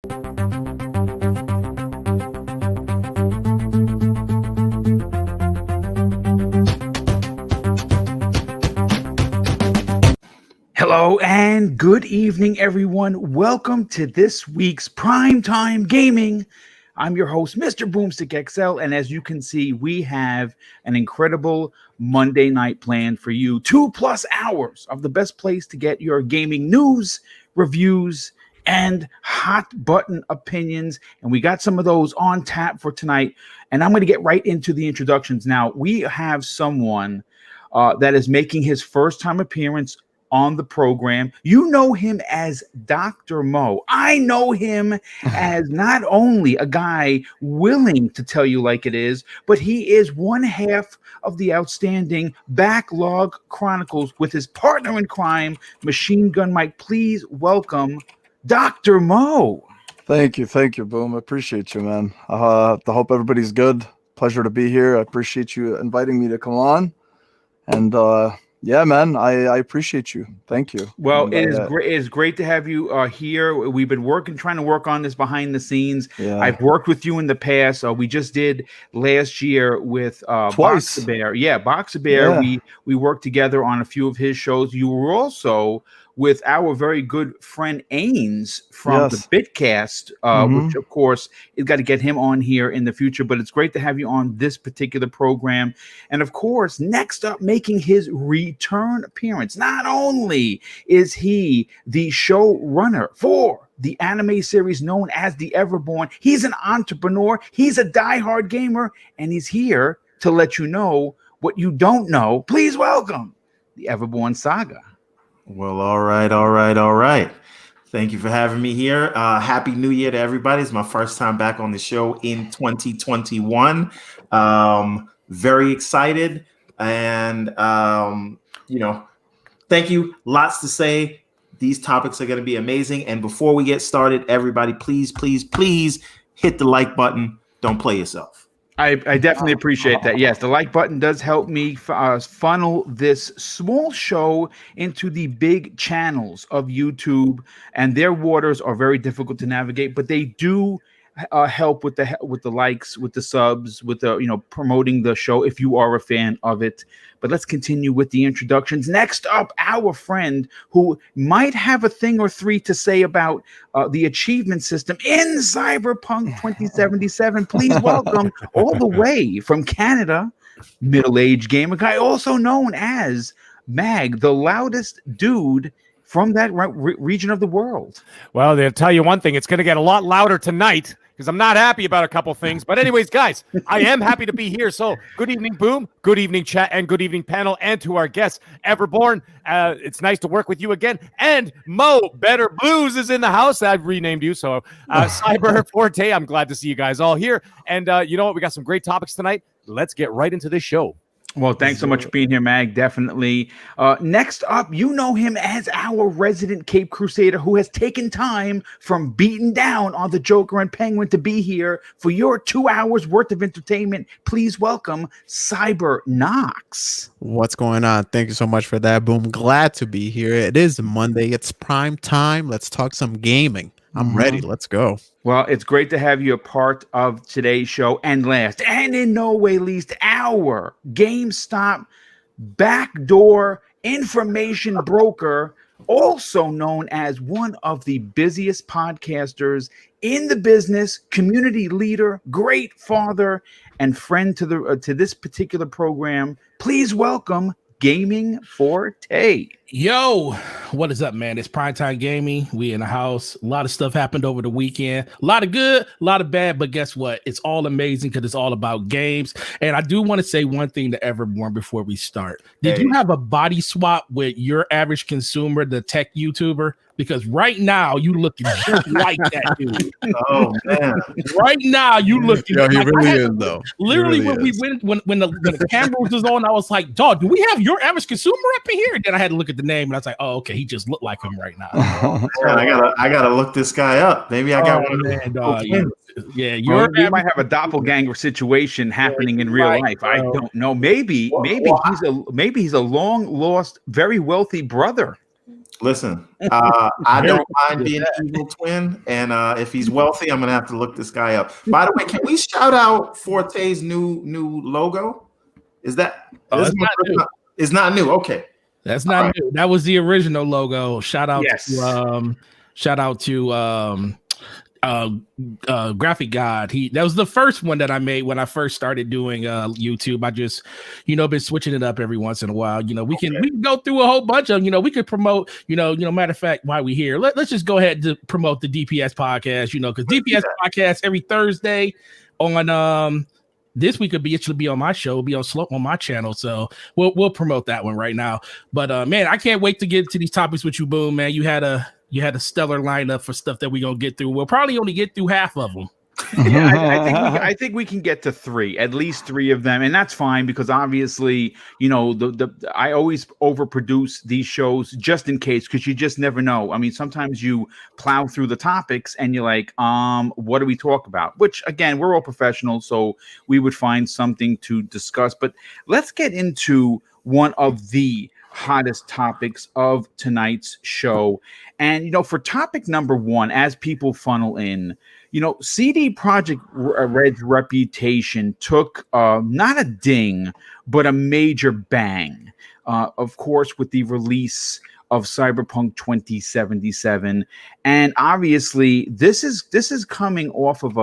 Hello and good evening, everyone. Welcome to this week's Primetime Gaming. I'm your host, Mr. Boomstick XL, and as you can see, we have an incredible Monday night planned for you. 2+ hours of the best place to get your gaming news, reviews, and hot button opinions. And we got some of those on tap for tonight. And I'm going to get right into the introductions now. We have someone that is making his first time appearance on the program. You know him as Dr. Mo. I know him as not only a guy willing to tell you like it is, but he is one half of the outstanding Backlog Chronicles with his partner in crime, Machine Gun Mike. Please welcome Dr. Mo. Thank you, Boom. I appreciate you, man. I hope everybody's good. Pleasure to be here. I appreciate you inviting me to come on. And yeah, man, I appreciate you. Thank you. Well, and, it is great. It is great to have you here. We've been trying to work on this behind the scenes. Yeah. I've worked with you in the past. We just did last year with Twice. Boxer-Bear. Yeah, Boxer-Bear. Yeah. We worked together on a few of his shows. You were also with our very good friend Ains from the Bitcast, which of course is got to get him on here in the future. But it's great to have you on this particular program. And of course, next up, making his return appearance. Not only is he the showrunner for the anime series known as The Everborn, he's an entrepreneur, he's a diehard gamer, and he's here to let you know what you don't know. Please welcome the Everborn Saga. Well, all right. Thank you for having me here. Happy New Year to everybody. It's my first time back on the show in 2021. Very excited. And, thank you. Lots to say. These topics are going to be amazing. And before we get started, everybody, please hit the like button. Don't play yourself. I definitely appreciate that. Yes, the like button does help me funnel this small show into the big channels of YouTube, and their waters are very difficult to navigate, but they do help with the likes, with the subs, with the promoting the show if you are a fan of it. But let's continue with the introductions. Next up, our friend who might have a thing or three to say about the achievement system in Cyberpunk 2077. Please welcome all the way from Canada, middle-aged gamer guy, also known as Mag, the loudest dude from that region of the world. Well, they'll tell you one thing. It's going to get a lot louder tonight because I'm not happy about a couple things. But anyways, guys, I am happy to be here. So good evening, Boom. Good evening, chat. And good evening, panel. And to our guests, Everborn. It's nice to work with you again. And Mo, Better Blues is in the house. I've renamed you. So Cyber Forte, I'm glad to see you guys all here. And you know what? We got some great topics tonight. Let's get right into this show. Well, thanks so much for being here, Mag. Definitely. Next up, you know him as our resident Cape Crusader who has taken time from beating down on the Joker and Penguin to be here for your 2 hours worth of entertainment. Please welcome Cyber Knox. What's going on? Thank you so much for that, Boom. Glad to be here. It is Monday. It's prime time. Let's talk some gaming. I'm ready. Let's go. Well, it's great to have you a part of today's show. And last, and in no way least, our GameStop backdoor information broker, also known as one of the busiest podcasters in the business, community leader, great father, and friend to this particular program. Please welcome Gaming Forte. Yo, what is up, man? It's Primetime Gaming. We in the house. A lot of stuff happened over the weekend. A lot of good, a lot of bad, but guess what? It's all amazing because it's all about games. And I do want to say one thing to Everborn before we start. Did you have a body swap with your average consumer, the tech YouTuber? Because right now you looking just like that dude. Oh man! Right now you looking. Yo, he like, really is though. Literally, when we went, when the camera was on, I was like, "Dog, do we have your average consumer up in here?" And then I had to look at the name, and I was like, "Oh, okay, he just looked like him right now." I gotta look this guy up. Maybe I got one of those. Yeah, you might have a doppelganger situation happening in real life. I don't know. Maybe he's a long lost, very wealthy brother. Listen, I don't mind being an evil twin, and if he's wealthy, I'm gonna have to look this guy up. By the way, can we shout out Forte's new logo? Is that It's not new. It's not new. Okay, That's not new. That was the original logo. Shout out to Graphic God. That was the first one that I made when I first started doing YouTube. I just been switching it up every once in a while. We can go through a whole bunch of we could promote matter of fact, why we here, let's just go ahead to promote the DPS podcast, because DPS podcast every Thursday on this week it should be on my show, it'll be on my channel, so we'll promote that one right now. But man, I can't wait to get to these topics with you, Boom. Man, you had a stellar lineup for stuff that we're gonna get through. We'll probably only get through half of them. Yeah, I think we can get to at least three of them, and that's fine because obviously, I always overproduce these shows just in case, because you just never know. I mean, sometimes you plow through the topics and you're like, what do we talk about? Which again, we're all professionals, so we would find something to discuss. But let's get into one of the hottest topics of tonight's show. And for topic number one, as people funnel in, CD Projekt Red's reputation took not a ding, but a major bang. Of course, with the release of Cyberpunk 2077, and obviously this is coming off of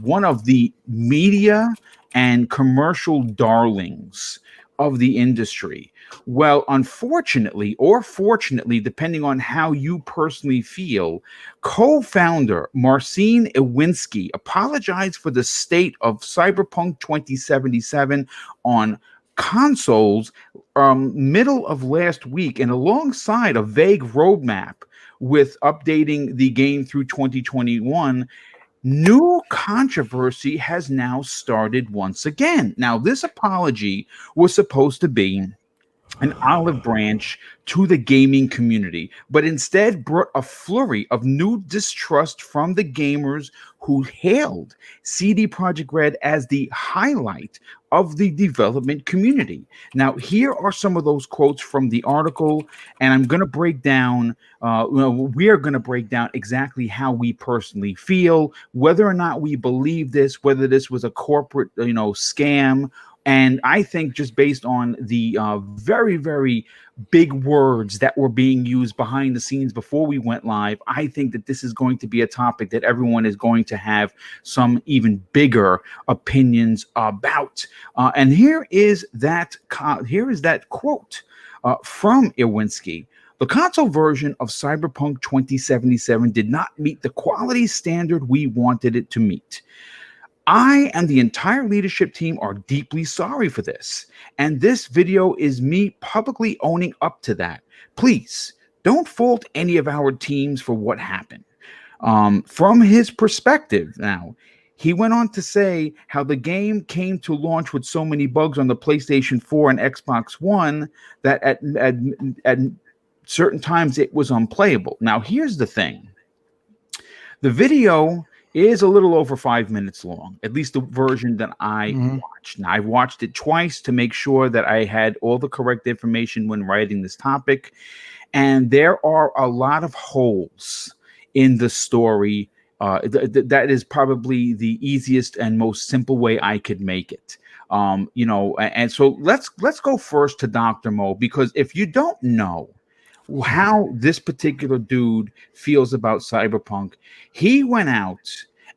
one of the media and commercial darlings of the industry. Well, unfortunately, or fortunately, depending on how you personally feel, co-founder Marcin Iwinski apologized for the state of Cyberpunk 2077 on consoles middle of last week, and alongside a vague roadmap with updating the game through 2021. New controversy has now started once again. Now, this apology was supposed to be an olive branch to the gaming community, but instead brought a flurry of new distrust from the gamers who hailed CD Projekt Red as the highlight of the development community. Now, here are some of those quotes from the article, and I'm going to break down, we are going to break down exactly how we personally feel, whether or not we believe this, whether this was a corporate, scam. And I think just based on the very, very big words that were being used behind the scenes before we went live, I think that this is going to be a topic that everyone is going to have some even bigger opinions about. And here is that quote from Iwinski. The console version of Cyberpunk 2077 did not meet the quality standard we wanted it to meet. I and the entire leadership team are deeply sorry for this, and this video is me publicly owning up to that. Please don't fault any of our teams for what happened. From his perspective now, he went on to say how the game came to launch with so many bugs on the PlayStation 4 and Xbox One that at certain times it was unplayable. Now, here's the thing. The video is a little over 5 minutes long, at least the version that I watched. Now, I watched it twice to make sure that I had all the correct information when writing this topic. And there are a lot of holes in the story. That is probably the easiest and most simple way I could make it. And so let's go first to Dr. Mo, because if you don't know how this particular dude feels about Cyberpunk, he went out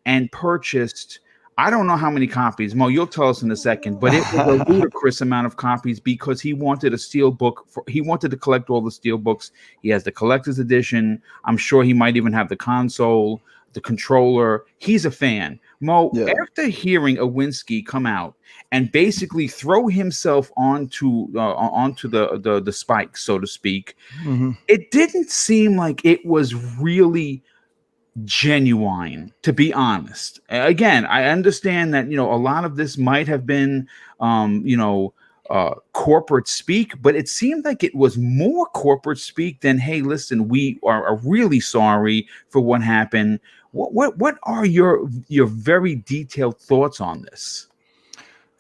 and purchased, I don't know how many copies. Mo, you'll tell us in a second, but it was a ludicrous amount of copies because he wanted a steel book. He wanted to collect all the steel books. He has the collector's edition. I'm sure he might even have the console, the controller. He's a fan. Mo, after hearing Iwinski come out and basically throw himself onto the spikes, so to speak, it didn't seem like it was really genuine, to be honest. Again, I understand that a lot of this might have been corporate speak, but it seemed like it was more corporate speak than, hey, listen, we are really sorry for what happened. What are your very detailed thoughts on this?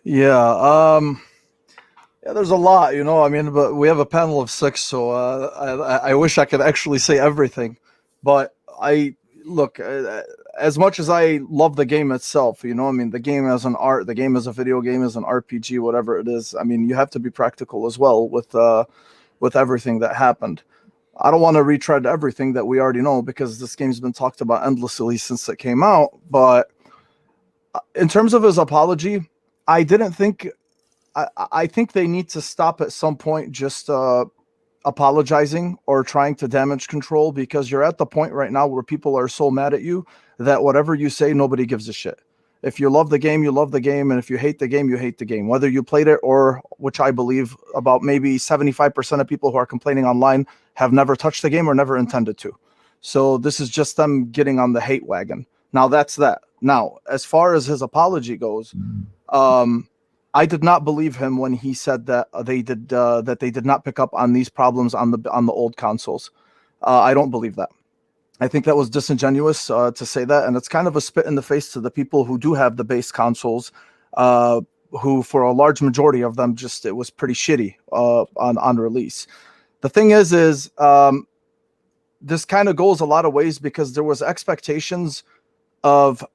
Yeah. Yeah, there's a lot, you know. I mean, but we have a panel of 6, so I wish I could actually say everything. But I look, as much as I love the game itself, you know, I mean, the game as an art, the game as a video game, as an RPG, whatever it is. I mean, you have to be practical as well with everything that happened. I don't want to retread everything that we already know because this game's been talked about endlessly since it came out. But in terms of his apology, I didn't think. I think they need to stop at some point just apologizing or trying to damage control, because you're at the point right now where people are so mad at you that whatever you say, nobody gives a shit. If you love the game, you love the game. And if you hate the game, you hate the game. Whether you played it or, which I believe about maybe 75% of people who are complaining online have never touched the game or never intended to. So this is just them getting on the hate wagon. Now that's that. Now, as far as his apology goes, I did not believe him when he said that they did not pick up on these problems on the old consoles. I don't believe that. I think that was disingenuous to say that, and it's kind of a spit in the face to the people who do have the base consoles, who for a large majority of them just it was pretty shitty on release. The thing is this kind of goes a lot of ways because there was expectations of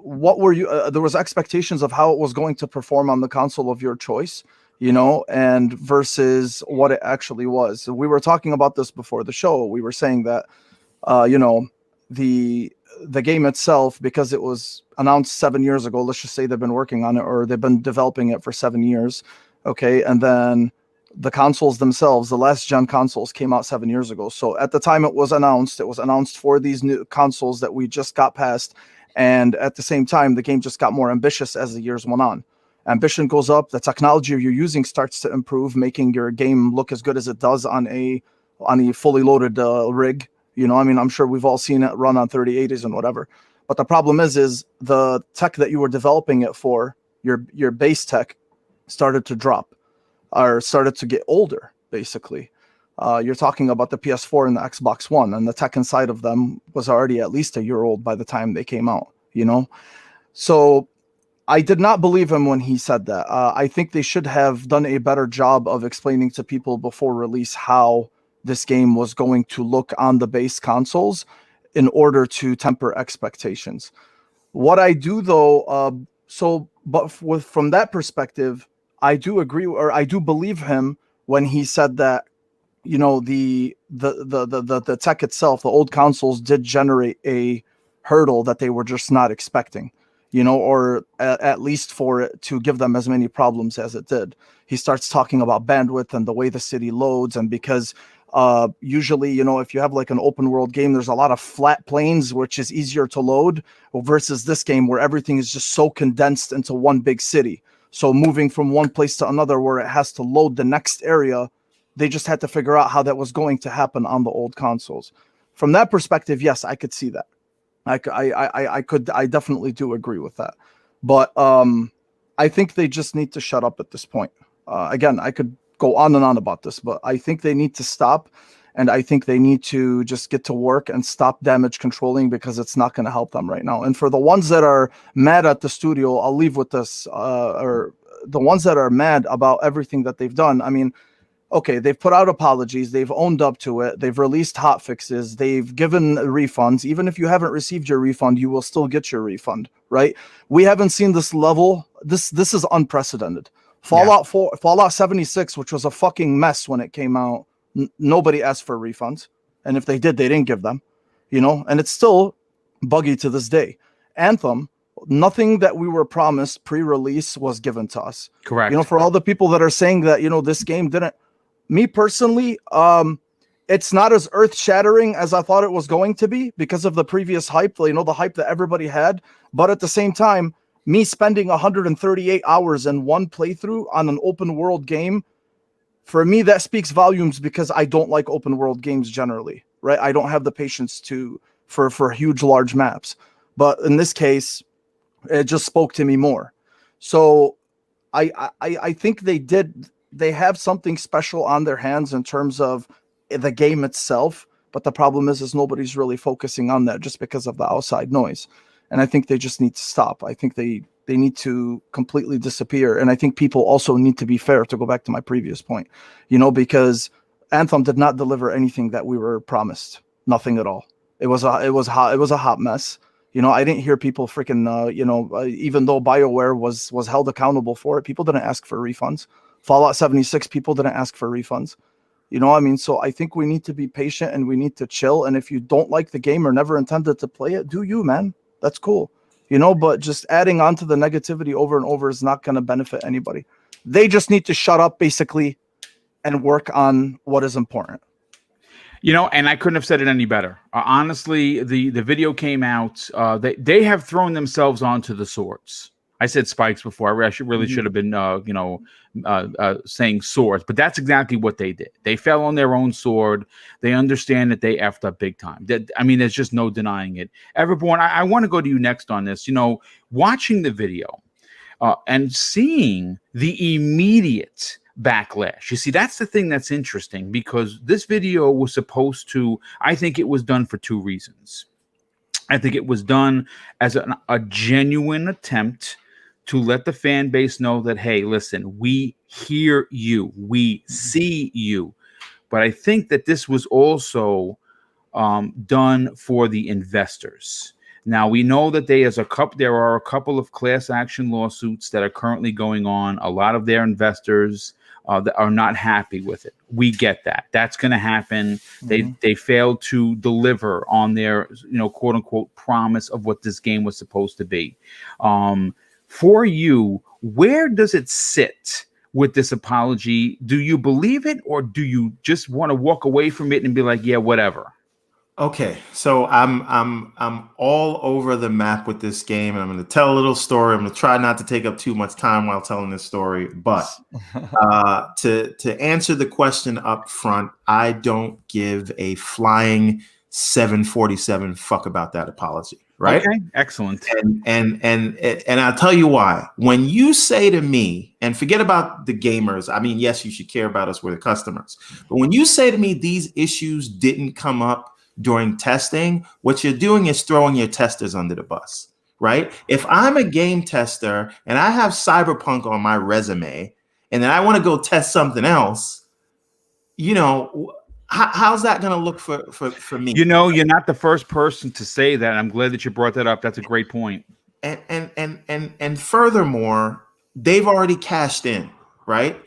what were you there was expectations of how it was going to perform on the console of your choice, you know, and versus what it actually was. So we were talking about this before the show. We were saying that you know, the game itself, because it was announced 7 years ago, let's just say they've been working on it or they've been developing it for 7 years, okay, and then the consoles themselves, the last gen consoles came out 7 years ago. So at the time it was announced for these new consoles that we just got past. And at the same time, the game just got more ambitious as the years went on. Ambition goes up, the technology you're using starts to improve, making your game look as good as it does on a fully loaded rig. You know, I mean, I'm sure we've all seen it run on 3080s and whatever. But the problem is the tech that you were developing it for, your base tech, started to drop or started to get older, basically. You're talking about the PS4 and the Xbox One, and the tech inside of them was already at least a year old by the time they came out, you know? So I did not believe him when he said that. I think they should have done a better job of explaining to people before release how this game was going to look on the base consoles in order to temper expectations. What I do though, from that perspective, I do agree, or I do believe him when he said that, you know, the tech itself, the old consoles did generate a hurdle that they were just not expecting, you know, or at least for it to give them as many problems as it did. He starts talking about bandwidth and the way the city loads, and because usually, you know, if you have like an open world game, there's a lot of flat plains, which is easier to load, versus this game where everything is just so condensed into one big city. So moving from one place to another where it has to load the next area, they just had to figure out how that was going to happen on the old consoles. From that perspective, yes, I could see that. I definitely do agree with that. But I think they just need to shut up at this point. Again, I could go on and on about this, but I think they need to stop, and I think they need to just get to work and stop damage controlling, because it's not going to help them right now. And for the ones that are mad at the studio, I'll leave with this, or the ones that are mad about everything that they've done. I mean, okay, they've put out apologies, they've owned up to it, they've released hot fixes, they've given refunds. Even if you haven't received your refund, you will still get your refund, right? We haven't seen this level. This is unprecedented. Fallout 4, Fallout 76, which was a fucking mess when it came out, nobody asked for refunds. And if they did, they didn't give them, you know, and it's still buggy to this day. Anthem, nothing that we were promised pre-release was given to us. Correct. You know, for all the people that are saying that, you know, this game didn't, me personally, it's not as earth-shattering as I thought it was going to be because of the previous hype, you know, the hype that everybody had. But at the same time, me spending 138 hours in one playthrough on an open world game, for me, that speaks volumes, because I don't like open world games generally, right? I don't have the patience for huge, large maps. But in this case, it just spoke to me more. So I think they have something special on their hands in terms of the game itself. But the problem is nobody's really focusing on that just because of the outside noise. And I think they just need to stop. I think they They need to completely disappear. And I think people also need to be fair, to go back to my previous point, because Anthem did not deliver anything that we were promised. Nothing at all. It was a hot mess. I didn't hear people freaking, even though BioWare was held accountable for it, people didn't ask for refunds. Fallout 76, people didn't ask for refunds. So I think we need to be patient and we need to chill. And if you don't like the game or never intended to play it, do you, man? That's cool. But just adding on to the negativity over and over is not going to benefit anybody. They just need to shut up, basically, and work on what is important. And I couldn't have said it any better. Honestly, the video came out. They have thrown themselves onto the swords. I said spikes before. I should have been, saying swords. But that's exactly what they did. They fell on their own sword. They understand that they effed up big time. There's just no denying it. Everborn, I want to go to you next on this. Watching the video and seeing the immediate backlash. You see, that's the thing that's interesting, because this video was supposed to, I think it was done for two reasons. I think it was done as a genuine attempt to let the fan base know that, hey, listen, we hear you, we see you. But I think that this was also done for the investors. Now, we know that there are a couple of class action lawsuits that are currently going on. A lot of their investors that are not happy with it. We get that. That's going to happen. They failed to deliver on their, quote unquote, promise of what this game was supposed to be. For you, where does it sit with this apology? Do you believe it, or do you just want to walk away from it and be like, yeah, whatever? Okay, so I'm all over the map with this game, and I'm going to tell a little story. I'm going to try not to take up too much time while telling this story, but to answer the question up front, I don't give a flying 747 fuck about that apology. Right? Okay, excellent. And I'll tell you why. When you say to me, and forget about the gamers, yes, you should care about us, we're the customers. But when you say to me these issues didn't come up during testing, what you're doing is throwing your testers under the bus, right? If I'm a game tester and I have Cyberpunk on my resume and then I want to go test something else, how's that going to look for me? You're not the first person to say that. I'm glad that you brought that up. That's a great point. And furthermore, they've already cashed in, right?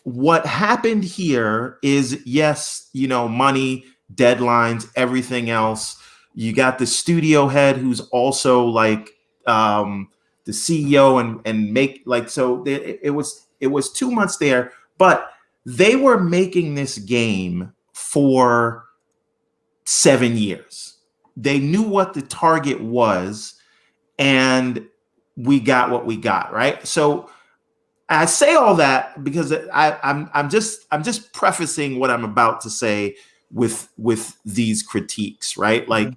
What happened here is, yes, money, deadlines, everything else. You got the studio head who's also like the CEO and make like, so it was 2 months there, but they were making this game for 7 years. They knew what the target was, and we got what we got, right? So I say all that because I'm just prefacing what I'm about to say with these critiques, right? Like,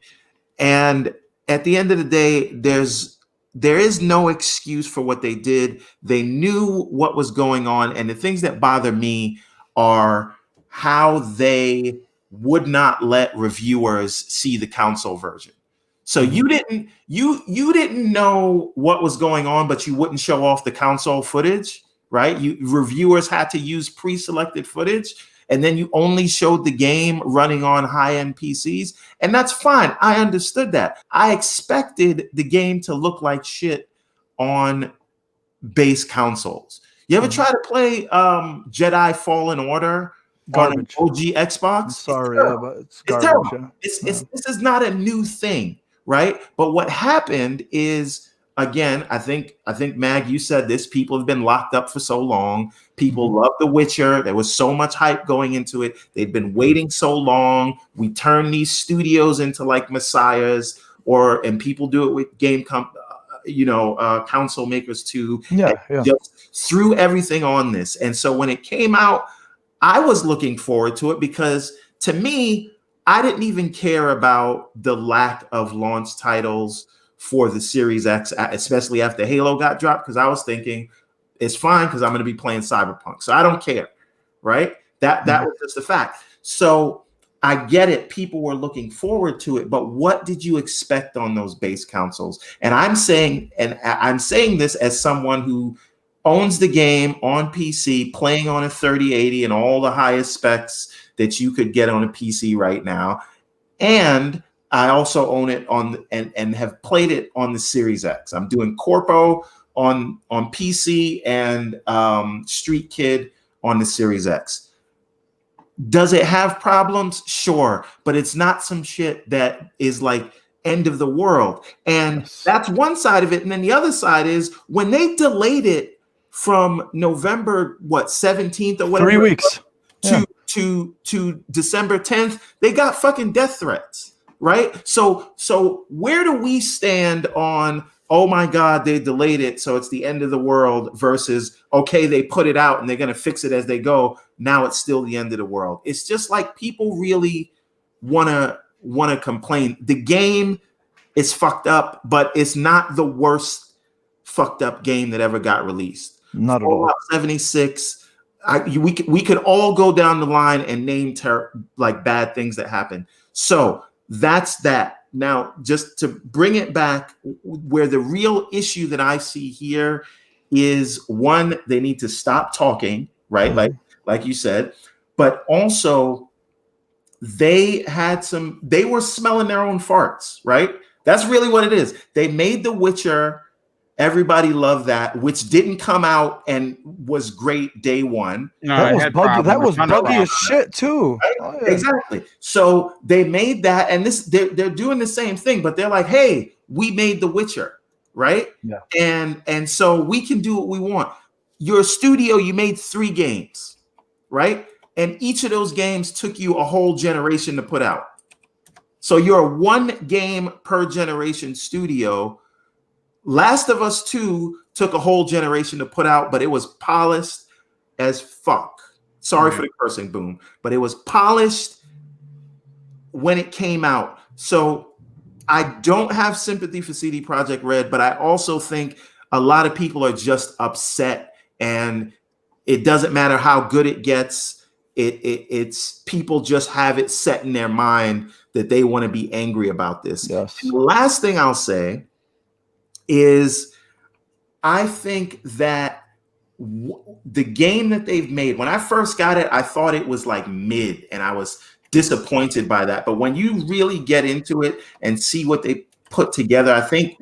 and at the end of the day, there is no excuse for what they did. They knew what was going on, and the things that bother me are how they would not let reviewers see the console version. So you didn't know what was going on, but you wouldn't show off the console footage, right? Reviewers had to use pre-selected footage, and then you only showed the game running on high-end PCs, and that's fine. I understood that. I expected the game to look like shit on base consoles. You ever try to play Jedi Fallen Order Garbage. on an OG Xbox? I'm sorry, but it's It's garbage. terrible. This is not a new thing, right? But what happened is, again, I think Mag, you said this, people have been locked up for so long. People love The Witcher. There was so much hype going into it. They've been waiting so long. We turn these studios into like messiahs, and people do it with game console makers too. Just threw everything on this. And so when it came out, I was looking forward to it because to me, I didn't even care about the lack of launch titles for the Series X, especially after Halo got dropped, because I was thinking it's fine because I'm going to be playing Cyberpunk. So I don't care, right? That was just a fact. So I get it. People were looking forward to it, but what did you expect on those base consoles? And I'm saying this as someone who owns the game on PC, playing on a 3080 and all the highest specs that you could get on a PC right now. And I also own it on and have played it on the Series X. I'm doing Corpo on PC and Street Kid on the Series X. Does it have problems? Sure, but it's not some shit that is like end of the world. And that's one side of it. And then the other side is when they delayed it from November 17th or whatever, 3 weeks to December 10th, they got fucking death threats, right? So where do we stand on, oh my God, they delayed it, so it's the end of the world, versus, okay, they put it out and they're going to fix it as they go. Now it's still the end of the world. It's just like people really want to complain. The game is fucked up, but it's not the worst fucked up game that ever got released. Not at all. Fallout 76, we could all go down the line and name like bad things that happen. So that's that. Now, just to bring it back, where the real issue that I see here is, one, they need to stop talking, right? Mm-hmm. Like you said, but also they were smelling their own farts, right? That's really what it is. They made The Witcher. Everybody loved that, which didn't come out and was great day one. No, that was buggy. That was buggy as shit too. Right? Oh, yeah. Exactly. So they made that, and they're doing the same thing, but they're like, hey, we made The Witcher, right? Yeah. And so we can do what we want. You're a studio, you made 3 games, right? And each of those games took you a whole generation to put out. So you're a 1 game per generation studio. Last of Us 2 took a whole generation to put out, but it was polished as fuck. Sorry for the cursing, Boom, but it was polished when it came out. So I don't have sympathy for CD Projekt Red, but I also think a lot of people are just upset, and it doesn't matter how good it gets. It's people just have it set in their mind that they want to be angry about this. Yes. And the last thing I'll say is I think that the game that they've made, when I first got it, I thought it was like mid, and I was disappointed by that. But when you really get into it and see what they put together, I think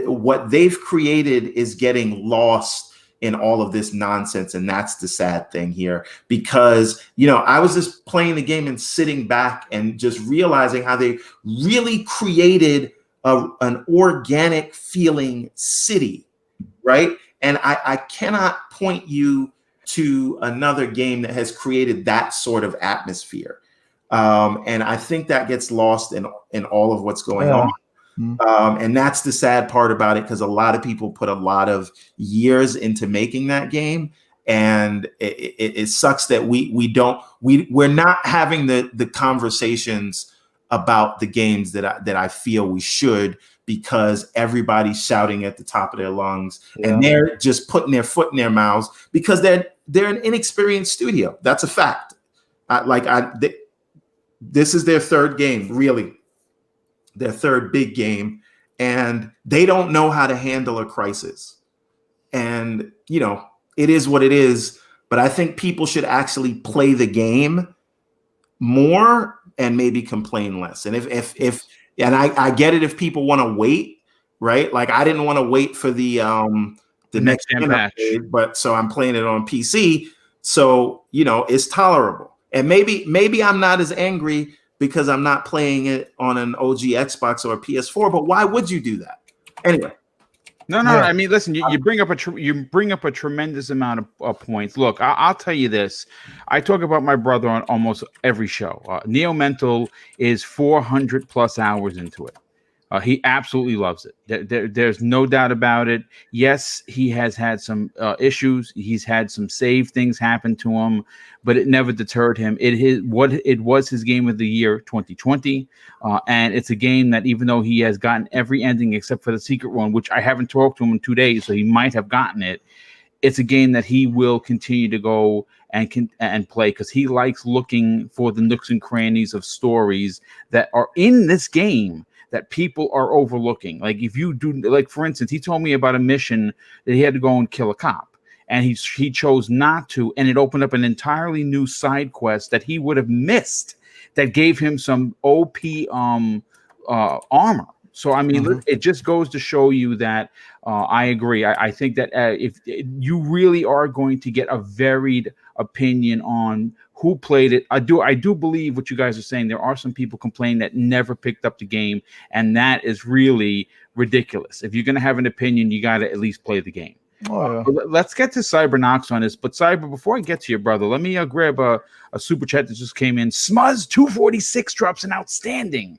what they've created is getting lost in all of this nonsense. And that's the sad thing here, because, I was just playing the game and sitting back and just realizing how they really created an organic feeling city, right? And I cannot point you to another game that has created that sort of atmosphere. And I think that gets lost in all of what's going on. And that's the sad part about it, because a lot of people put a lot of years into making that game. And it sucks that we're not having the conversations about the games that I feel we should, because everybody's shouting at the top of their lungs, and they're just putting their foot in their mouths because they're an inexperienced studio. That's a fact. This is their 3rd game, really, their 3rd big game, and they don't know how to handle a crisis. And it is what it is. But I think people should actually play the game more and maybe complain less. And and I get it if people want to wait, right? Like I didn't want to wait for the next gen update, but so I'm playing it on PC, so it's tolerable. And maybe I'm not as angry because I'm not playing it on an OG Xbox or a PS4. But why would you do that anyway? No. Yeah. I mean, listen. You bring up a tremendous amount of points. Look, I'll tell you this. I talk about my brother on almost every show. Neo Mental is 400 plus hours into it. He absolutely loves it. There's no doubt about it. Yes, he has had some issues. He's had some save things happen to him, but it never deterred him. It was his game of the year 2020, and it's a game that, even though he has gotten every ending except for the secret one, which I haven't talked to him in 2 days, so he might have gotten it. it's a game that he will continue to go and play, because he likes looking for the nooks and crannies of stories that are in this game that people are overlooking. Like if you do, like for instance, he told me about a mission that he had to go and kill a cop, and he chose not to, and it opened up an entirely new side quest that he would have missed, that gave him some OP armor. So I mean, it just goes to show you that I agree. I think that if you really are going to get a varied opinion on who played it, I do believe what you guys are saying. There are some people complaining that never picked up the game, and that is really ridiculous. If you're going to have an opinion, you got to at least play the game. Let's get to Cybernox on this. But Cyber, before I get to your brother, let me grab a super chat that just came in. Smuzz246 drops an outstanding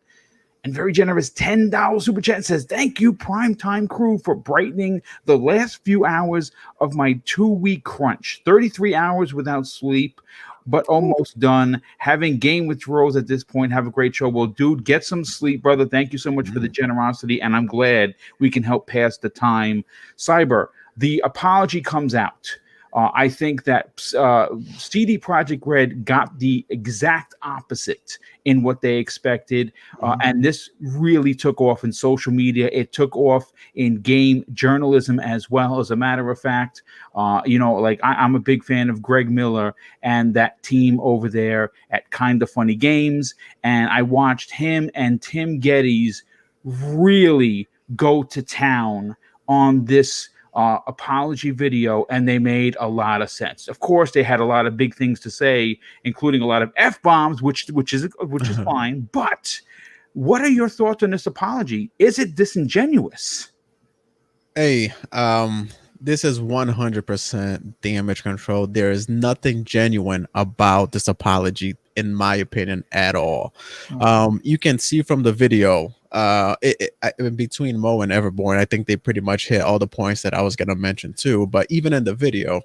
and very generous $10 super chat and says, "Thank you, Primetime Crew, for brightening the last few hours of my 2-week crunch. 33 hours without sleep, but almost done. Having game withdrawals at this point. Have a great show." Well, dude, get some sleep, brother. Thank you so much for the generosity, and I'm glad we can help pass the time. Cyber, the apology comes out. I think that CD Projekt Red got the exact opposite in what they expected. And this really took off in social media. It took off in game journalism as well. As a matter of fact, like I'm a big fan of Greg Miller and that team over there at Kinda Funny Games. And I watched him and Tim Geddes really go to town on this apology video, and they made a lot of sense. Of course, they had a lot of big things to say, including a lot of F-bombs, which is fine. But what are your thoughts on this apology? Is it disingenuous? Hey, this is 100% damage control. There is nothing genuine about this apology, in my opinion, at all. You can see from the video, between Mo and Everborn, I think they pretty much hit all the points that I was going to mention too. But even in the video,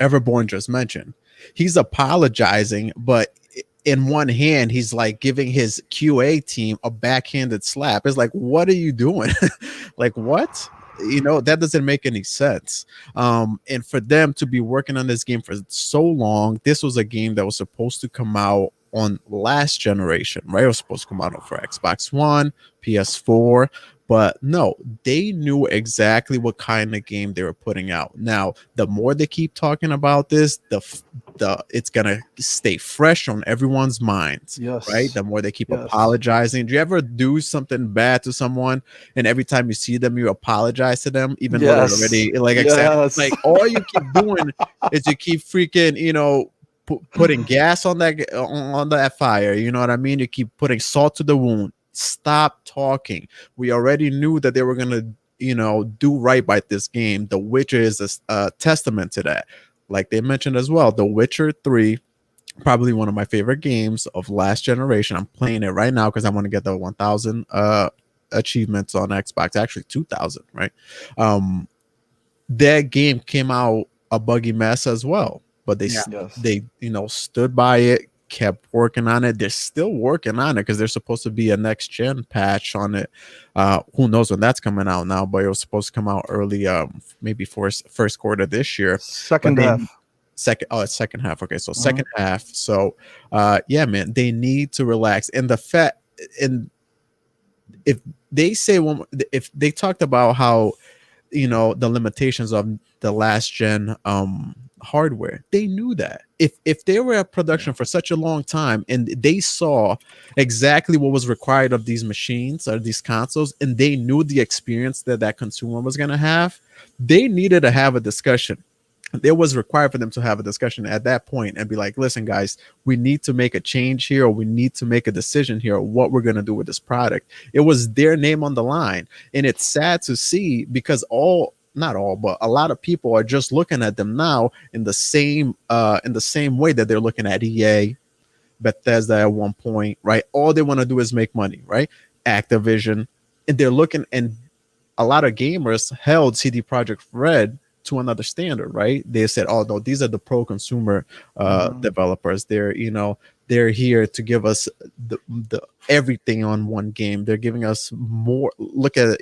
Everborn just mentioned, he's apologizing, but in one hand, he's like giving his QA team a backhanded slap. It's like, what are you doing? Like, what? That doesn't make any sense. And for them to be working on this game for so long, this was a game that was supposed to come out on last generation, right? It was supposed to come out for Xbox One, PS4, but no, they knew exactly what kind of game they were putting out. Now, the more they keep talking about this, it's gonna stay fresh on everyone's minds. Yes. Right? The more they keep apologizing. Do you ever do something bad to someone and every time you see them, you apologize to them, even though they're already like all you keep doing is you keep freaking, putting gas on that fire. You know what I mean? You keep putting salt to the wound. Stop talking. We already knew that they were gonna, do right by this game. The Witcher is a testament to that. Like they mentioned as well, The Witcher 3, probably one of my favorite games of last generation. I'm playing it right now because I want to get the 1,000 achievements on Xbox. Actually, 2,000. Right? That game came out a buggy mess as well. But they stood by it, kept working on it. They're still working on it because there's supposed to be a next gen patch on it. Who knows when that's coming out now? But it was supposed to come out early, maybe first quarter this year. Second half. It's second half. Okay, so second half. So, yeah, man, they need to relax. And if they say if they talked about how the limitations of the last gen hardware, they knew that if they were at production for such a long time and they saw exactly what was required of these machines or these consoles, and they knew the experience that consumer was going to have, they needed to have a discussion. It was required for them to have a discussion at that point and be like, listen, guys, we need to make a change here, or we need to make a decision here of what we're going to do with this product. It was their name on the line. And it's sad to see because not all, but a lot of people are just looking at them now in the same way that they're looking at EA, Bethesda at one point, right? All they want to do is make money, right? Activision, and they're looking, and a lot of gamers held CD Projekt Red to another standard, right? They said, "Oh no, these are the pro-consumer developers. They're here to give us the everything on one game. They're giving us more. Look at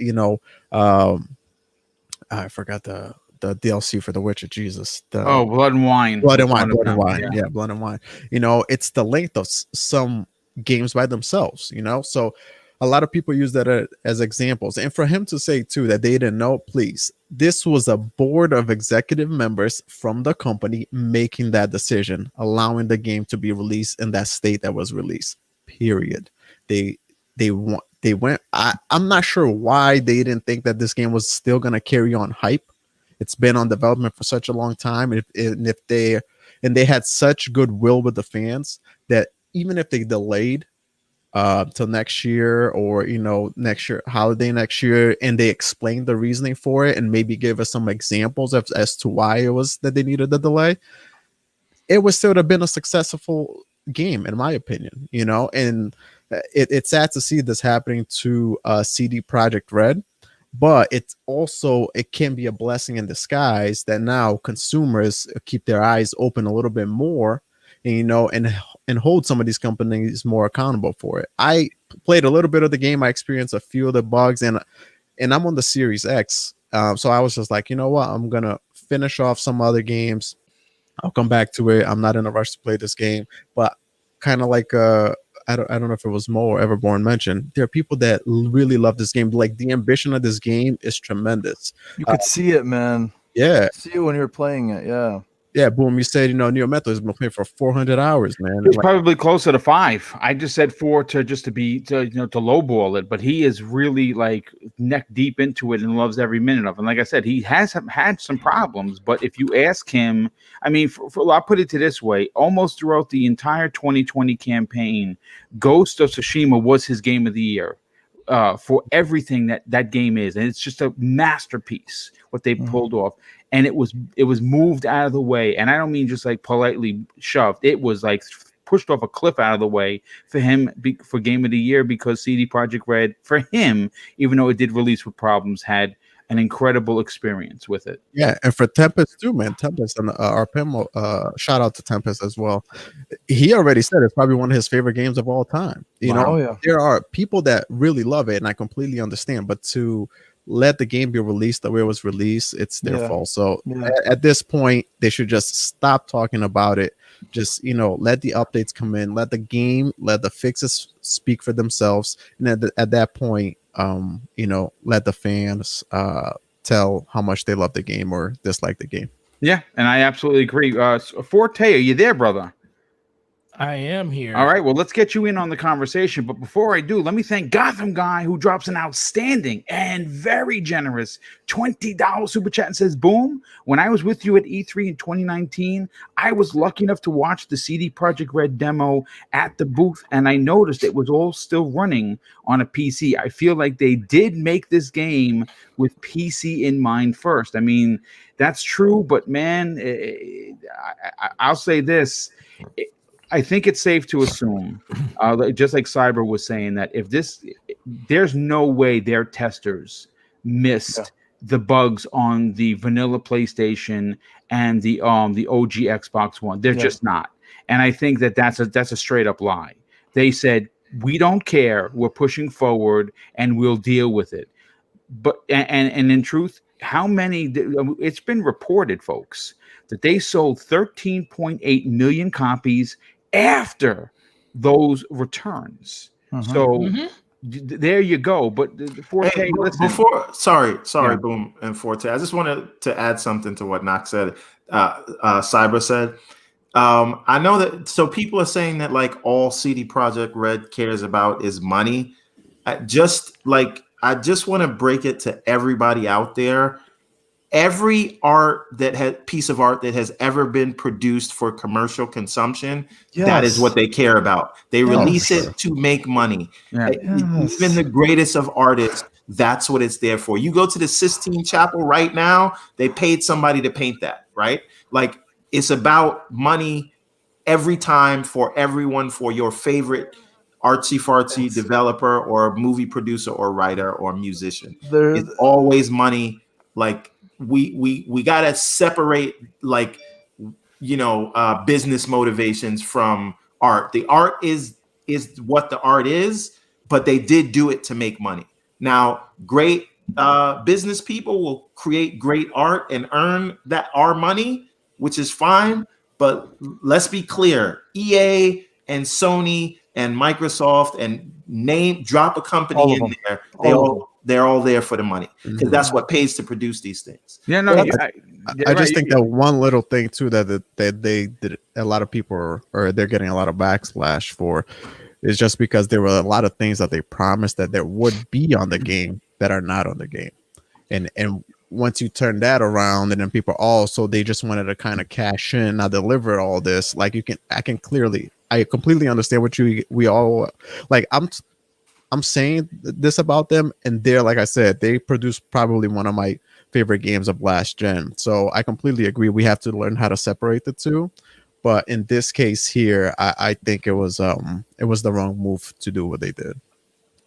I forgot the the DLC for The Witcher. Jesus, Oh, Blood and Wine. Blood and Wine, Blood and Them, Wine. yeah. Yeah, Blood and Wine. You know, it's the length of some games by themselves, you know? So a lot of people use that as examples. And for him to say, too, that they didn't know, please, this was a board of executive members from the company making that decision, allowing the game to be released in that state that was released, period. They went, I'm not sure why they didn't think that this game was still going to carry on hype. It's been on development for such a long time. And if they had such goodwill with the fans that even if they delayed till next year, or next year holiday next year, and they explained the reasoning for it and maybe give us some examples as to why it was that they needed the delay, it would still have been a successful game in my opinion. And it's sad to see this happening to CD Projekt Red, but it can be a blessing in disguise that now consumers keep their eyes open a little bit more, and hold some of these companies more accountable for it. I played a little bit of the game. I experienced a few of the bugs, and I'm on the Series X. So I was just like, you know what? I'm going to finish off some other games. I'll come back to it. I'm not in a rush to play this game, but kind of like, I don't know if it was Mo or Everborn mentioned, there are people that really love this game. Like, the ambition of this game is tremendous. You could see it, man. Yeah. See it when you're playing it. Yeah. Yeah, Boom, you said, Neo Metal has been playing for 400 hours, man. It's probably closer to 5. I just said 4 to lowball it, but he is really like neck deep into it and loves every minute of it. And like I said, he has had some problems, but if you ask him, I mean, I'll put it to this way: almost throughout the entire 2020 campaign, Ghost of Tsushima was his game of the year. For everything that game is, and it's just a masterpiece what they pulled off, and it was moved out of the way, and I don't mean just like politely shoved. It was like pushed off a cliff out of the way for him for game of the year, because CD Projekt Red, for him, even though it did release with problems, had an incredible experience with it. Yeah, and for Tempest too, man. Tempest and our Pim, shout out to Tempest as well. He already said it's probably one of his favorite games of all time. There are people that really love it, and I completely understand. But to let the game be released the way it was released, it's their fault. So at this point, they should just stop talking about it. Just let the updates come in, let the fixes speak for themselves, and at that point, let the fans tell how much they love the game or dislike the game. Yeah, and I absolutely agree. Forte, are you there, brother? I am here. All right, well, let's get you in on the conversation. But before I do, let me thank Gotham Guy, who drops an outstanding and very generous $20 super chat and says, boom, when I was with you at E3 in 2019, I was lucky enough to watch the CD Projekt Red demo at the booth, and I noticed it was all still running on a PC. I feel like they did make this game with PC in mind first. I mean, that's true, but man, I'll say this. I think it's safe to assume, just like Cyber was saying, that there's no way their testers missed the bugs on the vanilla PlayStation and the OG Xbox One. They're just not. And I think that's a straight up lie. They said, we don't care, we're pushing forward, and we'll deal with it. But and in truth, how many? It's been reported, folks, that they sold 13.8 million copies after those returns. So there you go. But Forte, sorry, Boom and Forte. I just wanted to add something to what Knox said. Cyber said, I know that. So people are saying that like all CD Projekt Red cares about is money. I just want to break it to everybody out there. Every piece of art that has ever been produced for commercial consumption, that is what they care about. They release it to make money. Even the greatest of artists, that's what it's there for. You go to the Sistine Chapel right now, they paid somebody to paint that, right? Like, it's about money every time for everyone, for your favorite artsy-fartsy developer or movie producer or writer or musician. It's always money. Like, we gotta separate business motivations from art. The art is what the art is, but they did do it to make money. Now, great business people will create great art and earn our money, which is fine. But let's be clear, EA and Sony and Microsoft and drop a company in there. They're all there for the money because that's what pays to produce these things. Yeah, no, I just think that one little thing too that they did, a lot of people or they're getting a lot of backslash for, is just because there were a lot of things that they promised that there would be on the game that are not on the game, and once you turn that around, and then people also they just wanted to kind of cash in, not deliver all this. Like I completely understand what we all like. I'm saying this about them, and they're, like I said, they produced probably one of my favorite games of last gen. So I completely agree. We have to learn how to separate the two. But in this case here, I think it was the wrong move to do what they did.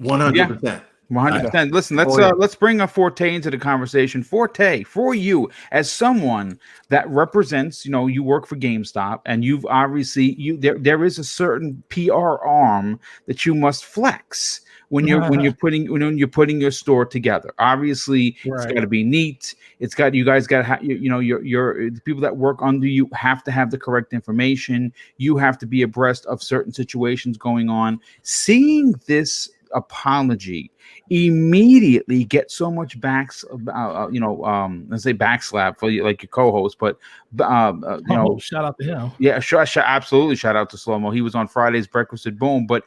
100%. 100%. Listen, let's bring a Forte into the conversation. Forte, for you as someone that represents, you work for GameStop, and you've obviously there is a certain PR arm that you must flex when you're putting your store together. Obviously, It's got to be neat. You guys got to have your the people that work under you have to have the correct information. You have to be abreast of certain situations going on. Seeing this apology immediately get so much let's say backslap for you, like your co-host, but shout out to him. Yeah, absolutely. Shout out to Slow Mo. He was on Friday's Breakfast at Boom. But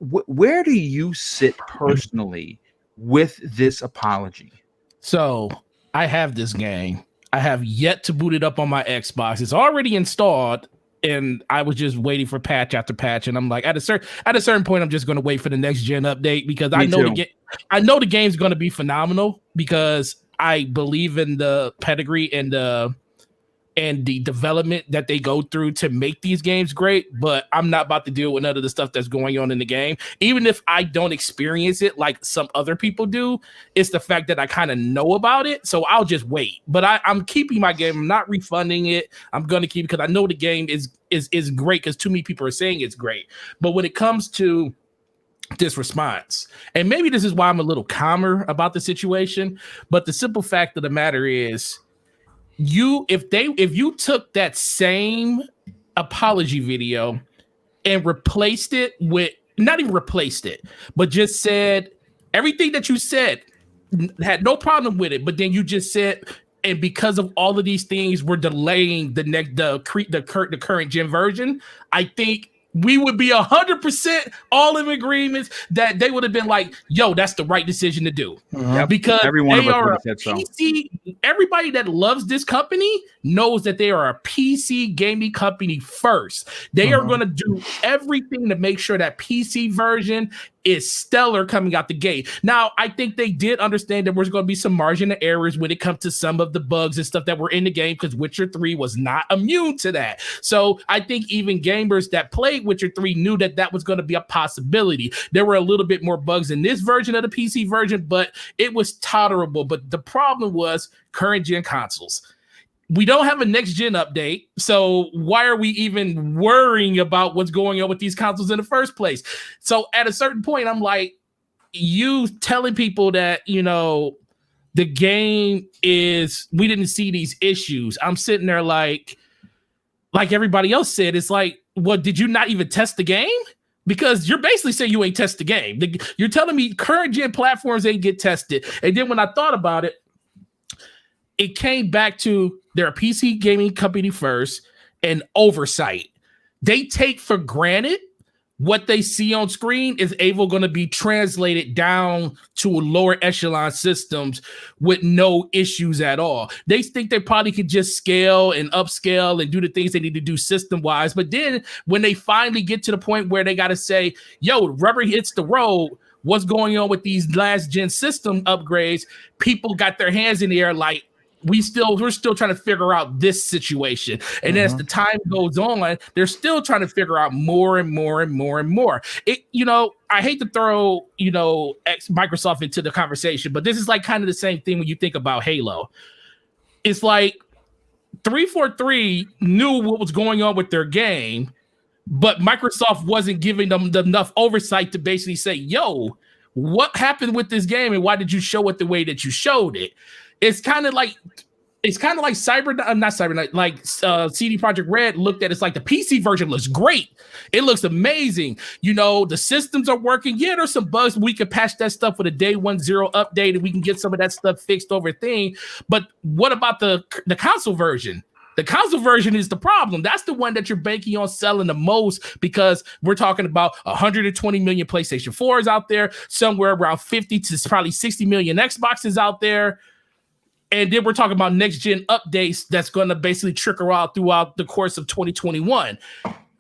where do you sit personally with this apology? So I have this game. I have yet to boot it up on my Xbox. It's already installed, and I was just waiting for patch after patch. And I'm like, at a certain point, I'm just going to wait for the next gen update, because I know the game's going to be phenomenal, because I believe in the pedigree and the development that they go through to make these games great. But I'm not about to deal with none of the stuff that's going on in the game. Even if I don't experience it like some other people do, it's the fact that I kind of know about it. So I'll just wait. But I'm keeping my game. I'm not refunding it. I'm going to keep it because I know the game is great, because too many people are saying it's great. But when it comes to this response, and maybe this is why I'm a little calmer about the situation, but the simple fact of the matter is, if you took that same apology video and replaced it with, not even replaced it, but just said everything that you said, had no problem with it, but then you just said, and because of all of these things, we're delaying the current gen version, I think we would be 100% all in agreement that they would have been like, yo, that's the right decision to do. Because they are a PC. Everybody that loves this company knows that they are a PC gaming company first. They are going to do everything to make sure that PC version is stellar coming out the gate. Now, I think they did understand that there's going to be some margin of errors when it comes to some of the bugs and stuff that were in the game, because Witcher 3 was not immune to that. So I think even gamers that played Witcher 3 knew that was going to be a possibility. There were a little bit more bugs in this version of the PC version, but it was tolerable. But the problem was current gen consoles. We don't have a next gen update, so why are we even worrying about what's going on with these consoles in the first place? So at a certain point, I'm like, you telling people that, the game is, we didn't see these issues. I'm sitting there like everybody else said, it's like, what, did you not even test the game? Because you're basically saying you ain't test the game. You're telling me current gen platforms ain't get tested. And then when I thought about it, it came back to they're a PC gaming company first, and oversight. They take for granted what they see on screen is going to be translated down to lower echelon systems with no issues at all. They think they probably could just scale and upscale and do the things they need to do system-wise. But then when they finally get to the point where they got to say, yo, rubber hits the road, what's going on with these last gen system upgrades? People got their hands in the air like, we're still trying to figure out this situation. And as the time goes on, they're still trying to figure out more and more and more and more. I hate to throw, Microsoft into the conversation, but this is like kind of the same thing when you think about Halo. It's like 343 knew what was going on with their game, but Microsoft wasn't giving them enough oversight to basically say, yo, what happened with this game and why did you show it the way that you showed it? It's kind of like CD Projekt Red looked at it's like the PC version looks great. It looks amazing. You know, the systems are working. Yeah, there's some bugs. We could patch that stuff with a day 1.0 update and we can get some of that stuff fixed over thing. But what about the console version? The console version is the problem. That's the one that you're banking on selling the most because we're talking about 120 million PlayStation 4s out there, somewhere around 50 to probably 60 million Xboxes out there. And then we're talking about next gen updates that's going to basically trickle out throughout the course of 2021.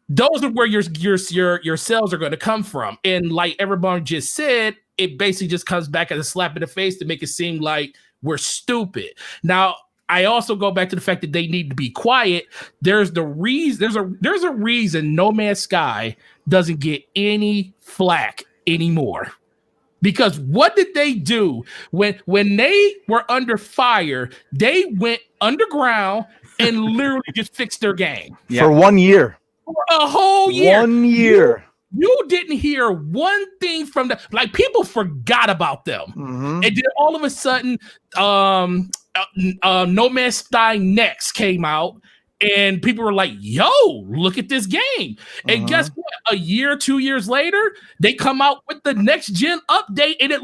Those are where your sales are going to come from. And like everyone just said, it basically just comes back as a slap in the face to make it seem like we're stupid. Now, I also go back to the fact that they need to be quiet. There's a reason No Man's Sky doesn't get any flack anymore. Because what did they do when they were under fire? They went underground and literally just fixed their game for 1 year. For a whole year. 1 year. You didn't hear one thing from them. Like people forgot about them, and then all of a sudden, No Man's Sky Next came out. And people were like, yo, look at this game. And guess what? A year, 2 years later, they come out with the next gen update, and it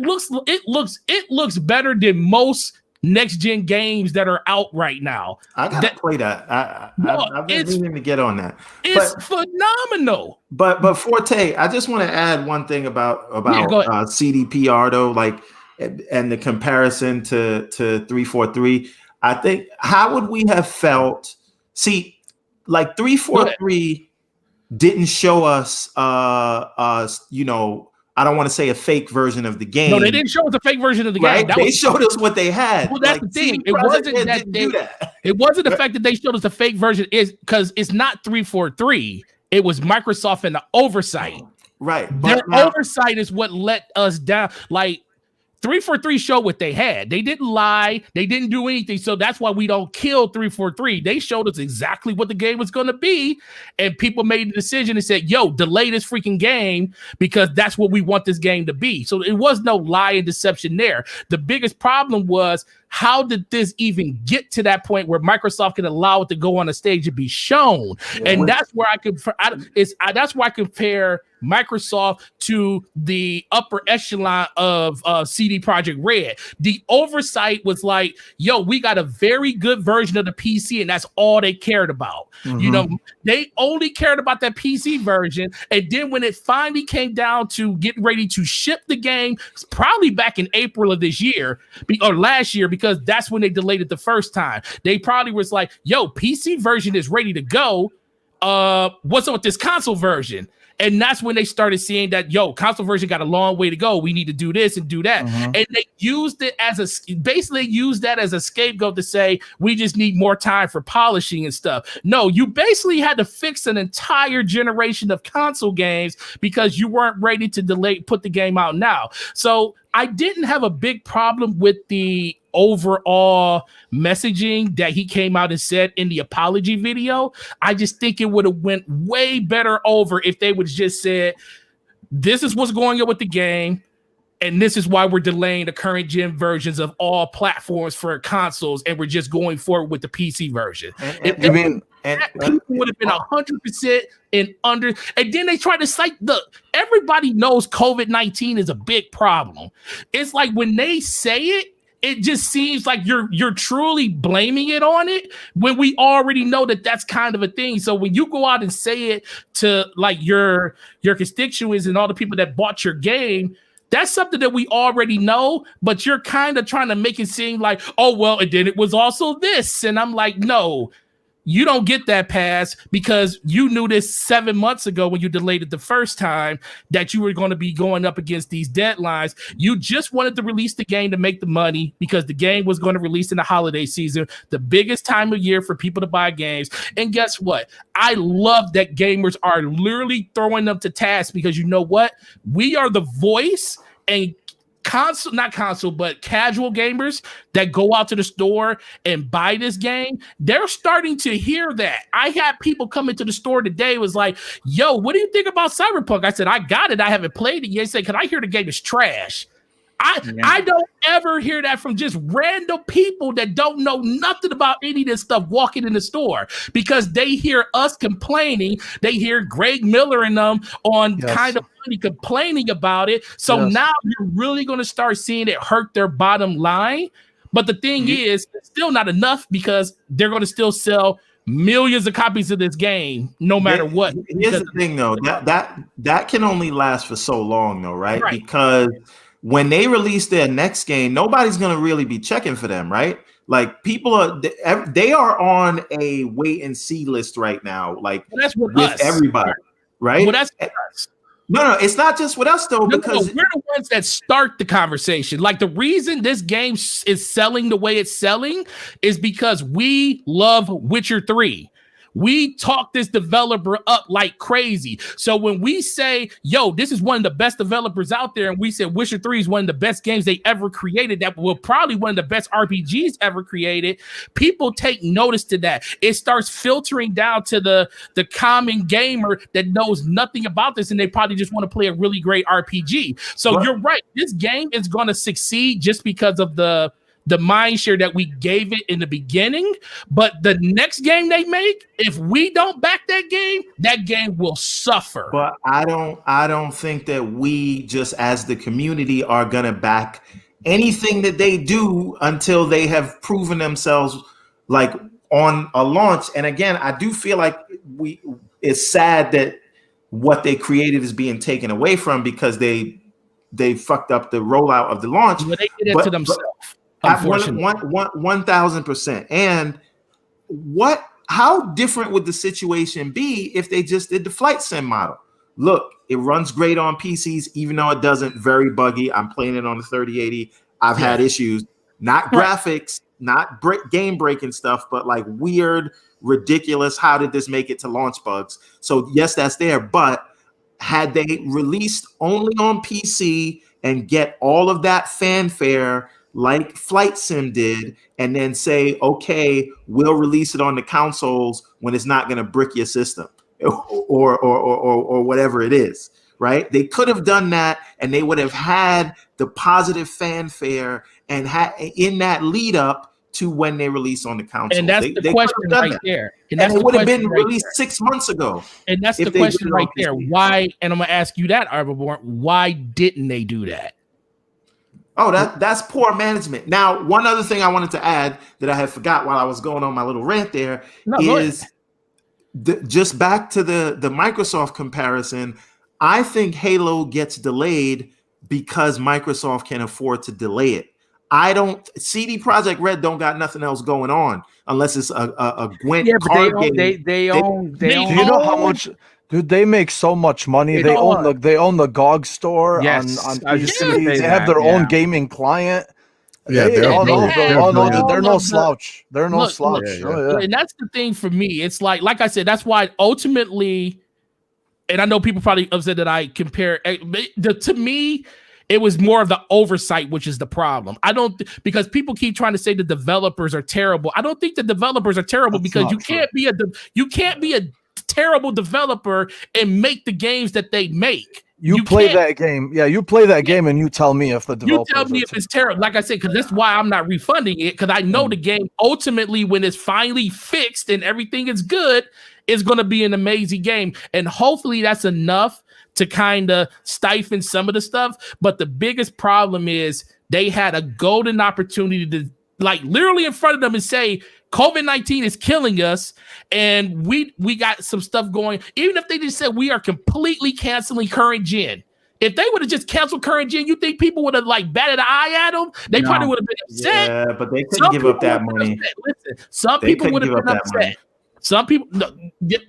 looks better than most next gen games that are out right now. I gotta play that. I've been meaning to get on that. It's phenomenal. But Forte, I just want to add one thing about CDPR though, like and the comparison to 343. I think how would we have felt? See, like 343 didn't show us, you know, I don't want to say a fake version of the game. No, they didn't show us a fake version of the game. They showed us what they had. Well, that's the thing. It wasn't that it wasn't the fact that they showed us a fake version. Is because it's not 343. It was Microsoft and the oversight. Right. Their oversight is what let us down. Like 343 showed what they had. They didn't lie. They didn't do anything. So that's why we don't kill 343. They showed us exactly what the game was going to be. And people made the decision and said, yo, delay this freaking game because that's what we want this game to be. So it was no lie and deception there. The biggest problem was, how did this even get to that point where Microsoft can allow it to go on a stage and be shown? Yeah, and that's where that's why I compare Microsoft to the upper echelon of CD Projekt Red. The oversight was like, yo, we got a very good version of the PC, and that's all they cared about. You know, they only cared about that PC version. And then when it finally came down to getting ready to ship the game, probably back in April of this year or last year, because that's when they delayed it the first time. They probably was like, yo, PC version is ready to go. What's up with this console version? And that's when they started seeing that, yo, console version got a long way to go. We need to do this and do that. And they used it as a scapegoat to say, we just need more time for polishing and stuff. No, you basically had to fix an entire generation of console games because you weren't ready to put the game out now. So I didn't have a big problem with the overall messaging that he came out and said in the apology video. I just think it would have went way better over if they would just said, this is what's going on with the game, and this is why we're delaying the current gen versions of all platforms for consoles, and we're just going forward with the PC version. People would have been 100% and under. And then they try to cite everybody knows COVID-19 is a big problem. It's like when they say it, it just seems like you're truly blaming it on it when we already know that that's kind of a thing. So when you go out and say it to like your constituents and all the people that bought your game, that's something that we already know, but you're kind of trying to make it seem like, oh, well, and then it was also this. And I'm like, no, you don't get that pass because you knew this 7 months ago when you delayed it the first time that you were going to be going up against these deadlines. You just wanted to release the game to make the money because the game was going to release in the holiday season, the biggest time of year for people to buy games. And guess what? I love that gamers are literally throwing them to task because you know what? We are the voice, and but casual gamers that go out to the store and buy this game, they're starting to hear that. I had people come into the store today, was like, yo, what do you think about Cyberpunk? I said, I got it. I haven't played it yet. They said, can I hear the game is trash? I don't ever hear that from just random people that don't know nothing about any of this stuff walking in the store, because they hear us complaining. They hear Greg Miller and them on Kind of Funny complaining about it. So now you're really going to start seeing it hurt their bottom line. But the thing is, it's still not enough, because they're going to still sell millions of copies of this game no matter what. Here's the thing, though. That can only last for so long, though, right? Because when they release their next game, nobody's going to really be checking for them, right? Like, people they are on a wait and see list right now, like that's with everybody, right? Well, that's with us. No, it's not just with us, though, because we're the ones that start the conversation. Like, the reason this game is selling the way it's selling is because we love Witcher 3. We talk this developer up like crazy. So when we say, yo, this is one of the best developers out there, and we said Witcher 3 is one of the best games they ever created, that will probably one of the best RPGs ever created, people take notice to that. It starts filtering down to the common gamer that knows nothing about this, and they probably just want to play a really great RPG. So you're right. This game is going to succeed just because of the mind share that we gave it in the beginning. But the next game they make, if we don't back that game will suffer. But I don't think that we, just as the community, are gonna back anything that they do until they have proven themselves, like, on a launch. And again, I do feel like it's sad that what they created is being taken away from, because they fucked up the rollout of the launch. But they did it to themselves. 1,000%. And how different would the situation be if they just did the flight sim model? Look, it runs great on PCs, even though it doesn't, very buggy. I'm playing it on the 3080. I've had issues, not graphics, not game breaking stuff, but like weird, ridiculous, how did this make it to launch bugs? So yes, that's there. But had they released only on PC and get all of that fanfare like Flight Sim did, and then say, okay, we'll release it on the consoles when it's not going to brick your system or whatever it is, right? They could have done that, and they would have had the positive fanfare and in that lead up to when they release on the console. And that's the question right there. And it would have been released 6 months ago. And that's the question right there. Why? And I'm going to ask you that, Arborborn. Why didn't they do that? Oh, that's poor management. Now, one other thing I wanted to add that I had forgot while I was going on my little rant there is just back to the Microsoft comparison. I think Halo gets delayed because Microsoft can afford to delay it. CD Projekt Red don't got nothing else going on unless it's a Gwent card game. They own. Do you know how much? Dude, they make so much money. They own the GOG store on PC. They have their own gaming client. Yeah, they're no slouch. They're no slouch. And that's the thing for me. It's like I said, that's why ultimately, and I know people probably upset that I compare. To me, it was more of the oversight, which is the problem. Because people keep trying to say the developers are terrible. I don't think the developers are terrible, because you can't be a terrible developer and make the games that they make. You play that game. Yeah, you play that game and you tell me if the developer. You tell me if it's terrible. Like I said, because that's why I'm not refunding it, because I know the game ultimately, when it's finally fixed and everything is good, is going to be an amazing game. And hopefully that's enough to kind of stifle some of the stuff. But the biggest problem is they had a golden opportunity to, like, literally in front of them and say, COVID-19 is killing us, and we got some stuff going. Even if they just said we are completely canceling current gen, if they would have just canceled current gen, you think people would have like batted an eye at them? They probably would have been upset. Yeah, but they couldn't give up that money. Listen, some people would have been upset. Some people,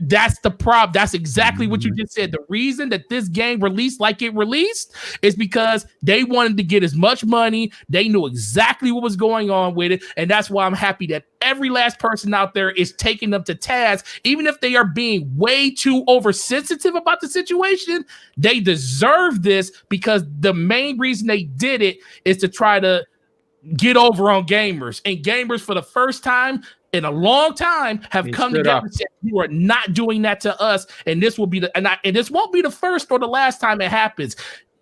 that's the problem. That's exactly what you just said. The reason that this game released like it released is because they wanted to get as much money. They knew exactly what was going on with it. And that's why I'm happy that every last person out there is taking them to task. Even if they are being way too oversensitive about the situation, they deserve this, because the main reason they did it is to try to get over on gamers. And gamers, for the first time in a long time, have come together and said, you are not doing that to us. And this will be and this won't be the first or the last time it happens.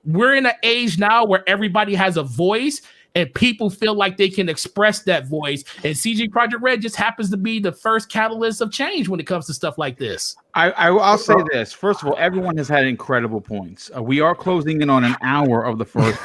We're in an age now where everybody has a voice, and people feel like they can express that voice. And CG Projekt Red just happens to be the first catalyst of change when it comes to stuff like this. I'll say this. First of all, everyone has had incredible points. We are closing in on an hour of the first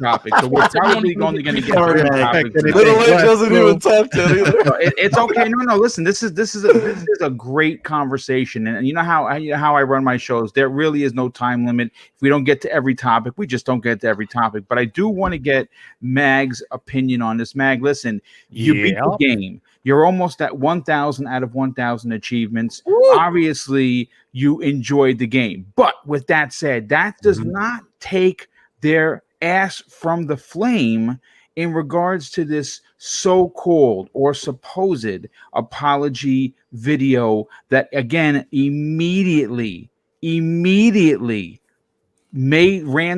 topic, so we're probably going to get to the topic. Little H doesn't even talk to it either. It's okay. No. Listen, this is a great conversation, and you know how I run my shows. There really is no time limit. If we don't get to every topic, we just don't get to every topic. But I do want to get Mag's opinion on this. Mag, listen, you beat the game. You're almost at 1,000 out of 1,000 achievements. Woo! Obviously, you enjoyed the game. But with that said, that does not take their ass from the flame in regards to this so-called or supposed apology video that, again, immediately ran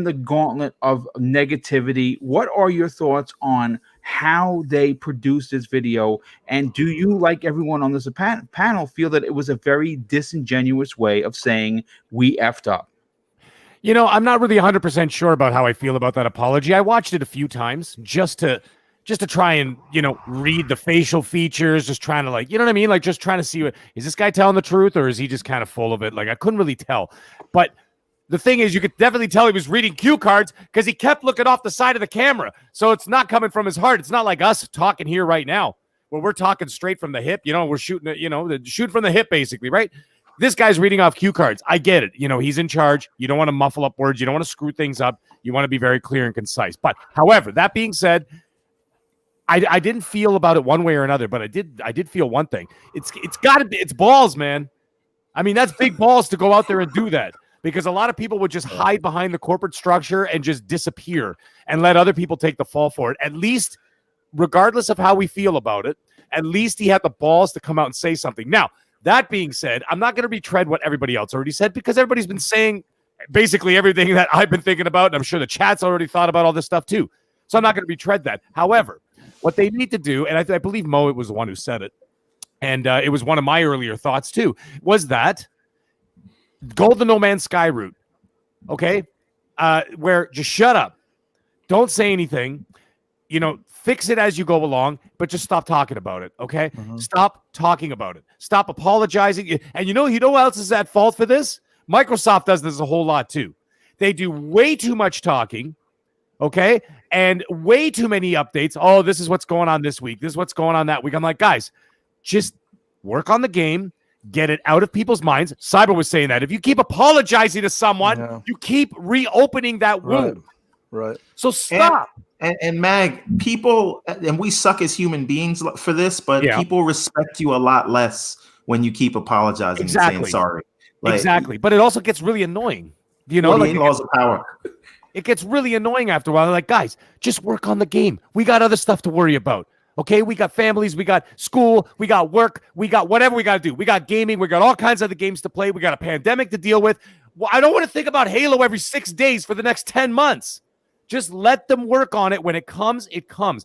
the gauntlet of negativity. What are your thoughts on how they produced this video? And do you, like everyone on this panel, feel that it was a very disingenuous way of saying we effed up? You know, I'm not really 100% sure about how I feel about that apology. I watched it a few times just to try and, read the facial features, just trying to, like, you know what I mean? Like, just trying to see, is this guy telling the truth, or is he just kind of full of it? Like, I couldn't really tell. But the thing is, you could definitely tell he was reading cue cards, because he kept looking off the side of the camera. So it's not coming from his heart. It's not like us talking here right now, where we're talking straight from the hip. We're shooting it, shoot from the hip, basically, right? This guy's reading off cue cards. I get it. He's in charge. You don't want to muffle up words. You don't want to screw things up. You want to be very clear and concise. But however, that being said, I didn't feel about it one way or another, but I did feel one thing. It's got to be, it's balls, man. I mean, that's big balls to go out there and do that. Because a lot of people would just hide behind the corporate structure and just disappear and let other people take the fall for it. At least, regardless of how we feel about it, at least he had the balls to come out and say something. Now, that being said, I'm not going to retread what everybody else already said, because everybody's been saying basically everything that I've been thinking about, and I'm sure the chat's already thought about all this stuff too. So I'm not going to retread that. However, what they need to do, and I believe Mo was the one who said it, and it was one of my earlier thoughts too, was that go the No Man's Sky route, okay? Where just shut up. Don't say anything. Fix it as you go along, but just stop talking about it, okay? Stop talking about it. Stop apologizing. And you know who else is at fault for this? Microsoft does this a whole lot too. They do way too much talking, okay? And way too many updates. Oh, this is what's going on this week. This is what's going on that week. I'm like, guys, just work on the game. Get it out of people's minds. Cyber was saying that if you keep apologizing to someone, you keep reopening that wound. Right. So stop. And Mag, people, and we suck as human beings for this, but people respect you a lot less when you keep apologizing and saying sorry. Exactly. But it also gets really annoying. Laws of power. It gets really annoying after a while. They're like, guys, just work on the game. We got other stuff to worry about. Okay, we got families, we got school, we got work, we got whatever we got to do. We got gaming, we got all kinds of other games to play. We got a pandemic to deal with. Well, I don't want to think about Halo every 6 days for the next 10 months. Just let them work on it. When it comes, it comes.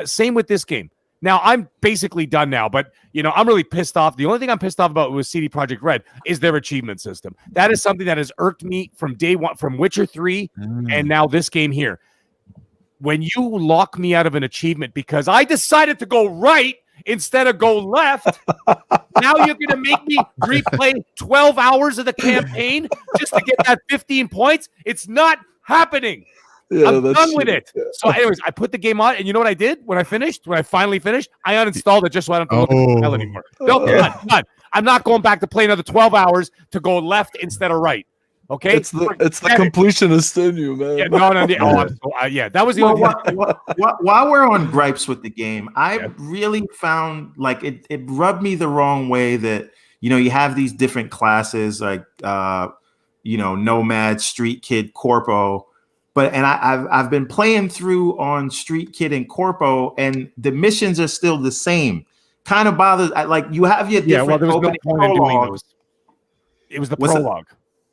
Same with this game. Now, I'm basically done now, but, I'm really pissed off. The only thing I'm pissed off about with CD Projekt Red is their achievement system. That is something that has irked me from day one, from Witcher 3 and now this game here. When you lock me out of an achievement because I decided to go right instead of go left, now you're going to make me replay 12 hours of the campaign just to get that 15 points? It's not happening. I'm done with it. So anyways, I put the game on, and you know what I did when I finally finished? I uninstalled it just so I don't have to look at the hell anymore. No, done. I'm not going back to play another 12 hours to go left instead of right. Okay, It's the Forget it. completionist in you, man. Yeah, no. Oh, I'm so, yeah, that was the Well, only. while we're on gripes with the game, I Yeah. really found like it rubbed me the wrong way that you have these different classes like Nomad, Street Kid, Corpo, and I've been playing through on Street Kid and Corpo, and the missions are still the same. Kind of bothers. Like you have your Yeah, well, different there was no opening point in doing prologue. those. It was the What's that? prologue.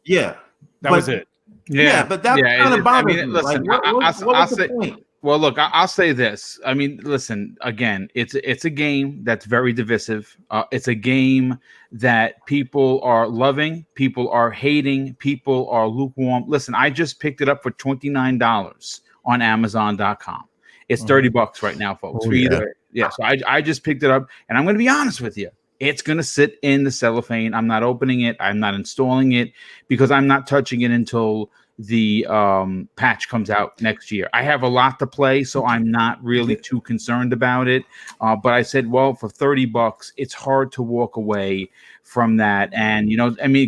Yeah, That was it. Yeah, but that kind of bothers me. Listen, Like, what was the point? Well, look, I'll say this. I mean, listen, again, it's a game that's very divisive. It's a game that people are loving, people are hating, people are lukewarm. Listen, I just picked it up for $29 on Amazon.com. It's $30 right now, folks. Oh, So I just picked it up, and I'm going to be honest with you. It's going to sit in the cellophane. I'm not opening it. I'm not installing it because I'm not touching it until the patch comes out next year. I have a lot to play, so I'm not really too concerned about it. But I said, well, for $30, it's hard to walk away from that. And,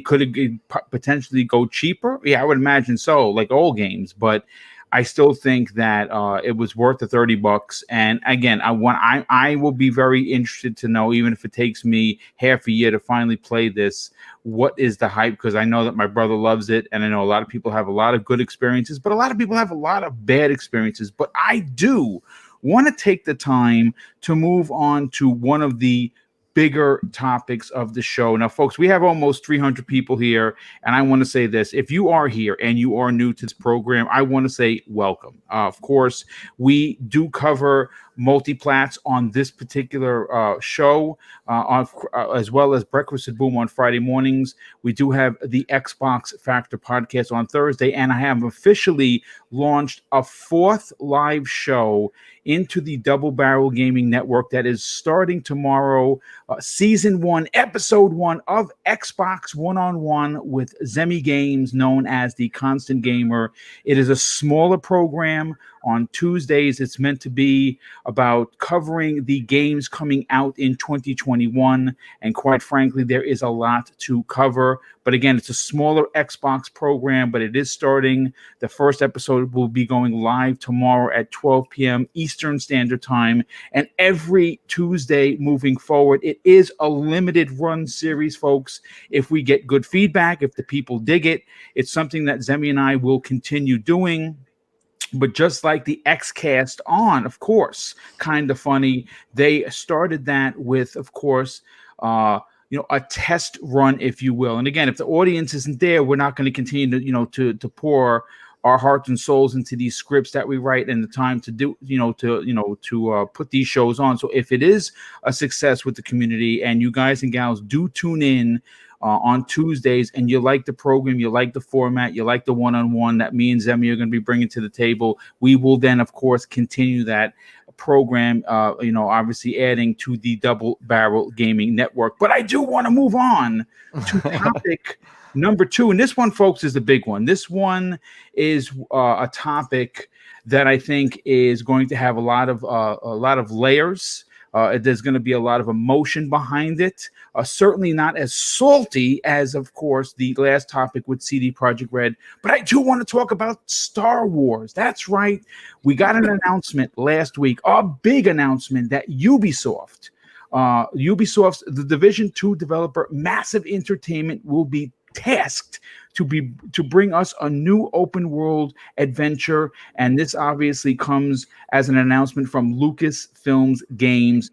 could it potentially go cheaper? Yeah, I would imagine so, like all games. But I still think that it was worth the $30. And again, I will be very interested to know, even if it takes me half a year to finally play this, what is the hype? Because I know that my brother loves it, and I know a lot of people have a lot of good experiences, but a lot of people have a lot of bad experiences. But I do want to take the time to move on to one of the bigger topics of the show. Now, folks, we have almost 300 people here, and I want to say this. If you are here and you are new to this program, I want to say welcome. Of course, we do cover multi-plats on this particular show, as well as Breakfast with Boom on Friday mornings. We do have the Xbox Factor podcast on Thursday, and I have officially launched a 4th live show into the Double Barrel Gaming Network that is starting tomorrow, season 1, episode 1 of Xbox One-on-One with Zemi Games, known as the Constant Gamer. It is a smaller program. On Tuesdays, it's meant to be about covering the games coming out in 2021. And quite frankly, there is a lot to cover. But again, it's a smaller Xbox program, but it is starting. The first episode will be going live tomorrow at 12 p.m. Eastern Standard Time. And every Tuesday moving forward, it is a limited run series, folks. If we get good feedback, if the people dig it, it's something that Zemi and I will continue doing. But just like the Xcast on, of course, kind of funny, they started that with, of course, a test run, if you will. And again, if the audience isn't there, we're not going to continue to pour our hearts and souls into these scripts that we write and the time to do, to put these shows on. So if it is a success with the community and you guys and gals do tune in on Tuesdays, and you like the program, you like the format, you like the one-on-one that me and Zemi are going to be bringing to the table, we will then, of course, continue that program, obviously adding to the Double Barrel Gaming Network. But I do want to move on to topic number 2. And this one, folks, is the big one. This one is a topic that I think is going to have a lot of layers. There's going to be a lot of emotion behind it. Certainly not as salty as, of course, the last topic with CD Projekt Red. But I do want to talk about Star Wars. That's right. We got an announcement last week, a big announcement that Ubisoft's the Division 2 developer, Massive Entertainment, will be tasked to bring us a new open world adventure. And this obviously comes as an announcement from Lucasfilms Games.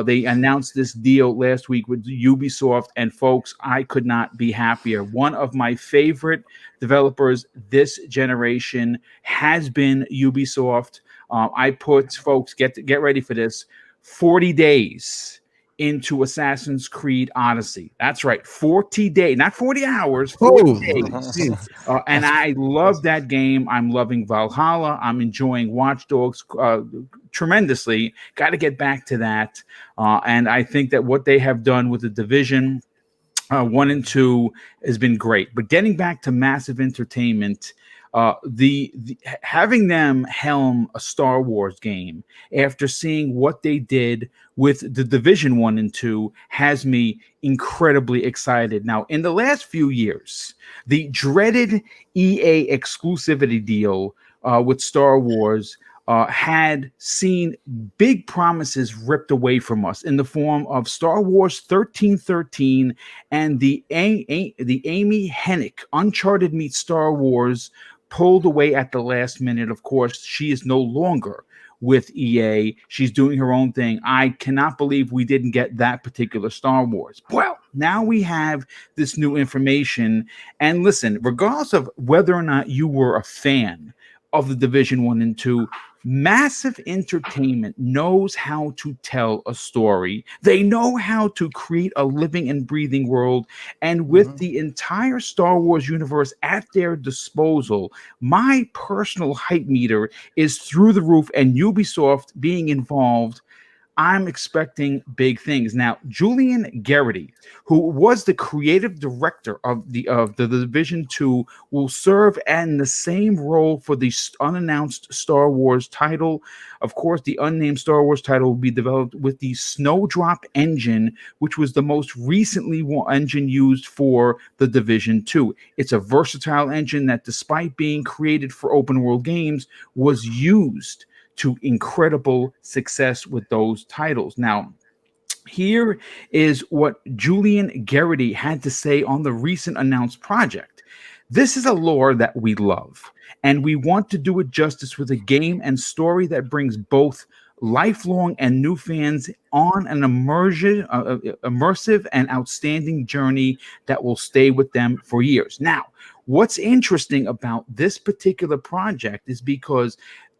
They announced this deal last week with Ubisoft, and folks, I could not be happier. One of my favorite developers this generation has been Ubisoft. I put, folks, get ready for this, 40 days into Assassin's Creed Odyssey. That's right, 40 days, not 40 hours, 40 days. And I love that game. I'm loving Valhalla. I'm enjoying Watch Dogs tremendously. Got to get back to that. And I think that what they have done with the Division 1 and 2 has been great. But getting back to Massive Entertainment, The having them helm a Star Wars game after seeing what they did with the Division 1 and 2 has me incredibly excited. Now, in the last few years, the dreaded EA exclusivity deal with Star Wars had seen big promises ripped away from us in the form of Star Wars 1313 and the Amy Hennig Uncharted meets Star Wars pulled away at the last minute. Of course, she is no longer with EA. She's doing her own thing. I cannot believe we didn't get that particular Star Wars. Well, now we have this new information. And listen, regardless of whether or not you were a fan of the Division 1 and 2, Massive Entertainment knows how to tell a story. They know how to create a living and breathing world. And with the entire Star Wars universe at their disposal, my personal hype meter is through the roof, and Ubisoft being involved, I'm expecting big things. Now, Julian Garrity, who was the creative director of the Division 2, will serve in the same role for the unannounced Star Wars title. Of course, the unnamed Star Wars title will be developed with the Snowdrop engine, which was the most recently engine used for the Division 2. It's a versatile engine that, despite being created for open world games, was used to incredible success with those titles. Now, here is what Julian Garrity had to say on the recent announced project. This is a lore that we love, and we want to do it justice with a game and story that brings both lifelong and new fans on an immersive and outstanding journey that will stay with them for years. Now, what's interesting about this particular project is because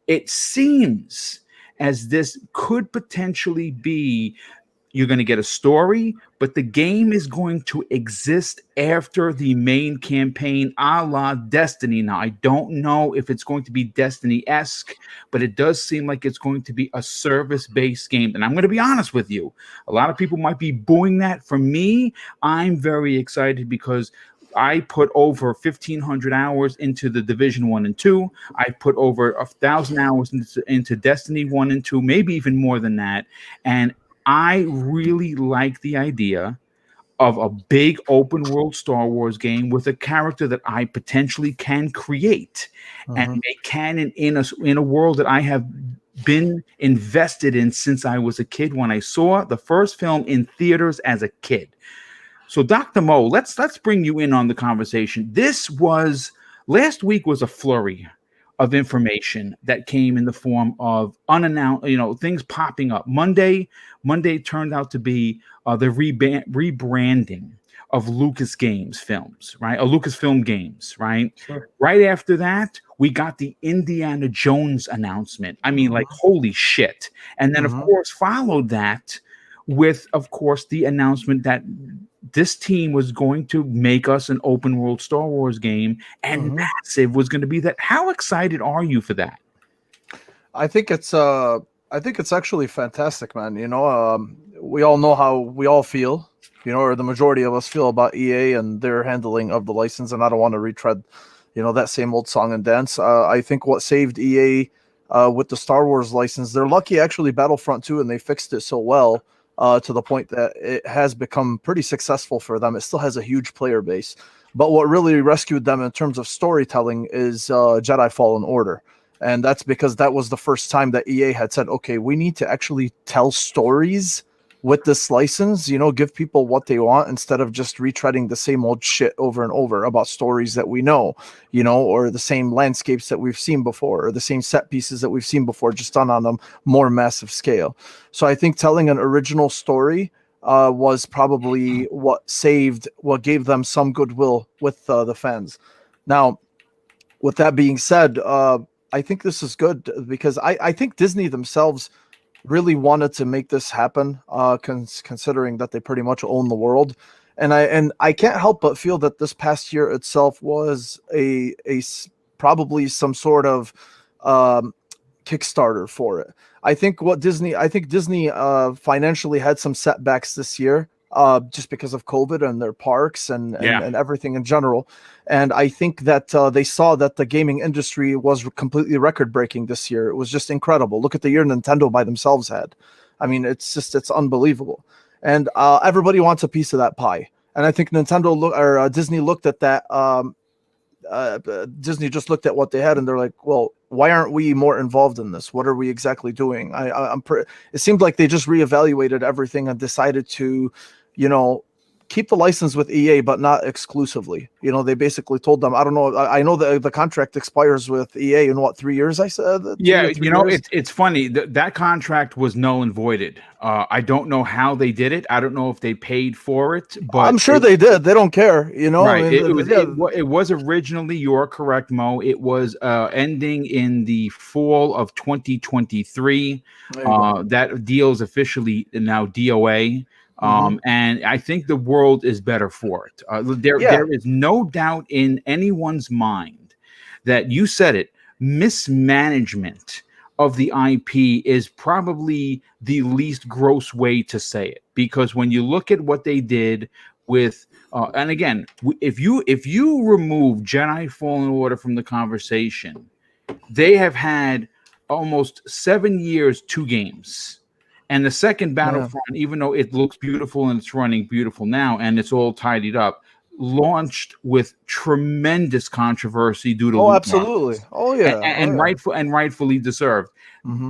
it seems as this could potentially be, you're going to get a story, but the game is going to exist after the main campaign, a la Destiny. Now, I don't know if it's going to be Destiny-esque, but it does seem like it's going to be a service-based game. And I'm going to be honest with you, a lot of people might be booing that. For me, I'm very excited because I put over 1,500 hours into the Division 1 and 2. I put over 1,000 hours into Destiny 1 and 2, maybe even more than that. And I really like the idea of a big open world Star Wars game with a character that I potentially can create and make canon in a world that I have been invested in since I was a kid, when I saw the first film in theaters as a kid. So, Dr. Mo, let's bring you in on the conversation. Last week was a flurry of information that came in the form of unannounced, things popping up. Monday turned out to be the rebranding of Lucas Games films, right? Lucasfilm Games, right? Sure. Right after that, we got the Indiana Jones announcement. I mean, like, holy shit. And then, of course, followed that with, of course, the announcement that this team was going to make us an open world Star Wars game, and Massive was going to be that. How excited are you for that? I think it's actually fantastic, man. We all know how we all feel, or the majority of us feel about EA and their handling of the license, and I don't want to retread, that same old song and dance. I think what saved EA with the Star Wars license, they're lucky actually Battlefront 2, and they fixed it so well to the point that it has become pretty successful for them. It still has a huge player base. But what really rescued them in terms of storytelling is Jedi Fallen Order. And that's because that was the first time that EA had said, okay, we need to actually tell stories with this license, give people what they want instead of just retreading the same old shit over and over about stories that we know, or the same landscapes that we've seen before, or the same set pieces that we've seen before, just done on a more massive scale. So I think telling an original story was probably what gave them some goodwill with the fans. Now, with that being said, I think this is good because I think Disney themselves really wanted to make this happen, considering that they pretty much own the world. And I can't help but feel that this past year itself was a probably some sort of Kickstarter for it. I think Disney financially had some setbacks this year. just because of COVID and their parks and Yeah. everything in general. And I think that they saw that the gaming industry was completely record-breaking this year. It was just incredible. Look at the year Nintendo by themselves had. I mean, it's unbelievable. And everybody wants a piece of that pie. And I think Disney looked at that. Disney just looked at what they had and they're like, well, why aren't we more involved in this? What are we exactly doing? It seemed like they just reevaluated everything and decided to, keep the license with EA, but not exclusively. They basically told them, I don't know. I know the contract expires with EA in 3 years? I said. Yeah, years? it's funny that contract was null and voided. I don't know how they did it. I don't know if they paid for it, but I'm sure they did. They don't care, Right. I mean, It was originally, you're correct, Mo. It was ending in the fall of 2023. That deal is officially now DOA. And I think the world is better for it. There is no doubt in anyone's mind that you said it. Mismanagement of the IP is probably the least gross way to say it, because when you look at what they did with, and again, if you remove Jedi Fallen Order from the conversation, they have had almost 7 years, 2 games. And the second Battlefront, even though it looks beautiful and it's running beautiful now and it's all tidied up, launched with tremendous controversy due to loot absolutely. markets. Rightfully deserved.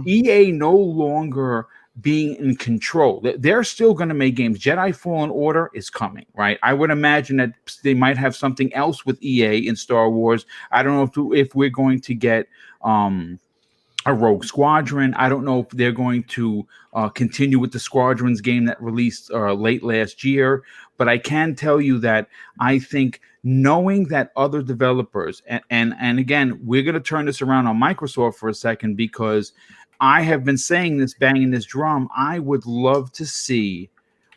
EA no longer being in control. They're still going to make games. Jedi Fallen Order is coming, right? I would imagine that they might have something else with EA in Star Wars. I don't know if we're going to get a Rogue Squadron. I don't know if they're going to continue with the Squadrons game that released late last year, but I can tell you that I think knowing that other developers, and again, we're going to turn this around on Microsoft for a second, because I have been saying this, banging this drum. I would love to see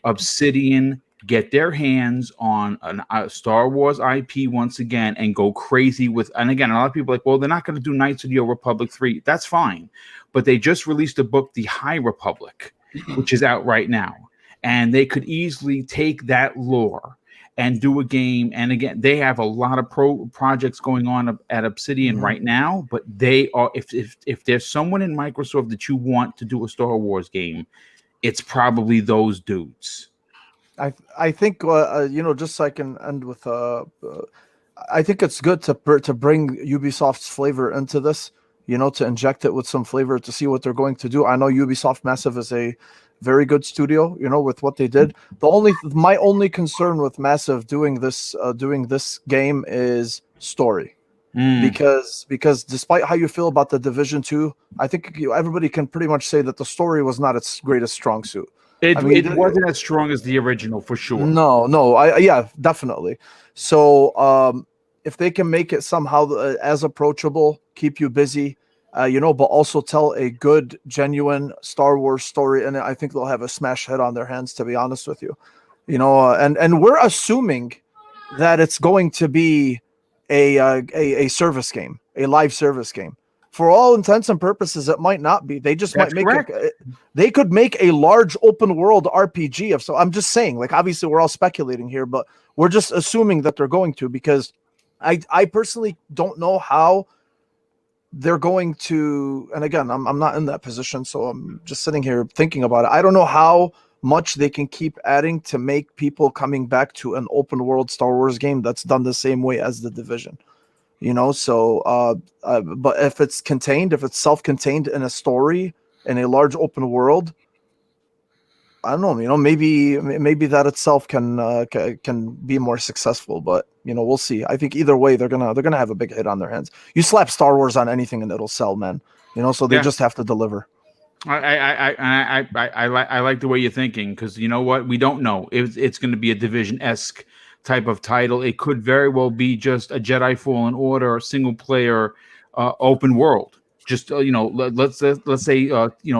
Obsidian get their hands on a Star Wars IP once again and go crazy with, and again, a lot of people are like, well, they're not going to do Knights of the Old Republic 3. That's fine. But they just released a book, The High Republic, which is out right now. And they could easily take that lore and do a game. And again, they have a lot of projects going on at Obsidian right now, but they are, if there's someone in Microsoft that you want to do a Star Wars game, it's probably those dudes. I think just so I can end with I think it's good to bring Ubisoft's flavor into this, to inject it with some flavor to see what they're going to do. I know Ubisoft Massive is a very good studio, with what they did. My only concern with Massive doing this game is story. Because despite how you feel about the Division 2, I think everybody can pretty much say that the story was not its greatest strong suit. It wasn't as strong as the original, for sure. No, yeah, definitely. So if they can make it somehow as approachable, keep you busy, but also tell a good, genuine Star Wars story, and I think they'll have a smash hit on their hands, to be honest with you. And we're assuming that it's going to be a service game, a live service game. For all intents and purposes, it might not be. They just might make it. They could make a large open world RPG. So I'm just saying, like, obviously we're all speculating here, but we're just assuming that they're going to, because I personally don't know how they're going to. And again, I'm not in that position, so I'm just sitting here thinking about it. I don't know how much they can keep adding to make people coming back to an open world Star Wars game that's done the same way as the Division. But if it's self-contained in a story in a large open world, I don't know, maybe that itself can be more successful, but we'll see. I think either way they're gonna have a big hit on their hands. You slap Star Wars on anything and it'll sell, man. So they just have to deliver. I like the way you're thinking, because you know what, we don't know if it's going to be a Division-esque type of title. It could very well be just a Jedi Fallen Order single player open world. Just let's say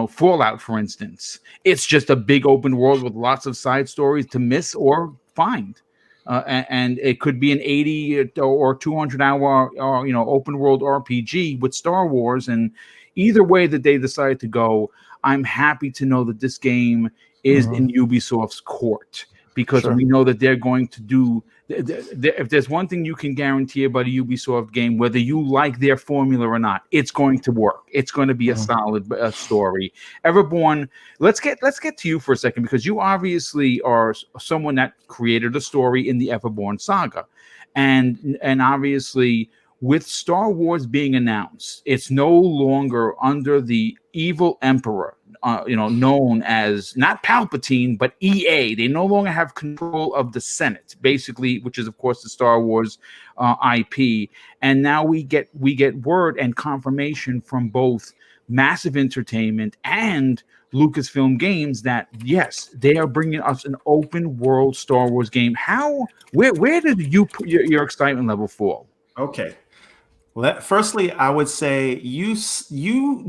Fallout, for instance. It's just a big open world with lots of side stories to miss or find, and it could be an 80 or 200 hour open world RPG with Star Wars. And either way that they decide to go, I'm happy to know that this game is in Ubisoft's court. because Sure. we know that they're going to do. If there's one thing you can guarantee about a Ubisoft game, whether you like their formula or not, it's going to work. It's going to be a solid story. Everborn, let's get to you for a second, because you obviously are someone that created a story in the Everborn saga, and obviously with Star Wars being announced, it's no longer under the evil emperor, known as not Palpatine, but EA. They no longer have control of the Senate, basically, which is, of course, the Star Wars IP. And now we get word and confirmation from both Massive Entertainment and Lucasfilm Games that yes, they are bringing us an open world Star Wars game. Where did you put your excitement level fall? Okay. Firstly, I would say you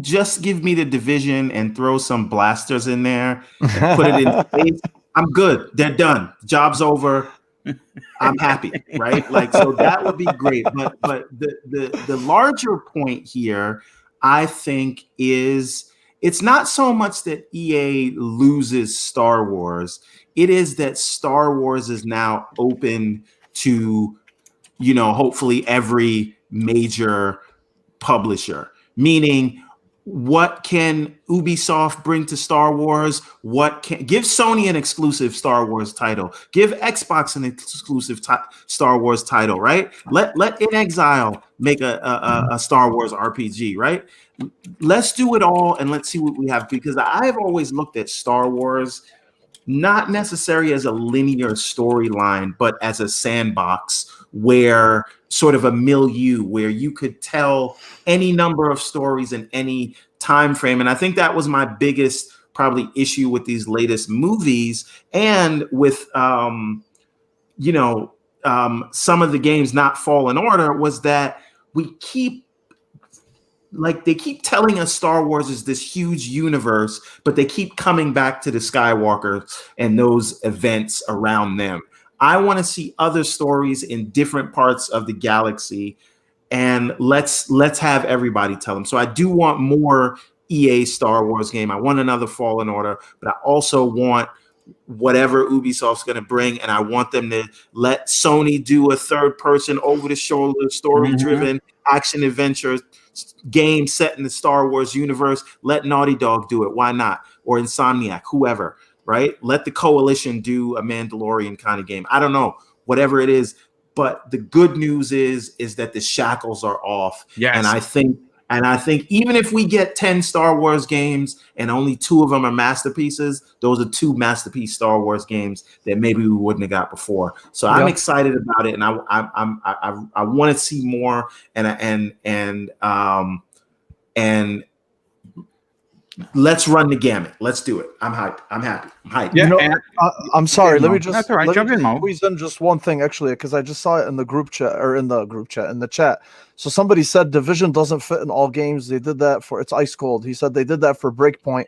just give me the Division and throw some blasters in there and put it in space. I'm good. They're done. Job's over. I'm happy, right? Like, so that would be great. But the larger point here, I think, is it's not so much that EA loses Star Wars. It is that Star Wars is now open to, hopefully every major publisher, meaning what can Ubisoft bring to Star Wars? What can give Sony an exclusive Star Wars title? Give Xbox an exclusive Star Wars title, right? Let In Exile make a Star Wars RPG, right? Let's do it all and let's see what we have, because I've always looked at Star Wars not necessarily as a linear storyline, but as a sandbox where sort of a milieu where you could tell any number of stories in any time frame. And I think that was my biggest probably issue with these latest movies, and with some of the games not fall in order, was that they keep telling us Star Wars is this huge universe, but they keep coming back to the Skywalkers and those events around them. I want to see other stories in different parts of the galaxy, and let's have everybody tell them. So I do want more EA Star Wars game. I want another Fallen Order, but I also want whatever Ubisoft's going to bring, and I want them to let Sony do a third-person, over-the-shoulder, story-driven action adventure game set in the Star Wars universe. Let Naughty Dog do it. Why not? Or Insomniac, whoever. Right? Let the Coalition do a Mandalorian kind of game. I don't know, whatever it is. But the good news is that the shackles are off. Yes. And I think even if we get 10 Star Wars games and only 2 of them are masterpieces, those are 2 masterpiece Star Wars games that maybe we wouldn't have got before. So I'm excited about it, and I want to see more, and let's run the gamut. Let's do it. I'm hyped. I'm happy. I'm hyped. Yeah, I'm sorry. Let me just. That's all right. Jump in, Mo. Squeeze in just one thing, actually, because I just saw it in the chat. So somebody said Division doesn't fit in all games. They did that for it's Ice Cold. He said they did that for Breakpoint,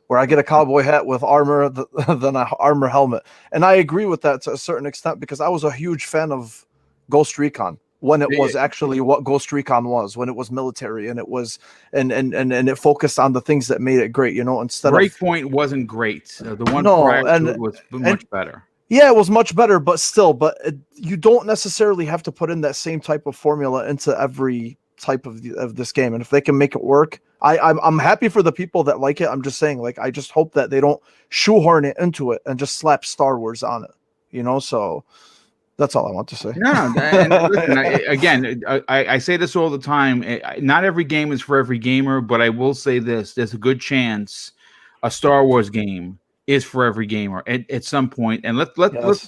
where I get a cowboy hat with armor, then an armor helmet, and I agree with that to a certain extent, because I was a huge fan of Ghost Recon when it was actually what Ghost Recon was, when it was military and it was and it focused on the things that made it great, instead Breakpoint wasn't great. The one prior to it was much better. Yeah, it was much better, but still, you don't necessarily have to put in that same type of formula into every type of this game. And if they can make it work, I'm happy for the people that like it. I'm just saying, I just hope that they don't shoehorn it into it and just slap Star Wars on it, so that's all I want to say. No, and listen, I say this all the time. Not every game is for every gamer, but I will say this: there's a good chance a Star Wars game is for every gamer at some point. And let's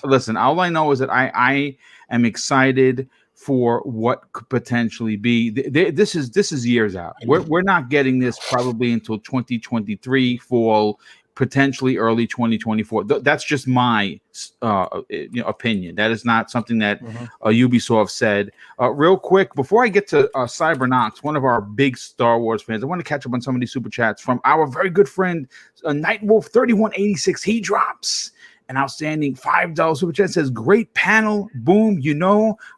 listen. All I know is that I am excited for what could potentially be. This is years out. We're not getting this probably until 2023 fall. Potentially early 2024. That's just my opinion. That is not something that Ubisoft said. Real quick, before I get to Cybernox, one of our big Star Wars fans, I want to catch up on some of these super chats from our very good friend Nightwolf 3186. He drops an outstanding $5 super chat. Says, great panel. Boom.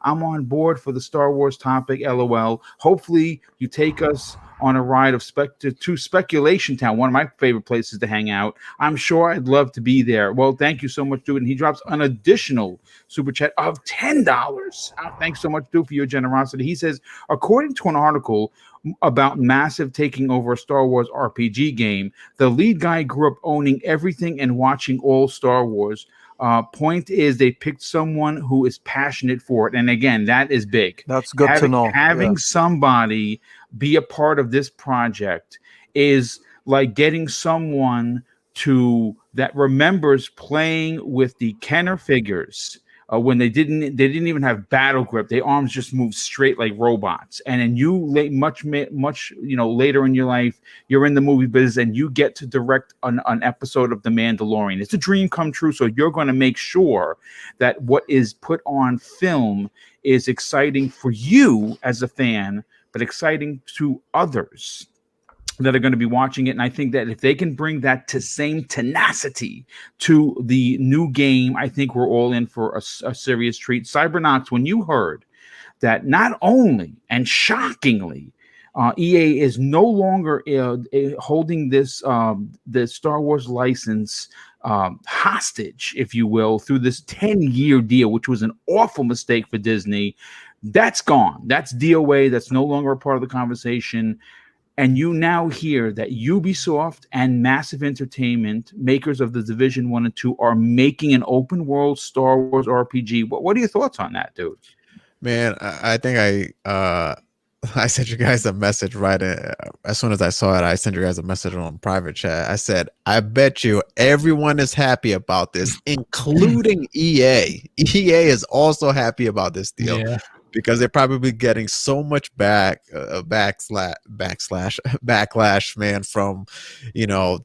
I'm on board for the Star Wars topic. LOL. Hopefully you take us on a ride of to Speculation Town, one of my favorite places to hang out. I'm sure I'd love to be there. Well, thank you so much, dude. And he drops an additional super chat of $10. Thanks so much, dude, for your generosity. He says, according to an article about Massive taking over a Star Wars RPG game, the lead guy grew up owning everything and watching all Star Wars. Point is, they picked someone who is passionate for it, and again, that is big. That's good to know. Having somebody be a part of this project is like getting someone that remembers playing with the Kenner figures. When they didn't even have battle grip, their arms just moved straight like robots. And then much later in your life, you're in the movie business and you get to direct an episode of The Mandalorian. It's a dream come true. So you're going to make sure that what is put on film is exciting for you as a fan, but exciting to others that are going to be watching it. And I think that if they can bring that same tenacity to the new game, I think we're all in for a serious treat. Cybernauts, when you heard that not only and shockingly, EA is no longer holding this the Star Wars license hostage, if you will, through this 10-year deal, which was an awful mistake for Disney. That's gone. That's DOA. That's no longer a part of the conversation. And you now hear that Ubisoft and Massive Entertainment, makers of the Division 1 and 2, are making an open world Star Wars RPG. What are your thoughts on that, dude? Man, I think I sent you guys a message as soon as I saw it. I sent you guys a message on private chat. I said, I bet you everyone is happy about this, including EA. EA is also happy about this deal. Yeah. Because they're probably getting so much backlash, man, from,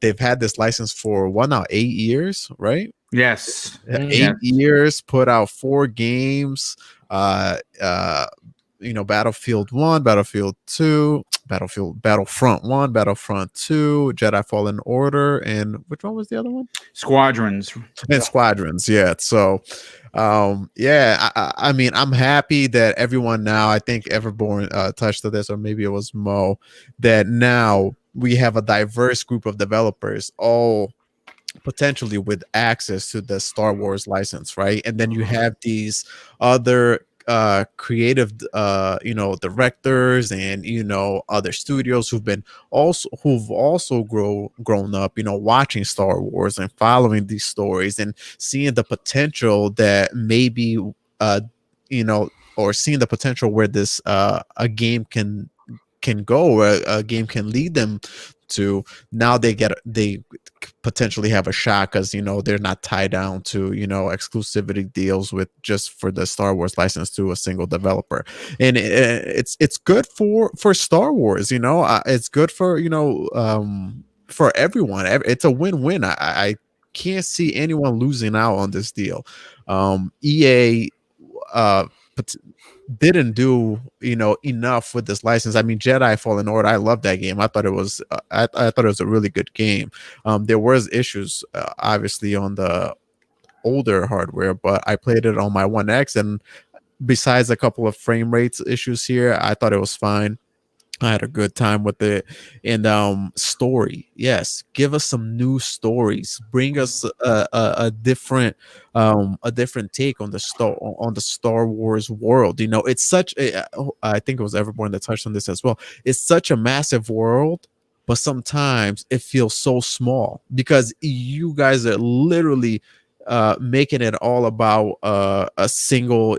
they've had this license for 8 years, right? Yes. 8 years, put out 4 games, Battlefield 1, Battlefield 2, Battlefront 1, Battlefront 2, Jedi Fallen Order, and which one was the other one? Squadrons. And Squadrons, yeah. So, I mean, I'm happy that everyone now, I think Everborn touched on this, or maybe it was Mo, that now we have a diverse group of developers, all potentially with access to the Star Wars license, right? And then you have these other creative directors and other studios who've also grown up watching Star Wars and following these stories and seeing the potential that maybe or seeing the potential where this a game can go, where a game can lead them to. Now they potentially have a shot because they're not tied down to exclusivity deals with just for the Star Wars license to a single developer. And it's good for Star Wars. It's good for for everyone. It's a win-win. I can't see anyone losing out on this deal. EA didn't do enough with this license. I mean, Jedi Fallen Order, I love that game. I thought it was I thought it was a really good game. There was issues obviously on the older hardware, but I played it on my One X, and besides a couple of frame rates issues here, I thought it was fine. I had a good time with it. And story, yes, give us some new stories. Bring us a different take on the Star Wars world. It's such I think it was Everborn that touched on this as well. It's such a massive world, but sometimes it feels so small because you guys are literally making it all about a single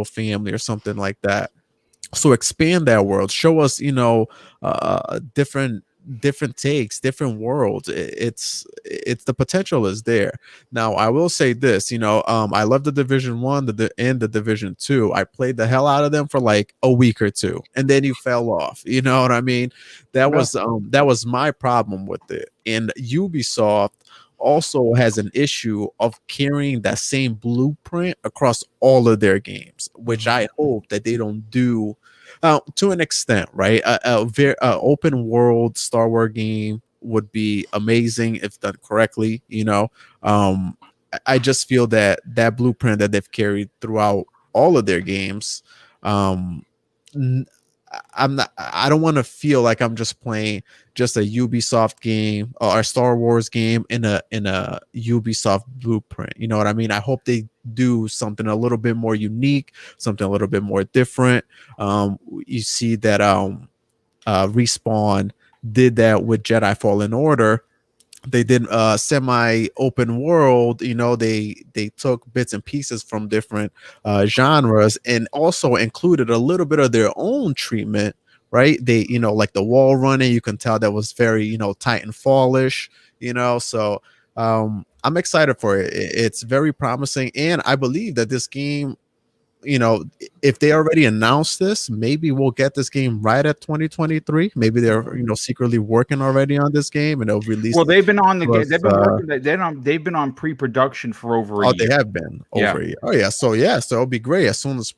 family or something like that. So expand that world, show us different takes, different worlds. It's the potential is there. Now I will say this, I love the Division 1 and the Division 2. I played the hell out of them for like a week or two, and then you fell off. You know what I mean? That was my problem with it. And Ubisoft also has an issue of carrying that same blueprint across all of their games, which I hope that they don't do to an extent, right? A very open world Star Wars game would be amazing if done correctly. I just feel that blueprint that they've carried throughout all of their games, I don't want to feel like I'm just playing just a Ubisoft game or a Star Wars game in a Ubisoft blueprint. You know what I mean? I hope they do something a little bit more unique, something a little bit more different. You see that Respawn did that with Jedi Fallen Order. They did semi-open world. You know, they took bits and pieces from different genres and also included a little bit of their own treatment, right? They, you know, like the wall running, you can tell that was very, you know, Titanfall-ish, you know. So I'm excited for it. It's very promising, and I believe that this game, you know, if they already announced this, maybe we'll get this game right at 2023. Maybe they're, you know, secretly working already on this game and they'll release. Well, they've been on the game. They've been working. They've been on pre-production for over a year. They have been over a year. Oh yeah, so it'll be great as soon as,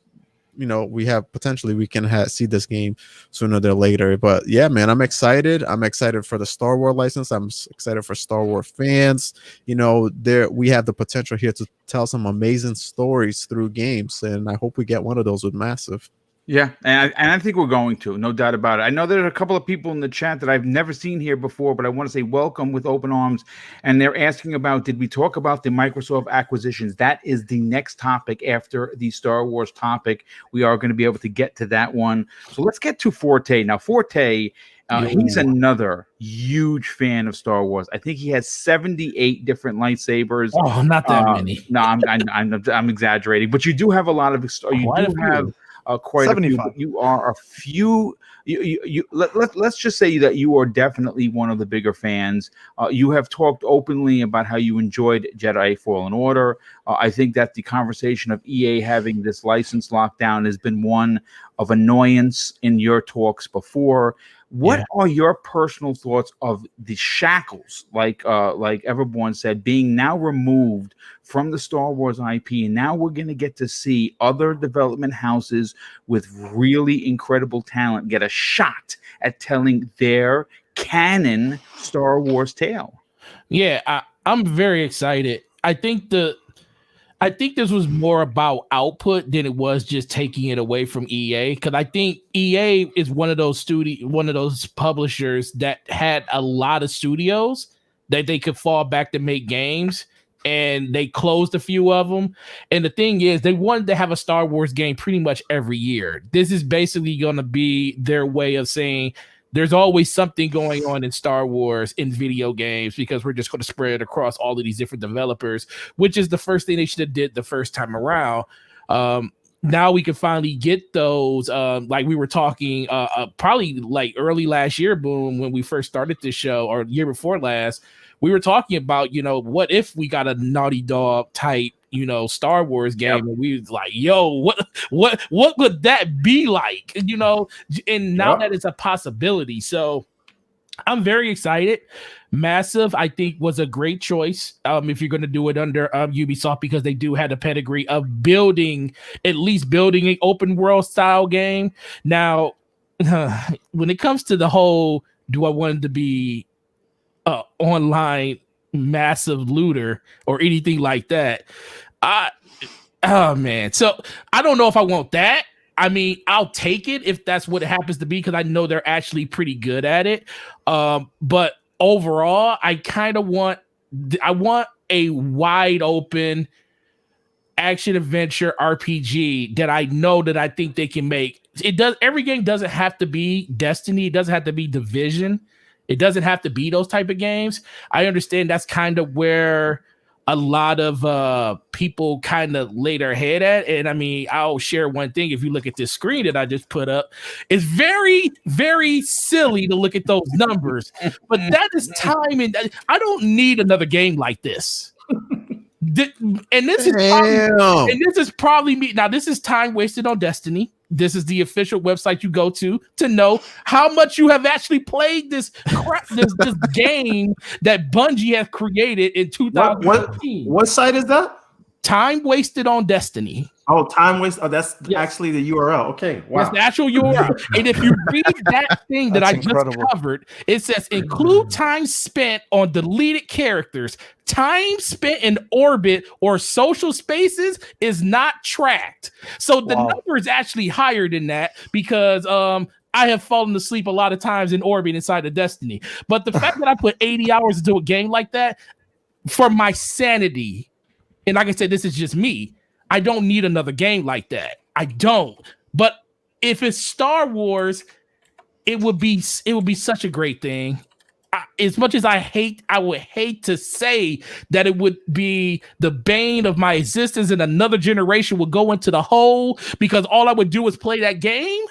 you know, we have potentially we can see this game sooner than later. But yeah, man, I'm excited. I'm excited for the Star Wars license. I'm excited for Star Wars fans. You know, we have the potential here to tell some amazing stories through games, and I hope we get one of those with Massive. Yeah, and I think we're going to, no doubt about it. I know there are a couple of people in the chat that I've never seen here before, but I want to say welcome with open arms. And they're asking about, did we talk about the Microsoft acquisitions? That is the next topic after the Star Wars topic. We are going to be able to get to that one. So let's get to Forte. Now, Forte, he's another huge fan of Star Wars. I think he has 78 different lightsabers. Oh, not that many. No, I'm exaggerating. But you do have a lot of. Quite 75. A few. You are a few. Let's just say that you are definitely one of the bigger fans. You have talked openly about how you enjoyed Jedi Fallen Order. I think that the conversation of EA having this license lockdown has been one of annoyance in your talks before. What are your personal thoughts of the shackles, like Everborn said, being now removed from the Star Wars IP, and now we're going to get to see other development houses with really incredible talent get a shot at telling their canon Star Wars tale? Yeah, I'm very excited. I think this was more about output than it was just taking it away from EA, because I think EA is one of those publishers that had a lot of studios that they could fall back to make games, and they closed a few of them. And the thing is, they wanted to have a Star Wars game pretty much every year. This is basically going to be their way of saying there's always something going on in Star Wars in video games, because we're just going to spread it across all of these different developers, which is the first thing they should have did the first time around. Now we can finally get those, like we were talking probably like early last year, Boom, when we first started this show, or year before last, we were talking about, you know, what if we got a Naughty Dog type, you know, Star Wars game, and we was like, yo, what would that be like, you know? And now that it's a possibility, so I'm very excited. Massive, I think, was a great choice if you're going to do it under Ubisoft, because they do have the pedigree of at least building an open world style game. Now, when it comes to the whole, do I want it to be online massive looter or anything like that, oh man, so I don't know if I want that. I mean, I'll take it if that's what it happens to be, because I know they're actually pretty good at it. But overall, I want a wide open action adventure RPG that I know that I think they can make. Every game doesn't have to be Destiny. It doesn't have to be Division. It doesn't have to be those type of games. I understand that's kind of where a lot of people kind of lay their head at. And I mean, I'll share one thing. If you look at this screen that I just put up, it's very, very silly to look at those numbers. But that is time, and I don't need another game like this. And this is probably me. Now, this is time wasted on Destiny. This is the official website you go to know how much you have actually played this game that Bungie has created in 2015. What site is that? Time wasted on Destiny. Oh, time waste. Oh, that's actually the URL. Okay, wow. That's the actual URL. And if you read that thing that I just covered, it says include time spent on deleted characters. Time spent in orbit or social spaces is not tracked. So the number is actually higher than that, because I have fallen asleep a lot of times in orbit inside of Destiny. But the fact that I put 80 hours into a game like that, for my sanity, and like I said, this is just me, I don't need another game like that. I don't. But if it's Star Wars, it would be such a great thing. As much as I would hate to say that it would be the bane of my existence and another generation would go into the hole because all I would do is play that game.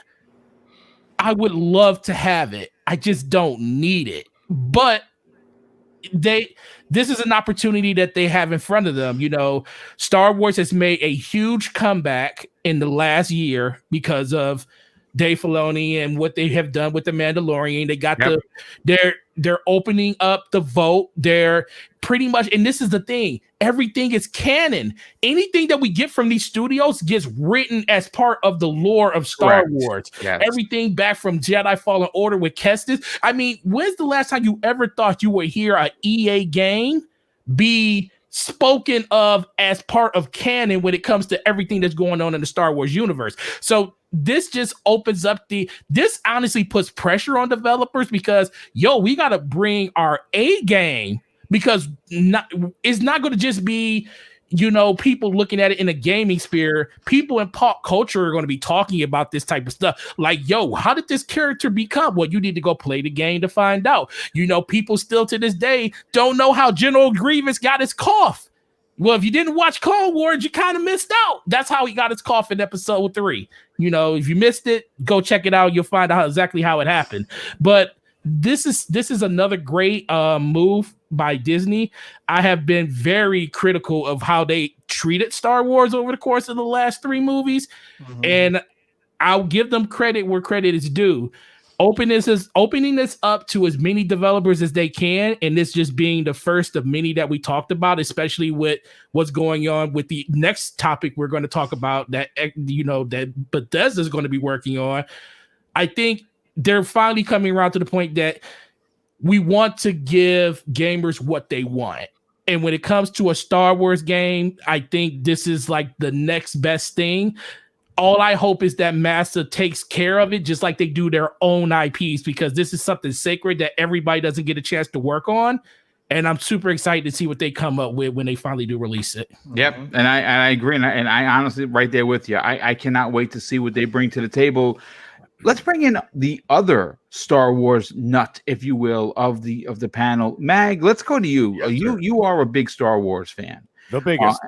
I would love to have it. I just don't need it. But this is an opportunity that they have in front of them. You know, Star Wars has made a huge comeback in the last year because of Dave Filoni and what they have done with the Mandalorian. They got they're opening up the vote. They're pretty much, and this is the thing, everything is canon. Anything that we get from these studios gets written as part of the lore of Star Wars. Yes. Everything back from Jedi Fallen Order with Kestis. I mean, when's the last time you ever thought you would hear an EA game be spoken of as part of canon when it comes to everything that's going on in the Star Wars universe? So this just opens up this honestly puts pressure on developers because, we got to bring our A game, because it's not going to just be, people looking at it in a gaming sphere. People in pop culture are going to be talking about this type of stuff. Like, how did this character become? Well, you need to go play the game to find out. People still to this day don't know how General Grievous got his cough. Well, if you didn't watch Clone Wars, you kind of missed out. That's how he got his cough in episode 3. If you missed it, go check it out. You'll find out exactly how it happened. But this is another great move by Disney. I have been very critical of how they treated Star Wars over the course of the last 3 movies. Mm-hmm. And I'll give them credit where credit is due. Opening this up to as many developers as they can, and this just being the first of many that we talked about, especially with what's going on with the next topic we're going to talk about that that Bethesda is going to be working on. I think they're finally coming around to the point that we want to give gamers what they want. And when it comes to a Star Wars game, I think this is like the next best thing. All I hope is that Massa takes care of it just like they do their own IPs, because this is something sacred that everybody doesn't get a chance to work on. And I'm super excited to see what they come up with when they finally do release it. Yep. And I agree. And I honestly, right there with you, I cannot wait to see what they bring to the table. Let's bring in the other Star Wars nut, if you will, of the panel. Mag, let's go to you. Yes, you are a big Star Wars fan. The biggest.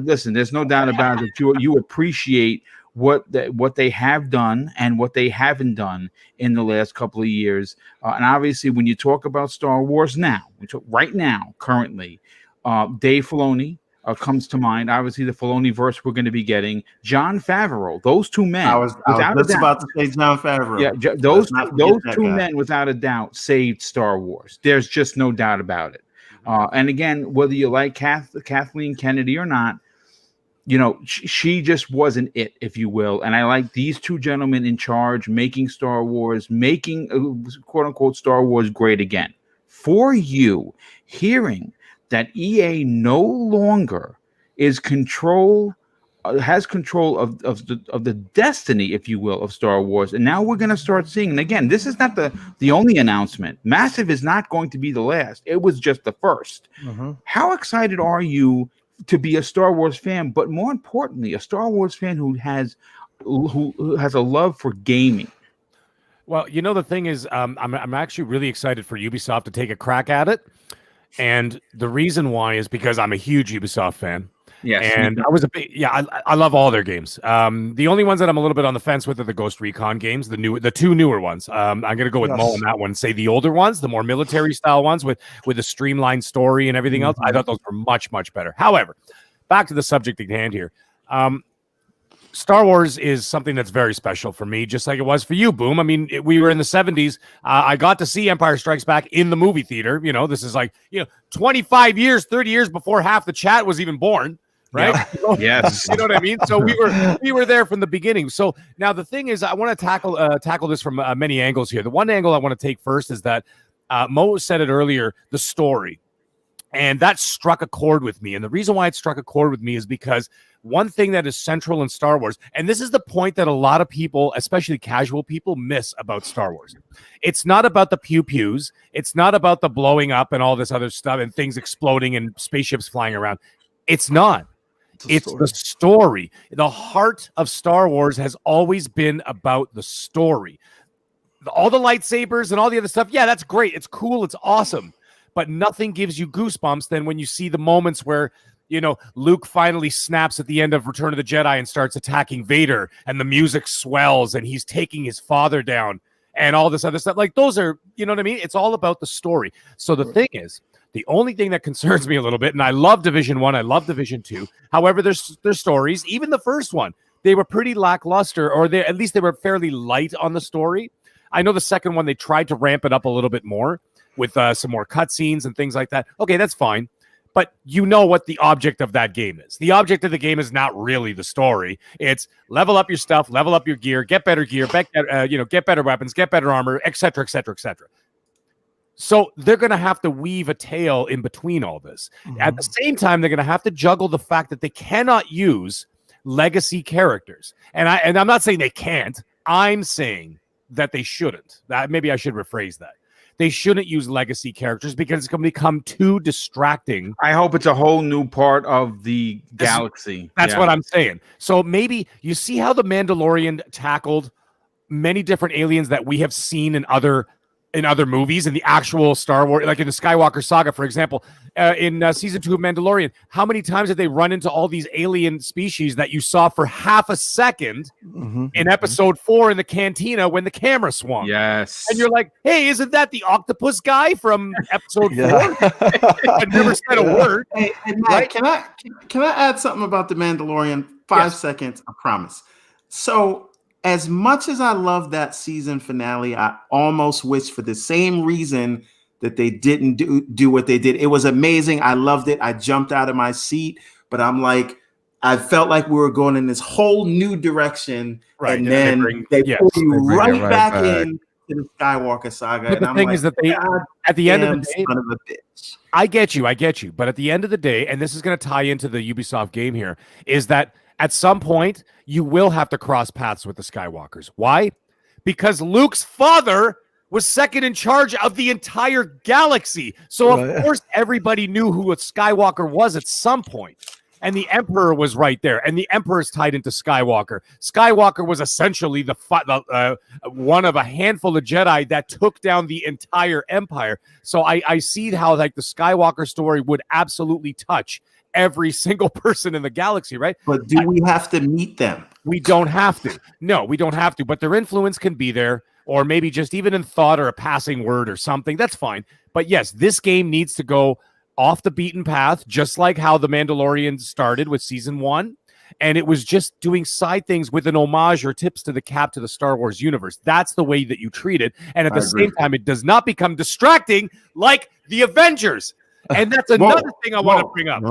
Listen, there's no doubt about it. You appreciate what they have done and what they haven't done in the last couple of years. And obviously, when you talk about Star Wars right now, currently, Dave Filoni comes to mind. Obviously, the Filoni-verse we're going to be getting. Jon Favreau, those two men. I was just about to say Jon Favreau. Yeah, those two men, without a doubt, saved Star Wars. There's just no doubt about it. And again, whether you like Kathleen Kennedy or not, she just wasn't it, if you will. And I like these two gentlemen in charge, making Star Wars, making quote unquote Star Wars great again. For you, hearing that EA no longer has control of the destiny, if you will, of Star Wars. And now we're going to start seeing, and again, this is not the only announcement. Massive is not going to be the last. It was just the first. Mm-hmm. How excited are you to be a Star Wars fan, but more importantly, a Star Wars fan who has a love for gaming? Well, the thing is, I'm actually really excited for Ubisoft to take a crack at it. And the reason why is because I'm a huge Ubisoft fan. Yes. And I love all their games. The only ones that I'm a little bit on the fence with are the Ghost Recon games, the 2 newer ones. I'm going to go with Mo on that one. Say the older ones, the more military style ones with a streamlined story and everything else. I thought those were much, much better. However, back to the subject at hand here. Star Wars is something that's very special for me, just like it was for you, Boom. I mean, we were in the 70s. I got to see Empire Strikes Back in the movie theater. This is like, 25 years, 30 years before half the chat was even born. Right? Yeah. Yes. You know what I mean? So we were there from the beginning. So now the thing is, I want to tackle this from many angles here. The one angle I want to take first is that Mo said it earlier, the story. And that struck a chord with me. And the reason why it struck a chord with me is because one thing that is central in Star Wars, and this is the point that a lot of people, especially casual people, miss about Star Wars. It's not about the pew-pews. It's not about the blowing up and all this other stuff and things exploding and spaceships flying around. It's not. It's the story. The heart of Star Wars has always been about the story. All the lightsabers and all the other stuff, yeah, that's great. It's cool. It's awesome. But nothing gives you goosebumps than when you see the moments where, you know, Luke finally snaps at the end of Return of the Jedi and starts attacking Vader, and the music swells and he's taking his father down and all this other stuff. Like, those are, you know what I mean? It's all about the story. So the thing is, the only thing that concerns me a little bit, and I love Division 1, I love Division 2. However, there's stories, even the first one, they were pretty lackluster, or at least they were fairly light on the story. I know the second one, they tried to ramp it up a little bit more with some more cutscenes and things like that. Okay, that's fine. But you know what the object of that game is. The object of the game is not really the story. It's level up your stuff, level up your gear, get better gear, get better weapons, get better armor, etc., etc., etc. So they're going to have to weave a tale in between all this. Mm-hmm. At the same time, they're going to have to juggle the fact that they cannot use legacy characters. And I'm not saying they can't. I'm saying that they shouldn't. Maybe I should rephrase that. They shouldn't use legacy characters because it's going to become too distracting. I hope it's a whole new part of the galaxy. That's what I'm saying. So maybe you see how the Mandalorian tackled many different aliens that we have seen in other movies, in the actual Star Wars, like in the Skywalker saga, for example, in season 2 of Mandalorian. How many times did they run into all these alien species that you saw for half a second in episode 4 in the cantina when the camera swung? Yes. And you're like, hey, isn't that the octopus guy from episode 4? I never said a word. Hey, Matt, can I add something about the Mandalorian? 5 seconds, I promise. So, as much as I love that season finale, I almost wish, for the same reason, that they didn't do what they did. It was amazing. I loved it. I jumped out of my seat, but I'm like, I felt like we were going in this whole new direction, right? And then they pull you right back in to the Skywalker saga. But the thing is that they, at the end of the day, son of a bitch. I get you. But at the end of the day, and this is going to tie into the Ubisoft game here, is that at some point, you will have to cross paths with the Skywalkers. Why? Because Luke's father was second in charge of the entire galaxy. So, of course, everybody knew who a Skywalker was at some point. And the Emperor was right there. And the Emperor is tied into Skywalker. Skywalker was essentially the one of a handful of Jedi that took down the entire Empire. So I see how, like, the Skywalker story would absolutely touch every single person in the galaxy, right? But do we have to meet them? We don't have to. No, we don't have to. But their influence can be there, or maybe just even in thought or a passing word or something. That's fine. But yes, this game needs to go off the beaten path, just like how The Mandalorian started with season 1. And it was just doing side things with an homage or tips to the cap to the Star Wars universe. That's the way that you treat it. And at the same time, it does not become distracting like the Avengers. And that's another thing I want to bring up.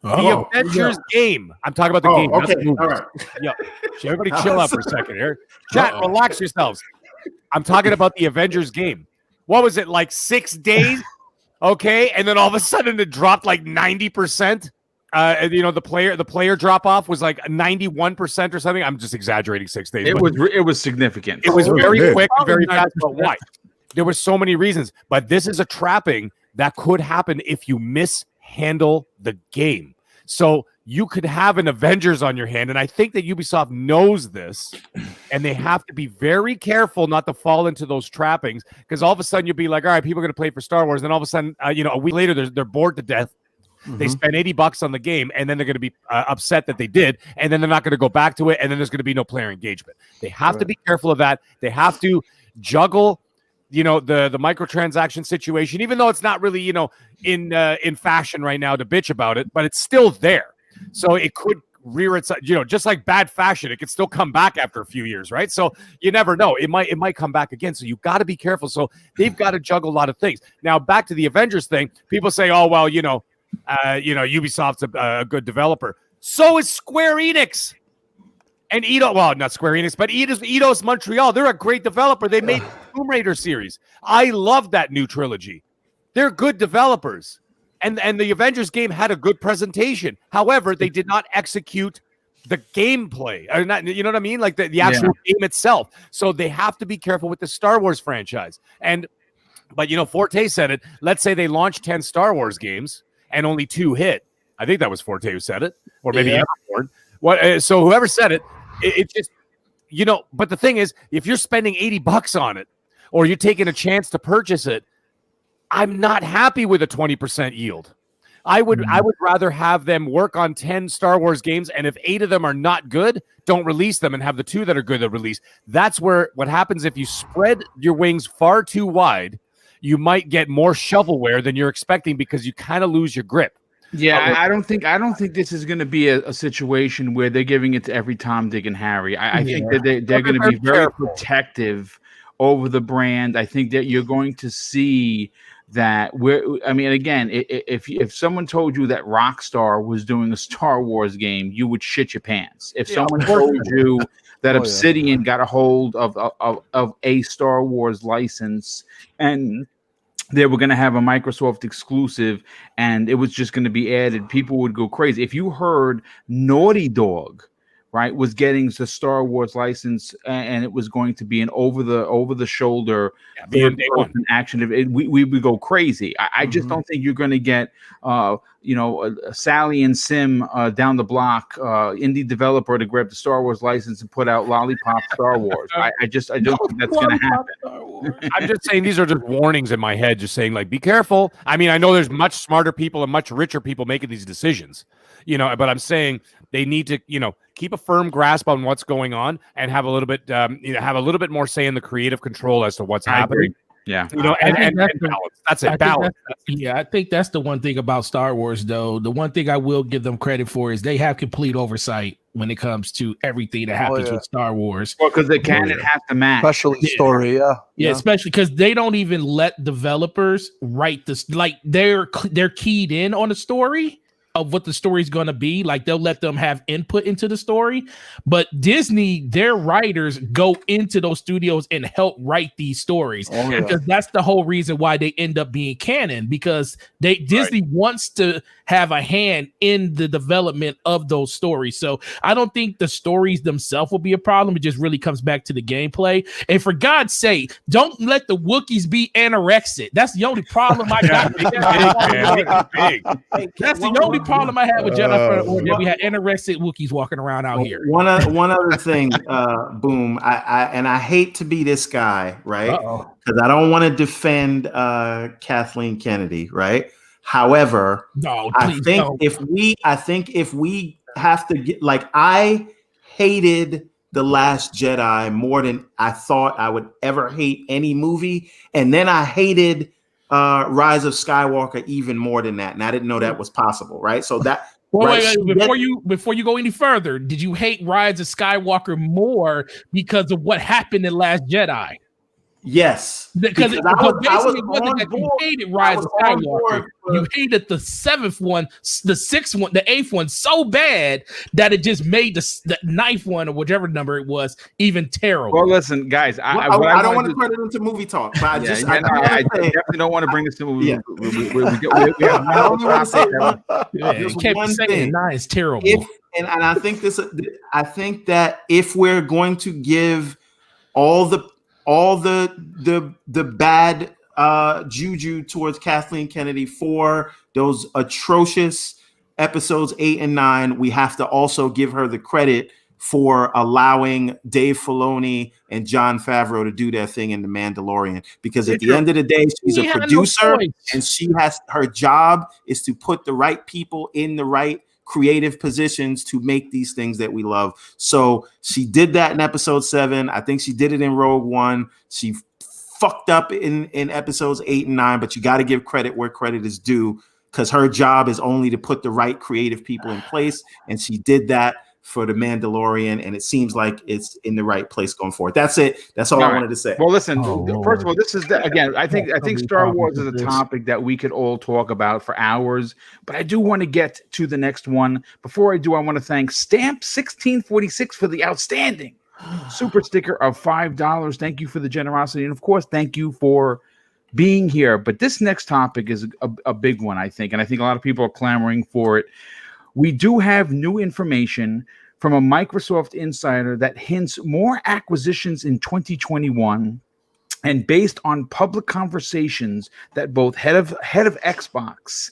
The Avengers game. I'm talking about the game. Okay, all right. Yeah. Everybody chill out for a second here. Chat, relax yourselves. I'm talking about the Avengers game. What was it, like 6 days? Okay, and then all of a sudden it dropped like 90%. The player drop off was like 91% or something. I'm just exaggerating 6 days. It was significant. It was very quick, very fast. But why? There were so many reasons. But this is a trapping that could happen if you mishandle the game. So you could have an Avengers on your hand, and I think that Ubisoft knows this, and they have to be very careful not to fall into those trappings, because all of a sudden you'll be like, all right, people are going to play for Star Wars, and then all of a sudden, a week later, they're bored to death. They spend $80 on the game, and then they're going to be upset that they did, and then they're not going to go back to it, and then there's going to be no player engagement. They have to be careful of that. They have to juggle the microtransaction situation, even though it's not really, in fashion right now to bitch about it, but it's still there. So it could rear its, just like bad fashion, it could still come back after a few years, right? So you never know. It might come back again. So you got to be careful. So they've got to juggle a lot of things. Now, back to the Avengers thing, people say, oh, well, Ubisoft's a good developer. So is Square Enix. And not Square Enix, but Eidos Montreal. They're a great developer. They made the Tomb Raider series. I love that new trilogy. They're good developers. And the Avengers game had a good presentation. However, they did not execute the gameplay. Or not, you know what I mean? Like the actual game itself. So they have to be careful with the Star Wars franchise. But Forte said it. Let's say they launched 10 Star Wars games and only 2 hit. I think that was Forte who said it, or maybe Everboard. So whoever said it, it's just But the thing is, if you're spending $80 on it, or you're taking a chance to purchase it, I'm not happy with a 20% yield. I would rather have them work on 10 Star Wars games, and if 8 of them are not good, don't release them and have the 2 that are good that release. That's what happens if you spread your wings far too wide. You might get more shovelware than you're expecting because you kind of lose your grip. Yeah, I don't think this is going to be a situation where they're giving it to every Tom, Dick, and Harry. I think that they're going to be very protective over the brand. I think that you're going to see that again, if someone told you that Rockstar was doing a Star Wars game, you would shit your pants. If someone told you that Obsidian got a hold of a Star Wars license and they were going to have a Microsoft exclusive and it was just going to be added, people would go crazy. If you heard Naughty Dog, right, was getting the Star Wars license and it was going to be an over the shoulder action, we would go crazy. I just don't think you're going to get Sally and Sim down the block indie developer to grab the Star Wars license and put out Lollipop Star Wars. I don't think that's going to happen. I'm just saying these are just warnings in my head, just saying, like, be careful. I mean, I know there's much smarter people and much richer people making these decisions, but I'm saying they need to, keep a firm grasp on what's going on and have a little bit more say in the creative control as to what's happening. Yeah. And balance. That's it. Balance. I think that's the one thing about Star Wars, though. The one thing I will give them credit for is they have complete oversight when it comes to everything that happens with Star Wars. Well, because the canon has to match. Especially story, yeah, especially because they don't even let developers write this. Like they're keyed in on the story of what the story is going to be. Like they'll let them have input into the story, but Disney, their writers go into those studios and help write these stories because that's the whole reason why they end up being canon, because Disney wants to have a hand in the development of those stories. So I don't think the stories themselves will be a problem. It just really comes back to the gameplay. And for God's sake, don't let the Wookiees be anorexic. That's the only problem I got. That's the only problem I had with Jedi Order. We had anorexic Wookiees walking around out here. One other thing, Boom. I hate to be this guy, right? Because I don't want to defend Kathleen Kennedy, right? However, I think if we have to get, like, I hated The Last Jedi more than I thought I would ever hate any movie, and then I hated Rise of Skywalker even more than that, and I didn't know that was possible, right? So that wait, before you go any further, did you hate Rise of Skywalker more because of what happened in Last Jedi? Yes, because you hated Rise of Skywalker. You hated the 7th one, the 6th one, the 8th one so bad that it just made the 9th one or whichever number it was even terrible. Well, listen, guys, I don't want to turn it into movie talk, but I definitely don't want to bring this to movie. It's terrible. And I think that if we're going to give all the bad juju towards Kathleen Kennedy for those atrocious episodes 8 and 9, we have to also give her the credit for allowing Dave Filoni and Jon Favreau to do their thing in The Mandalorian, because at the end of the day, she's a producer and her job is to put the right people in the right creative positions to make these things that we love. So she did that in episode 7. I think she did it in Rogue One. She fucked up in episodes 8 and 9, but you got to give credit where credit is due, because her job is only to put the right creative people in place, and she did that for The Mandalorian, and it seems like it's in the right place going forward. That's it. That's all I wanted to say. Well, listen, first of all, this is again, I think Star Wars is a topic that we could all talk about for hours, but I do want to get to the next one. Before I do, I want to thank Stamp 1646 for the outstanding super sticker of $5. Thank you for the generosity, and of course, thank you for being here. But this next topic is a big one, I think, and I think a lot of people are clamoring for it. We do have new information from a Microsoft insider that hints more acquisitions in 2021. And based on public conversations that both head of Xbox,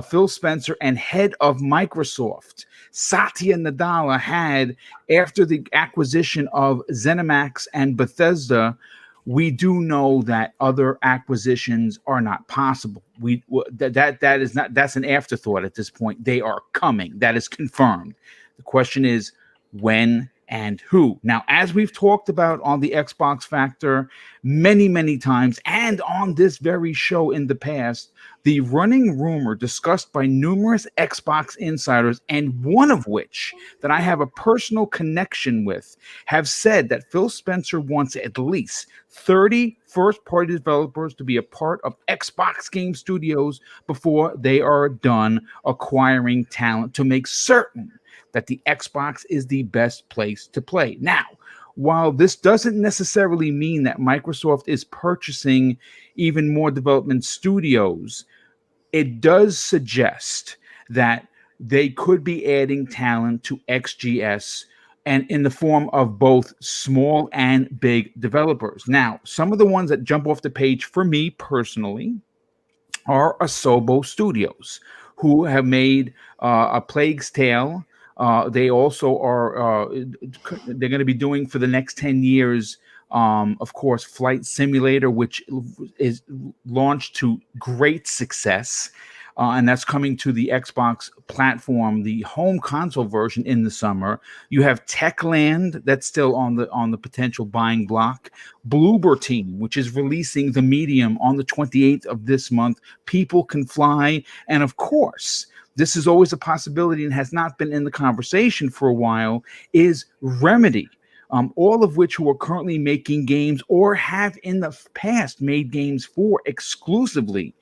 Phil Spencer, and head of Microsoft, Satya Nadella, had after the acquisition of ZeniMax and Bethesda, we do know that other acquisitions are not possible. That is not, that's an afterthought at this point. They are coming. That is confirmed. The question is when and who. Now, as we've talked about on the Xbox Factor many, many times, and on this very show in the past, the running rumor discussed by numerous Xbox insiders, and one of which that I have a personal connection with, have said that Phil Spencer wants at least 30 first-party developers to be a part of Xbox Game Studios before they are done acquiring talent to make certain that the Xbox is the best place to play. Now, while this doesn't necessarily mean that Microsoft is purchasing even more development studios, it does suggest that they could be adding talent to XGS, and in the form of both small and big developers. Now, some of the ones that jump off the page for me personally are Asobo Studios, who have made A Plague's Tale. They also are, they're going to be doing for the next 10 years, of course, Flight Simulator, which is launched to great success. And that's coming to the Xbox platform, the home console version in the summer. You have Techland, that's still on the potential buying block. Bloober Team, which is releasing The Medium on the 28th of this month. People Can Fly, and of course, this is always a possibility and has not been in the conversation for a while, is Remedy. All of which who are currently making games or have in the past made games for exclusively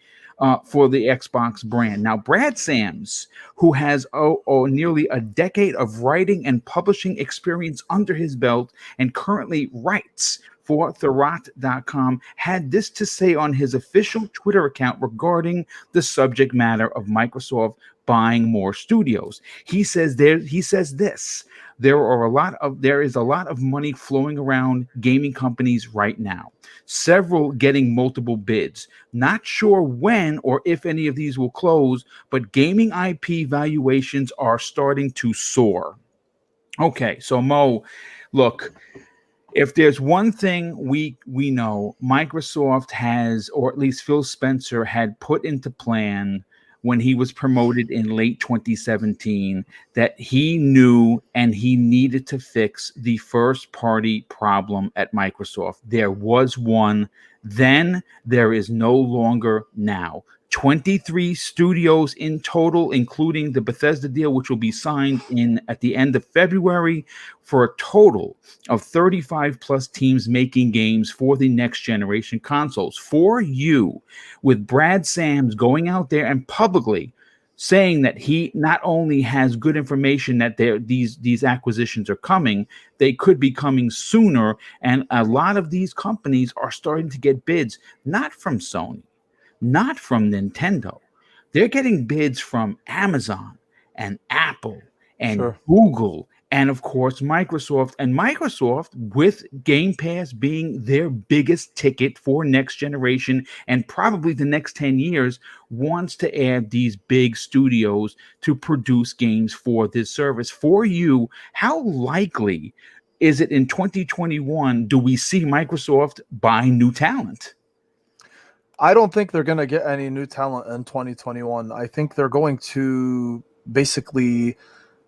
for the Xbox brand. Now, Brad Sams, who has nearly a decade of writing and publishing experience under his belt and currently writes for Therat.com, had this to say on his official Twitter account regarding the subject matter of Microsoft buying more studios. He says this: there is a lot of money flowing around gaming companies right now. Several getting multiple bids. Not sure when or if any of these will close, but gaming IP valuations are starting to soar. Okay, so Mo, look, if there's one thing we know, Microsoft has, or at least Phil Spencer had put into plan when he was promoted in late 2017, that he knew and he needed to fix the first party problem at Microsoft. There was one then, there is no longer now. 23 studios in total, including the Bethesda deal, which will be signed at the end of February, for a total of 35 plus teams making games for the next generation consoles. For you, with Brad Sams going out there and publicly saying that he not only has good information that these acquisitions are coming, they could be coming sooner, and a lot of these companies are starting to get bids, not from Sony, not from Nintendo. They're getting bids from Amazon and Apple and Google and, of course, Microsoft. And Microsoft, with Game Pass being their biggest ticket for next generation and probably the next 10 years, wants to add these big studios to produce games for this service. For you, how likely is it in 2021 do we see Microsoft buy new talent? I don't think they're going to get any new talent in 2021. I think they're going to basically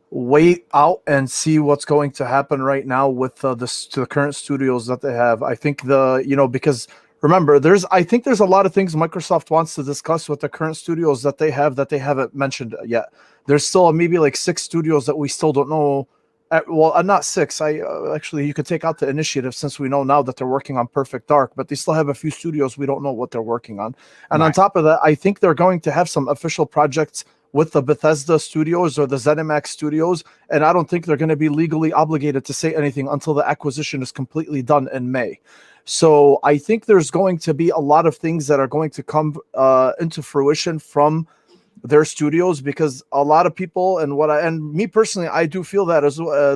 wait out and see what's going to happen right now with the current studios that they have. I think because remember, I think there's a lot of things Microsoft wants to discuss with the current studios that they haven't mentioned yet. There's still maybe like 6 studios that we still don't know. Not 6. Actually, you could take out the initiative, since we know now that they're working on Perfect Dark, but they still have a few studios we don't know what they're working on. And on top of that, I think they're going to have some official projects with the Bethesda studios or the ZeniMax studios, and I don't think they're going to be legally obligated to say anything until the acquisition is completely done in May. So I think there's going to be a lot of things that are going to come into fruition from their studios, because a lot of people, and me personally, I do feel that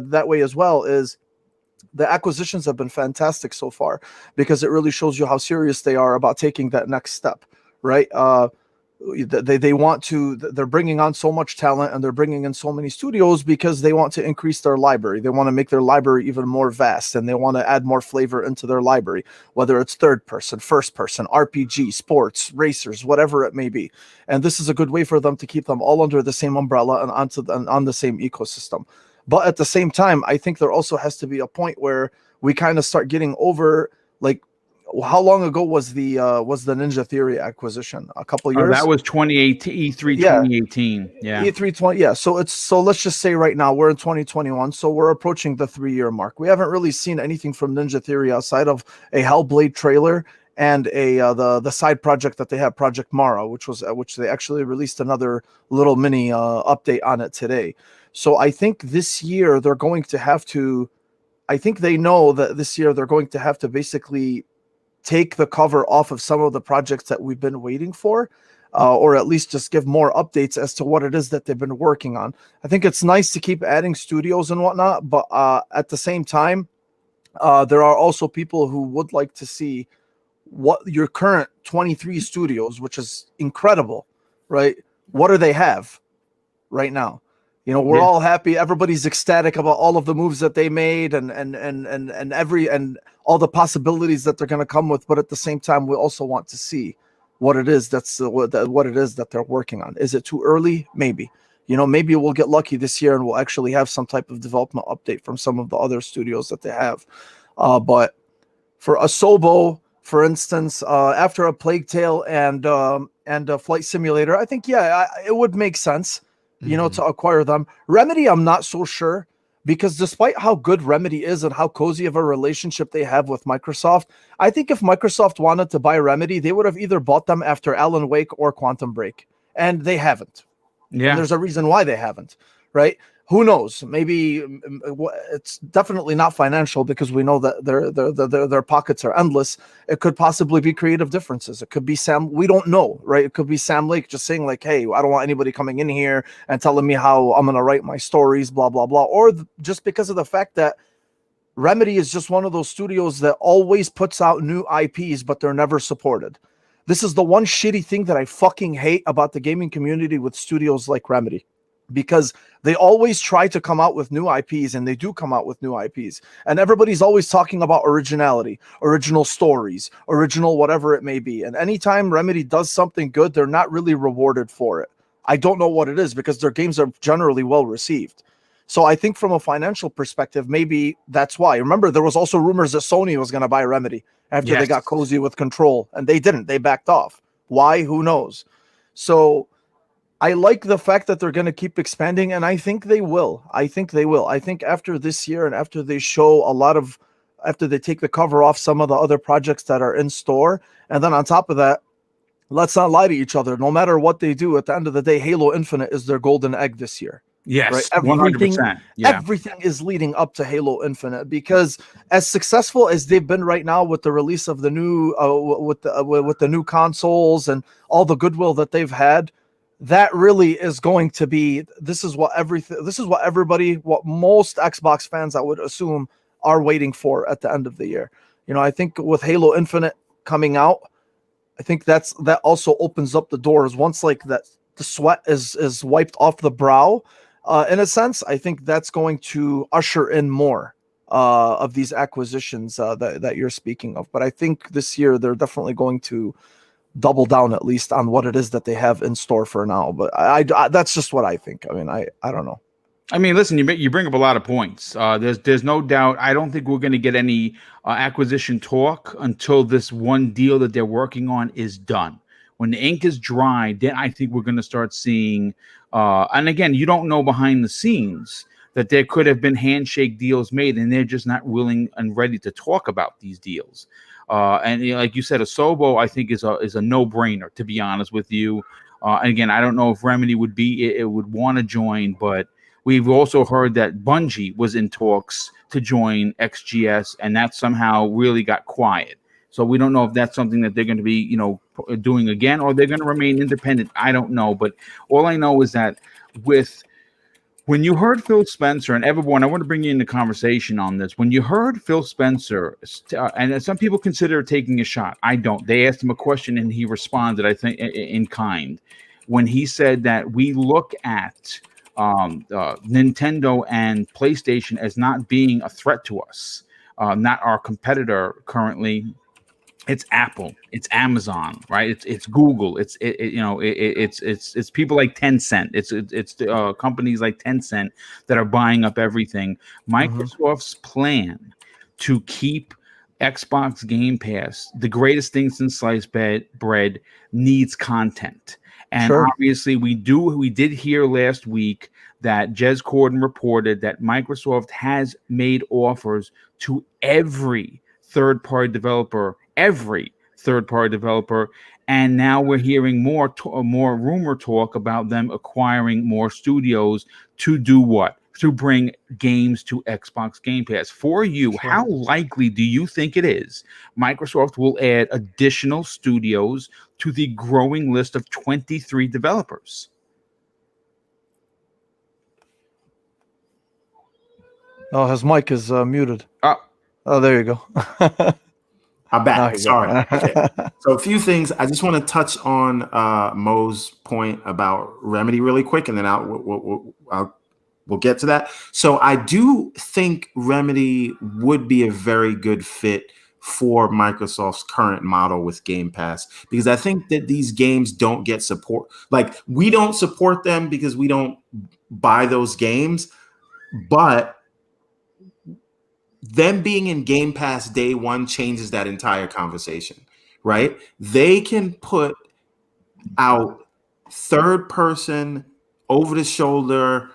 that way as well, is the acquisitions have been fantastic so far, because it really shows you how serious they are about taking that next step, right? They want to, they're bringing on so much talent, and they're bringing in so many studios because they want to increase their library. They want to make their library even more vast, and they want to add more flavor into their library, whether it's third person, first person, RPG, sports, racers, whatever it may be. And this is a good way for them to keep them all under the same umbrella and on the same ecosystem. But at the same time, I think there also has to be a point where we kind of start getting over, like, how long ago was the Ninja Theory acquisition? A couple years? That was 2018, E3 Yeah. 2018. Yeah. E3 20, yeah. So let's just say right now we're in 2021, so we're approaching the 3-year mark. We haven't really seen anything from Ninja Theory outside of a Hellblade trailer and the side project that they have, Project Mara, which they actually released another little mini update on it today. So I think this year they're going to have to, I think they know that this year they're going to have to basically take the cover off of some of the projects that we've been waiting for, or at least just give more updates as to what it is that they've been working on. I think it's nice to keep adding studios and whatnot, but at the same time, there are also people who would like to see what your current 23 studios, which is incredible, right? What do they have right now? You know, we're all happy. Everybody's ecstatic about all of the moves that they made and all the possibilities that they're going to come with. But at the same time, we also want to see what it is what it is that they're working on. Is it too early? Maybe. You know, maybe we'll get lucky this year and we'll actually have some type of development update from some of the other studios that they have. But for Asobo, for instance, after a Plague Tale and a Flight Simulator, I think it would make sense, you know, to acquire them. Remedy, I'm not so sure, because despite how good Remedy is and how cozy of a relationship they have with Microsoft, I think if Microsoft wanted to buy Remedy, they would have either bought them after Alan Wake or Quantum Break, and they haven't. Yeah, and there's a reason why they haven't, right? Who knows? Maybe it's definitely not financial, because we know that their pockets are endless. It could possibly be creative differences. It could be we don't know, right? It could be Sam Lake just saying like, hey, I don't want anybody coming in here and telling me how I'm going to write my stories, blah, blah, blah. Or just because of the fact that Remedy is just one of those studios that always puts out new IPs, but they're never supported. This is the one shitty thing that I fucking hate about the gaming community with studios like Remedy, because they always try to come out with new IPs, and they do come out with new IPs. And everybody's always talking about originality, original stories, original whatever it may be. And anytime Remedy does something good, they're not really rewarded for it. I don't know what it is, because their games are generally well received. So I think from a financial perspective, maybe that's why. Remember, there was also rumors that Sony was going to buy Remedy after they got cozy with Control, and they didn't. They backed off. Why? Who knows? So I like the fact that they're going to keep expanding, and I think they will. I think after this year, and after they show after they take the cover off some of the other projects that are in store, and then on top of that, let's not lie to each other. No matter what they do, at the end of the day, Halo Infinite is their golden egg this year. Yes, right? 100%. Yeah. Everything is leading up to Halo Infinite, because as successful as they've been right now with the release of the new with the new consoles and all the goodwill that they've had, that really is going to be, this is what most Xbox fans, I would assume, are waiting for at the end of the year. You know, I think with Halo Infinite coming out, I think that also opens up the doors. Once like that, the sweat is wiped off the brow, in a sense, I think that's going to usher in more of these acquisitions that you're speaking of. But I think this year they're definitely going to double down at least on what it is that they have in store for now. But I that's just what I think. I mean, I don't know. I mean, listen, you bring up a lot of points. There's no doubt. I don't think we're going to get any acquisition talk until this one deal that they're working on is done. When the ink is dry, then I think we're going to start seeing. And again, you don't know behind the scenes that there could have been handshake deals made, and they're just not willing and ready to talk about these deals. And like you said, Asobo, I think is a no-brainer, to be honest with you. And again, I don't know if Remedy would want to join, but we've also heard that Bungie was in talks to join XGS, and that somehow really got quiet. So we don't know if that's something that they're going to be, doing again, or they're going to remain independent. I don't know, but all I know is that when you heard Phil Spencer and Everborn, I want to bring you in the conversation on this. When you heard Phil Spencer, and some people consider taking a shot, I don't. They asked him a question and he responded, I think, in kind. When he said that we look at Nintendo and PlayStation as not being a threat to us, not our competitor currently. It's Apple, it's Amazon, right? It's Google, it's people like Tencent, it's companies like Tencent that are buying up everything. Microsoft's plan to keep Xbox Game Pass, the greatest thing since sliced bread, needs content. And obviously we did hear last week that Jez Corden reported that Microsoft has made offers to every third-party developer, and now we're hearing more rumor talk about them acquiring more studios to do what? To bring games to Xbox Game Pass. For you, how likely do you think it is Microsoft will add additional studios to the growing list of 23 developers? Oh, his mic is muted. Oh, there you go. I'm back. Sorry. Okay. So a few things. I just want to touch on Mo's point about Remedy really quick, and then we'll get to that. So I do think Remedy would be a very good fit for Microsoft's current model with Game Pass, because I think that these games don't get support. Like, we don't support them because we don't buy those games, but them being in Game Pass day one changes that entire conversation, right? They can put out third-person, over-the-shoulder,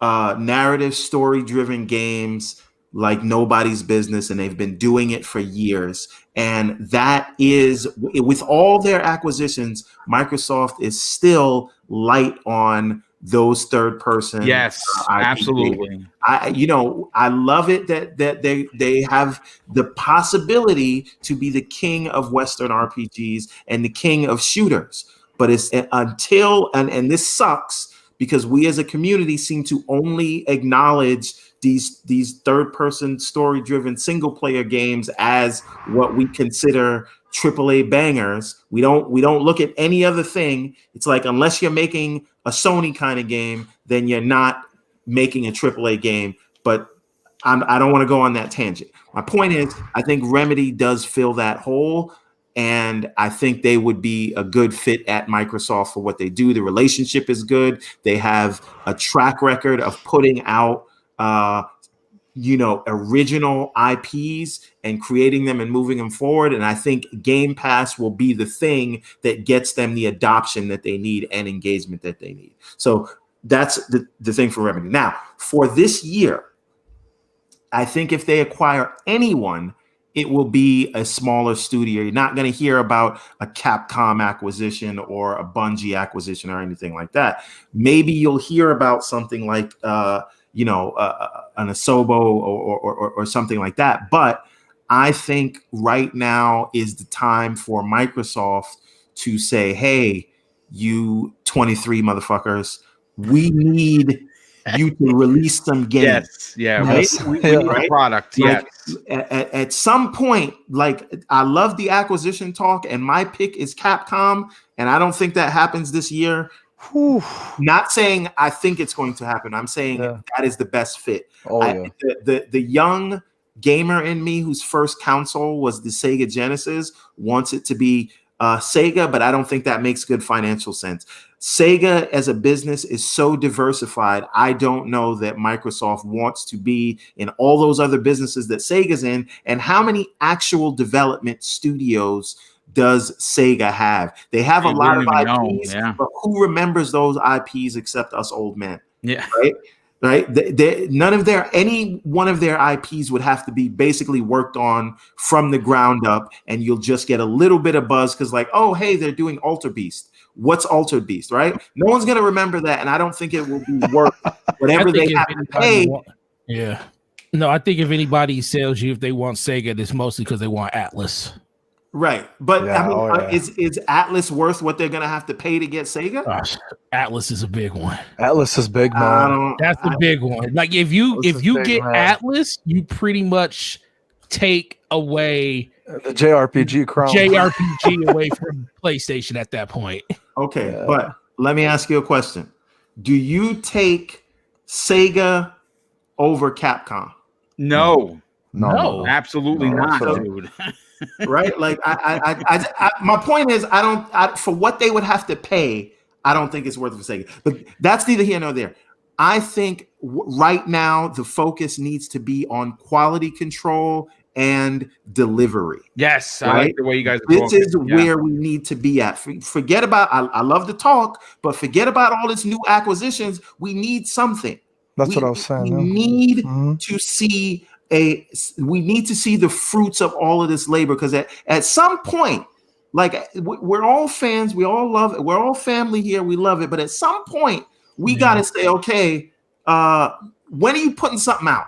narrative, story-driven games like nobody's business, and they've been doing it for years. And that is, with all their acquisitions, Microsoft is still light on those third person. Yes, absolutely. I love it that they have the possibility to be the king of Western RPGs and the king of shooters. But it's until and this sucks, because we as a community seem to only acknowledge these third person story driven single player games as what we consider AAA bangers. We don't look at any other thing. It's like, unless you're making a Sony kind of game, then you're not making a AAA game. But I don't want to go on that tangent. My point is, I think Remedy does fill that hole, and I think they would be a good fit at Microsoft for what they do. The relationship is good. They have a track record of putting out original IPs and creating them and moving them forward. And I think Game Pass will be the thing that gets them the adoption that they need and engagement that they need. So that's the thing for Remedy. Now, for this year, I think if they acquire anyone, it will be a smaller studio. You're not going to hear about a Capcom acquisition or a Bungie acquisition or anything like that. Maybe you'll hear about something like an Asobo or something like that. But I think right now is the time for Microsoft to say, hey, you 23 motherfuckers, we need you to release some games. Yes, yeah, right? we need a product. Like, yes. At some point, like, I love the acquisition talk, and my pick is Capcom, and I don't think that happens this year. Whew. Not saying I think it's going to happen. I'm saying that is the best fit. The young gamer in me, whose first console was the Sega Genesis, wants it to be Sega, but I don't think that makes good financial sense. Sega as a business is so diversified. I don't know that Microsoft wants to be in all those other businesses that Sega's in. And how many actual development studios does Sega have? They have a lot of IPs, but who remembers those IPs except us old men? Yeah. Right. Any one of their IPs would have to be basically worked on from the ground up, and you'll just get a little bit of buzz because, like, oh, hey, they're doing Alter Beast. What's Altered Beast, right? No one's gonna remember that, and I don't think it will be worth whatever they have to pay. Yeah. No, I think if anybody sells you if they want Sega, it's mostly because they want Atlas. Right, but Yeah, I mean, yeah. is Atlas worth what they're gonna have to pay to get Sega? Gosh, Atlas is a big one. Atlas is big, man. That's the big one. Like if you big, get man. Atlas, you pretty much take away The JRPG crown. JRPG away from PlayStation at that point. Okay, Yeah. but let me ask you a question. Do you take Sega over Capcom? No, No. absolutely No, not, so- dude. Right? Like my point is for what they would have to pay, I don't think it's worth it for Sega. But that's neither here nor there. I think right now the focus needs to be on quality control and delivery. Yes, I Right? like the way you guys are This talking. is where we need to be at. Forget about, I love to talk, but forget about all this new acquisitions. We need something. That's what I was saying. We yeah. need Mhm. to see we need to see the fruits of all of this labor, because at some point, like we're all fans, we all love it, we're all family here, we love it, but at some point we got to say, okay, when are you putting something out?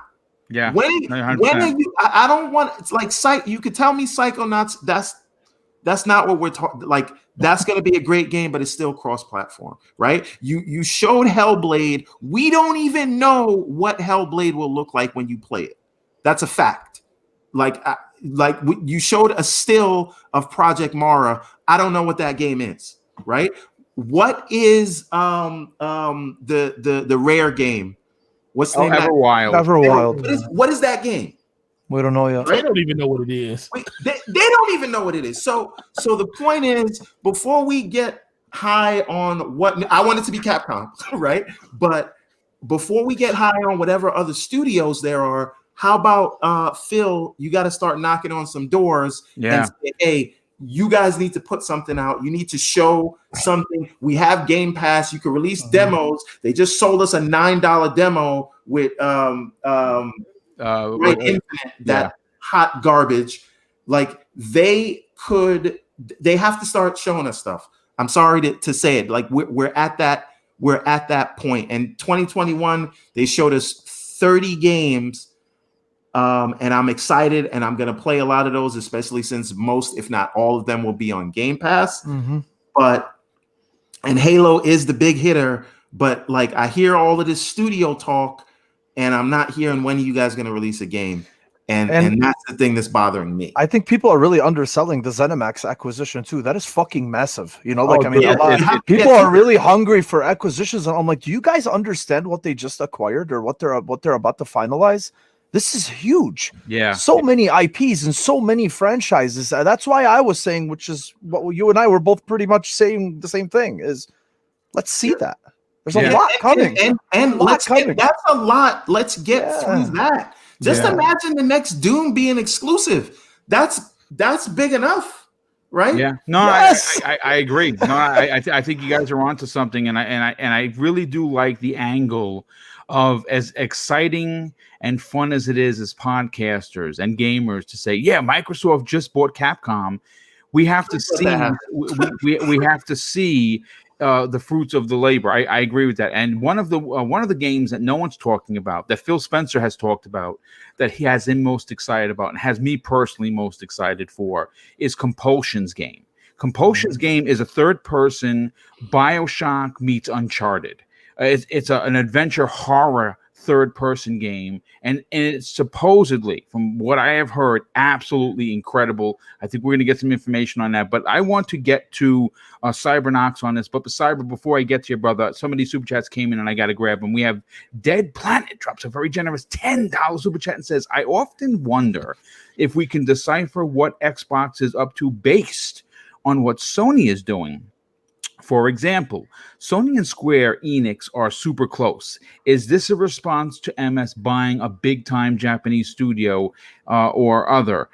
Yeah. When 100%. are you? I don't want, it's like you could tell me Psychonauts, that's not what we're talking. Like that's going to be a great game, but it's still cross-platform, right? You showed Hellblade. We don't even know what Hellblade will look like when you play it. That's a fact. You showed a still of Project Mara. I don't know what that game is, right? What is the rare game? What's the name? Everwild. Everwild. What is that game? We don't know yet. They don't even know what it is. They don't even know what it is. So the point is, before we get high on what I want it to be Capcom, right? But before we get high on whatever other studios there are, how about Phil? You got to start knocking on some doors and say, hey, you guys need to put something out. You need to show something. We have Game Pass. You can release demos. They just sold us a $9 demo with Infinite, that hot garbage. Like they have to start showing us stuff. I'm sorry to say it. Like we're at that point. And 2021, they showed us 30 games. And I'm excited, and I'm going to play a lot of those, especially since most, if not all of them, will be on Game Pass. Mm-hmm. And Halo is the big hitter, but like I hear all of this studio talk, and I'm not hearing when are you guys going to release a game. And that's the thing that's bothering me. I think people are really underselling the ZeniMax acquisition too. That is fucking massive. You know, like people are really hungry for acquisitions, and I'm like, do you guys understand what they just acquired or what they're about to finalize? This is huge. Yeah. So many IPs and so many franchises. That's why I was saying, which is what you and I were both pretty much saying the same thing, is let's see that. There's a lot coming. And that's a lot. Let's get through that. Just imagine the next Doom being exclusive. That's big enough, right? Yeah. No, Yes! I agree. No, I think you guys are onto something, and I really do like the angle of, as exciting and fun as it is as podcasters and gamers, to say, yeah, Microsoft just bought Capcom. We have to see. We have to see the fruits of the labor. I agree with that. And one of the games that no one's talking about, that Phil Spencer has talked about, that he has him most excited about, and has me personally most excited for, is Compulsion's game. Compulsion's game is a third-person BioShock meets Uncharted. It's an adventure horror third-person game, and it's supposedly, from what I have heard, absolutely incredible. I think we're going to get some information on that, but I want to get to Cybernox on this. But Cyber, before I get to your brother, some of these super chats came in, and I got to grab them. We have Dead Planet drops a very generous $10 super chat and says, I often wonder if we can decipher what Xbox is up to based on what Sony is doing. For example, Sony and Square Enix are super close. Is this a response to MS buying a big-time Japanese studio or other?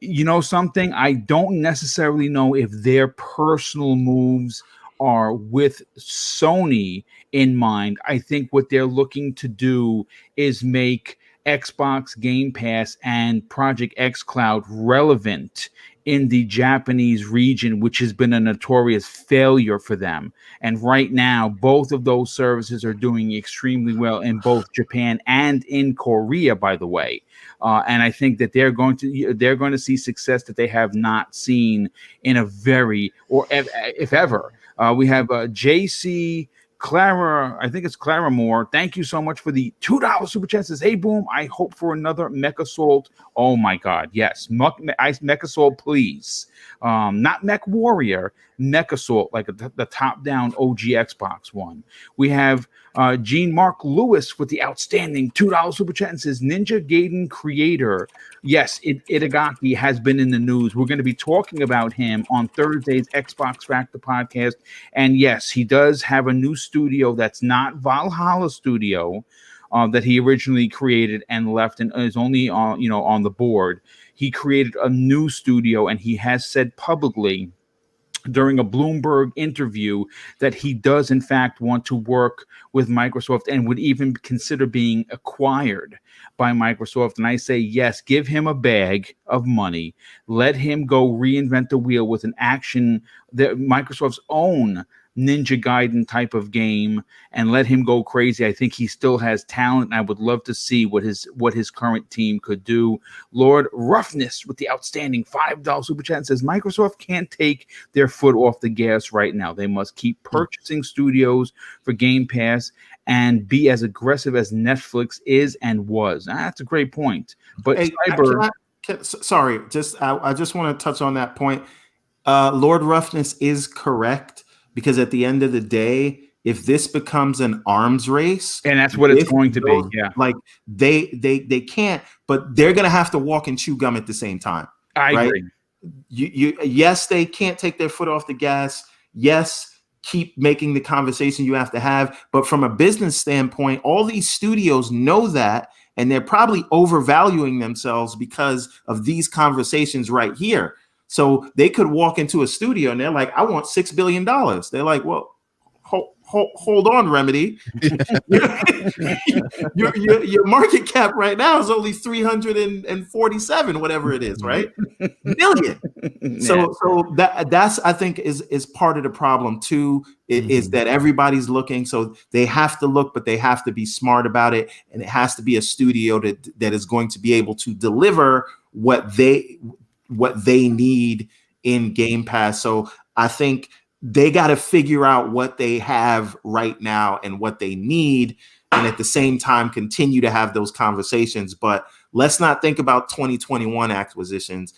You know something? I don't necessarily know if their personal moves are with Sony in mind. I think what they're looking to do is make Xbox Game Pass and Project X Cloud relevant in the Japanese region, which has been a notorious failure for them. And right now, both of those services are doing extremely well in both Japan and in Korea, by the way. And I think that they're going to see success that they have not seen in a very, or if ever. We have JC Clara, I think it's Clara Moore. Thank you so much for the $2 super chat. Says, hey, Boom, I hope for another Mech Assault. Oh, my God. Yes. Mech Assault, please. Not Mech Warrior, Mech Assault, like the top-down OG Xbox one. We have Gene Mark Lewis with the outstanding $2 super chat and says, Ninja Gaiden creator. Yes, Itagaki has been in the news. We're going to be talking about him on Thursday's Xbox Factor podcast. And yes, he does have a new studio that's not Valhalla Studio that he originally created and left and is only on the board. He created a new studio, and he has said publicly during a Bloomberg interview that he does in fact want to work with Microsoft and would even consider being acquired by Microsoft. And I say, yes, give him a bag of money. Let him go reinvent the wheel with an action that Microsoft's own Ninja Gaiden type of game, and let him go crazy. I think he still has talent, and I would love to see what his current team could do. Lord Roughness with the outstanding $5 super chat says Microsoft can't take their foot off the gas right now. They must keep purchasing studios for Game Pass and be as aggressive as Netflix is and was. That's a great point. But hey, Cyber, sorry, I just want to touch on that point. Lord Roughness is correct. Because at the end of the day, if this becomes an arms race, and that's what it's going to be, yeah, like they can't, but they're going to have to walk and chew gum at the same time. I agree. Yes, they can't take their foot off the gas. Yes, keep making the conversation you have to have. But from a business standpoint, all these studios know that, and they're probably overvaluing themselves because of these conversations right here. So they could walk into a studio and they're like, I want $6 billion. They're like, well, hold on, Remedy. your market cap right now is only 347, whatever it is, right? Million. So that's I think is part of the problem too, is that everybody's looking. So they have to look, but they have to be smart about it. And it has to be a studio that is going to be able to deliver what they need in Game Pass. So I think they got to figure out what they have right now and what they need, and at the same time continue to have those conversations. But let's not think about 2021 acquisitions.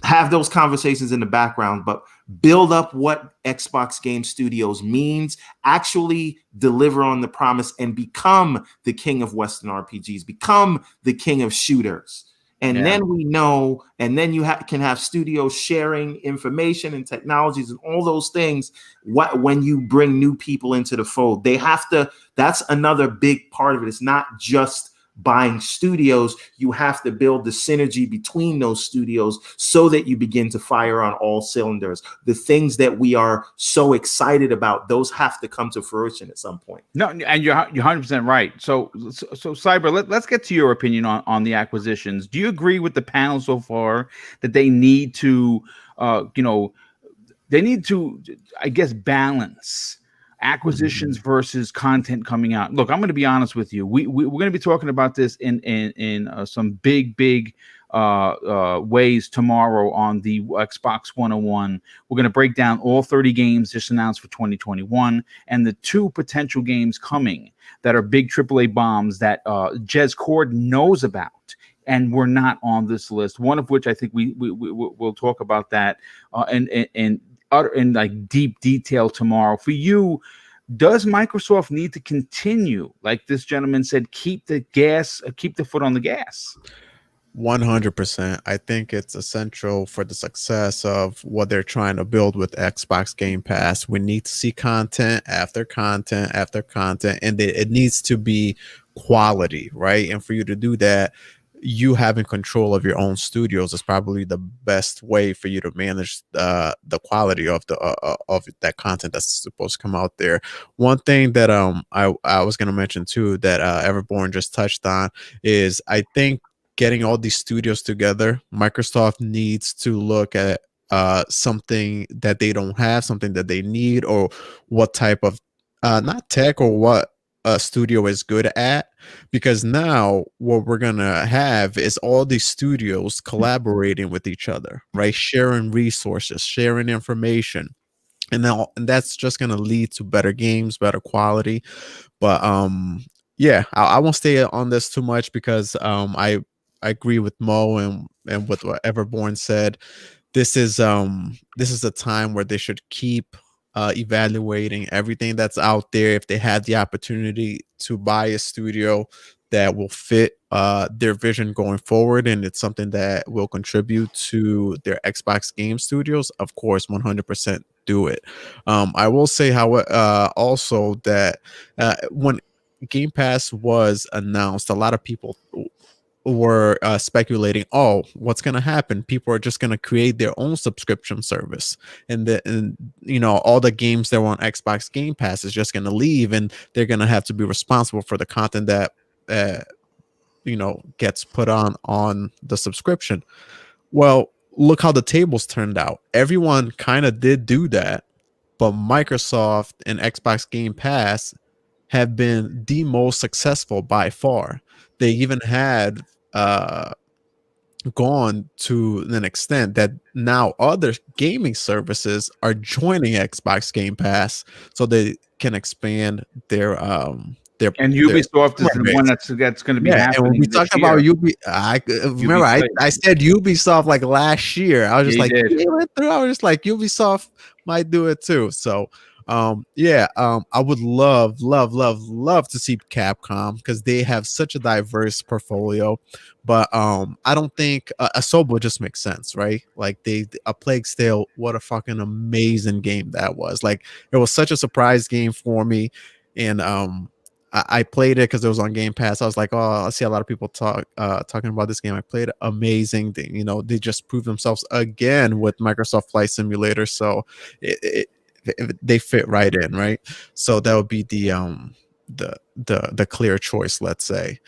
Have those conversations in the background, but build up what Xbox Game Studios means, actually deliver on the promise, and become the king of Western RPGs, become the king of shooters. And then we know, and then you can have studios sharing information and technologies and all those things. When you bring new people into the fold, they have to. That's another big part of it. It's not just buying studios. You have to build the synergy between those studios so that you begin to fire on all cylinders. The things that we are so excited about, those have to come to fruition at some point. No, and you're 100% right. So Cyber, let's get to your opinion on the acquisitions. Do you agree with the panel so far that they need to, I guess, balance acquisitions versus content coming out? Look, I'm going to be honest with you. We're going to be talking about this in some big ways tomorrow on the Xbox 101. We're going to break down all 30 games just announced for 2021 and the 2 potential games coming that are big AAA bombs that Jez Cord knows about and we're not on this list. One of which I think we'll talk about that in like deep detail tomorrow. For you, does Microsoft need to continue, like this gentleman said, keep the foot on the gas? 100%. I think it's essential for the success of what they're trying to build with Xbox Game Pass. We need to see content after content after content, and it needs to be quality, right? And for you to do that, you having control of your own studios is probably the best way for you to manage the quality of that content that's supposed to come out there. One thing that I was going to mention too that Everborn just touched on is I think getting all these studios together, Microsoft needs to look at something that they don't have, something that they need, or what type of not tech, or what a studio is good at, because now what we're gonna have is all these studios collaborating with each other, right? Sharing resources, sharing information, and that's just gonna lead to better games, better quality. But yeah, I won't stay on this too much, because I agree with Mo and with what Everborn said. This is a time where they should keep evaluating everything that's out there. If they had the opportunity to buy a studio that will fit their vision going forward, and it's something that will contribute to their Xbox game studios, of course, 100% do it. I will say, how also that when Game Pass was announced, a lot of people were speculating, oh, what's going to happen? People are just going to create their own subscription service, and all the games that were on Xbox Game Pass is just going to leave, and they're going to have to be responsible for the content that gets put on the subscription. Well, look how the tables turned out. Everyone kind of did do that, but Microsoft and Xbox Game Pass have been the most successful by far. They even had gone to an extent that now other gaming services are joining Xbox Game Pass, so they can expand their and Ubisoft is the one that's going to be happening. And when we talked about I said Ubisoft like last year. I was just I was just like, Ubisoft might do it too. So I would love to see Capcom, because they have such a diverse portfolio. But I don't think Asobo just makes sense, right? Like A Plague Tale, what a fucking amazing game that was. Like, it was such a surprise game for me, and I played it because it was on Game Pass. I was like, oh, I see a lot of people talking about this game. I played it. Amazing. They just proved themselves again with Microsoft Flight Simulator. So they fit right in, right? So that would be the clear choice, let's say.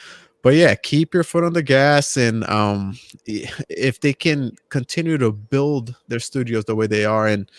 But yeah, keep your foot on the gas, and if they can continue to build their studios the way they are, and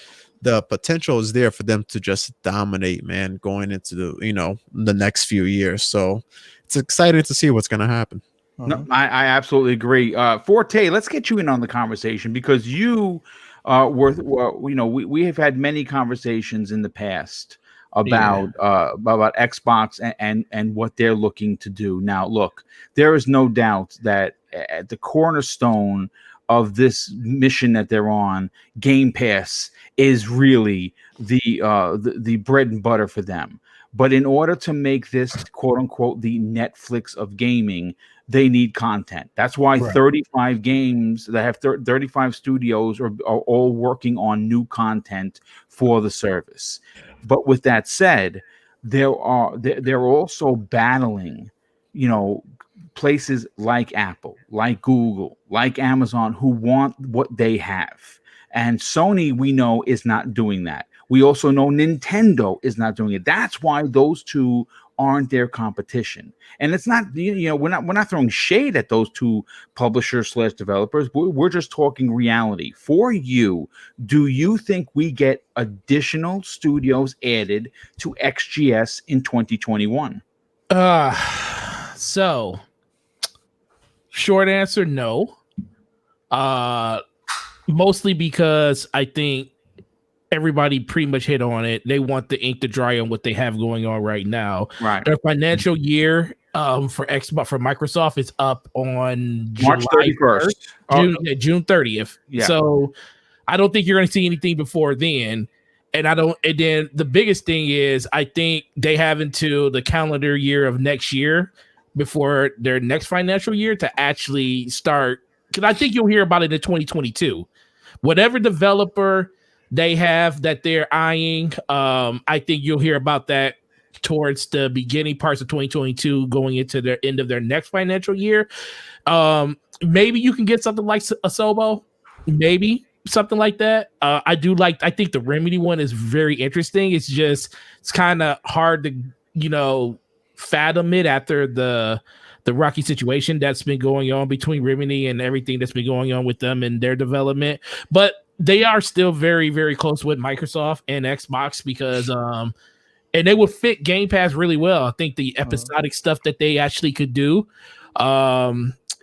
the potential is there for them to just dominate, man, going into the next few years. So it's exciting to see what's going to happen. No, I absolutely agree. Forte, let's get you in on the conversation, because you we have had many conversations in the past about Xbox and what they're looking to do. Now, look, there is no doubt that at the cornerstone of this mission that they're on, Game Pass is really the bread and butter for them. But in order to make this, quote unquote, the Netflix of gaming, they need content. That's why 35 games that have 35 studios are all working on new content for the service. But with that said, they're also battling, places like Apple, like Google, like Amazon, who want what they have. And Sony, we know, is not doing that. We also know Nintendo is not doing it. That's why those two aren't their competition. And it's not, we're not throwing shade at those two publishers / developers. We're just talking reality. For you, do you think we get additional studios added to XGS in 2021? So short answer, no. Mostly because I think everybody pretty much hit on it. They want the ink to dry on what they have going on right now. Right. Their financial year for Microsoft is up on March 31st. June 30th. Yeah. So I don't think you're going to see anything before then. And then the biggest thing is, I think they have until the calendar year of next year before their next financial year to actually start. Because I think you'll hear about it in 2022. Whatever developer they have that they're eyeing, I think you'll hear about that towards the beginning parts of 2022, going into their end of their next financial year. Maybe you can get something like Asobo, maybe something like that. I think the Remedy one is very interesting. It's kind of hard to, fathom it after the rocky situation that's been going on between Remedy and everything that's been going on with them and their development. But they are still very, very close with Microsoft and Xbox because and they would fit Game Pass really well. I think the episodic stuff that they actually could do,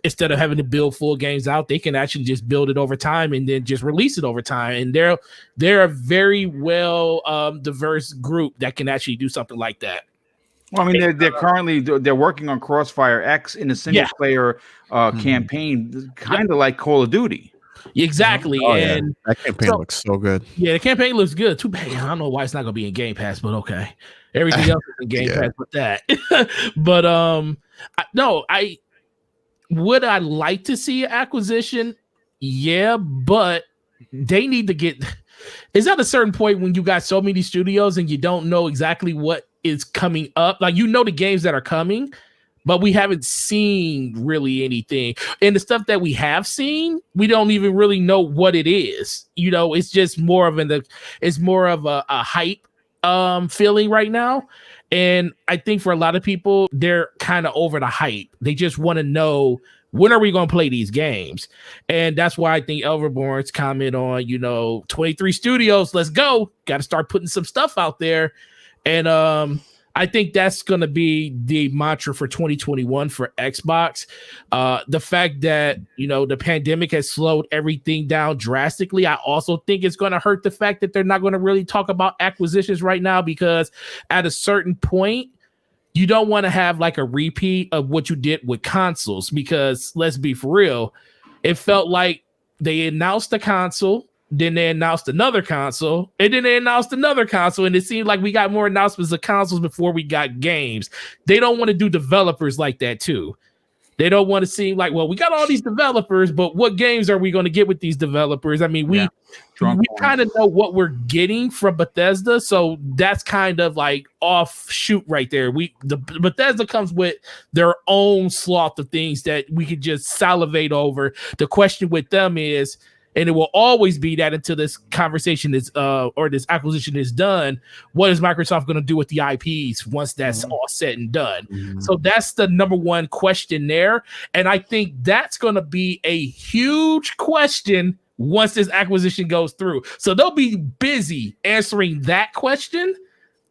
instead of having to build full games out, they can actually just build it over time and then just release it over time. And they're a very well diverse group that can actually do something like that. Well, I mean, they're currently working on Crossfire X in a single player campaign, kind of like Call of Duty. Exactly. And that campaign looks so good. Yeah, the campaign looks good. Too bad. I don't know why it's not gonna be in Game Pass, but okay. Everything else is in Game Pass with that. But I would I like to see an acquisition? Yeah, but they need to get. Is at a certain point when you got so many studios and you don't know exactly what is coming up. Like the games that are coming, but we haven't seen really anything. And the stuff that we have seen, we don't even really know what it is. It's just more of a hype feeling right now. And I think for a lot of people, they're kind of over the hype. They just want to know, when are we going to play these games? And that's why I think Elverborn's comment on, 23 studios, let's go. Got to start putting some stuff out there. And I think that's going to be the mantra for 2021 for Xbox. The fact that, the pandemic has slowed everything down drastically. I also think it's going to hurt the fact that they're not going to really talk about acquisitions right now, because at a certain point, you don't want to have like a repeat of what you did with consoles, because let's be for real, it felt like they announced the console, then they announced another console, and then they announced another console, and it seemed like we got more announcements of consoles before we got games. They don't want to do developers like that too. They don't want to seem like, well, we got all these developers, but what games are we going to get with these developers? I mean, we kind of know what we're getting from Bethesda, so that's kind of like offshoot right there. The Bethesda comes with their own sloth of things that we could just salivate over. The question with them is, and it will always be that until this conversation is or this acquisition is done, what is Microsoft going to do with the IPs once that's all said and done? So that's the number one question there. And I think that's going to be a huge question once this acquisition goes through. So they'll be busy answering that question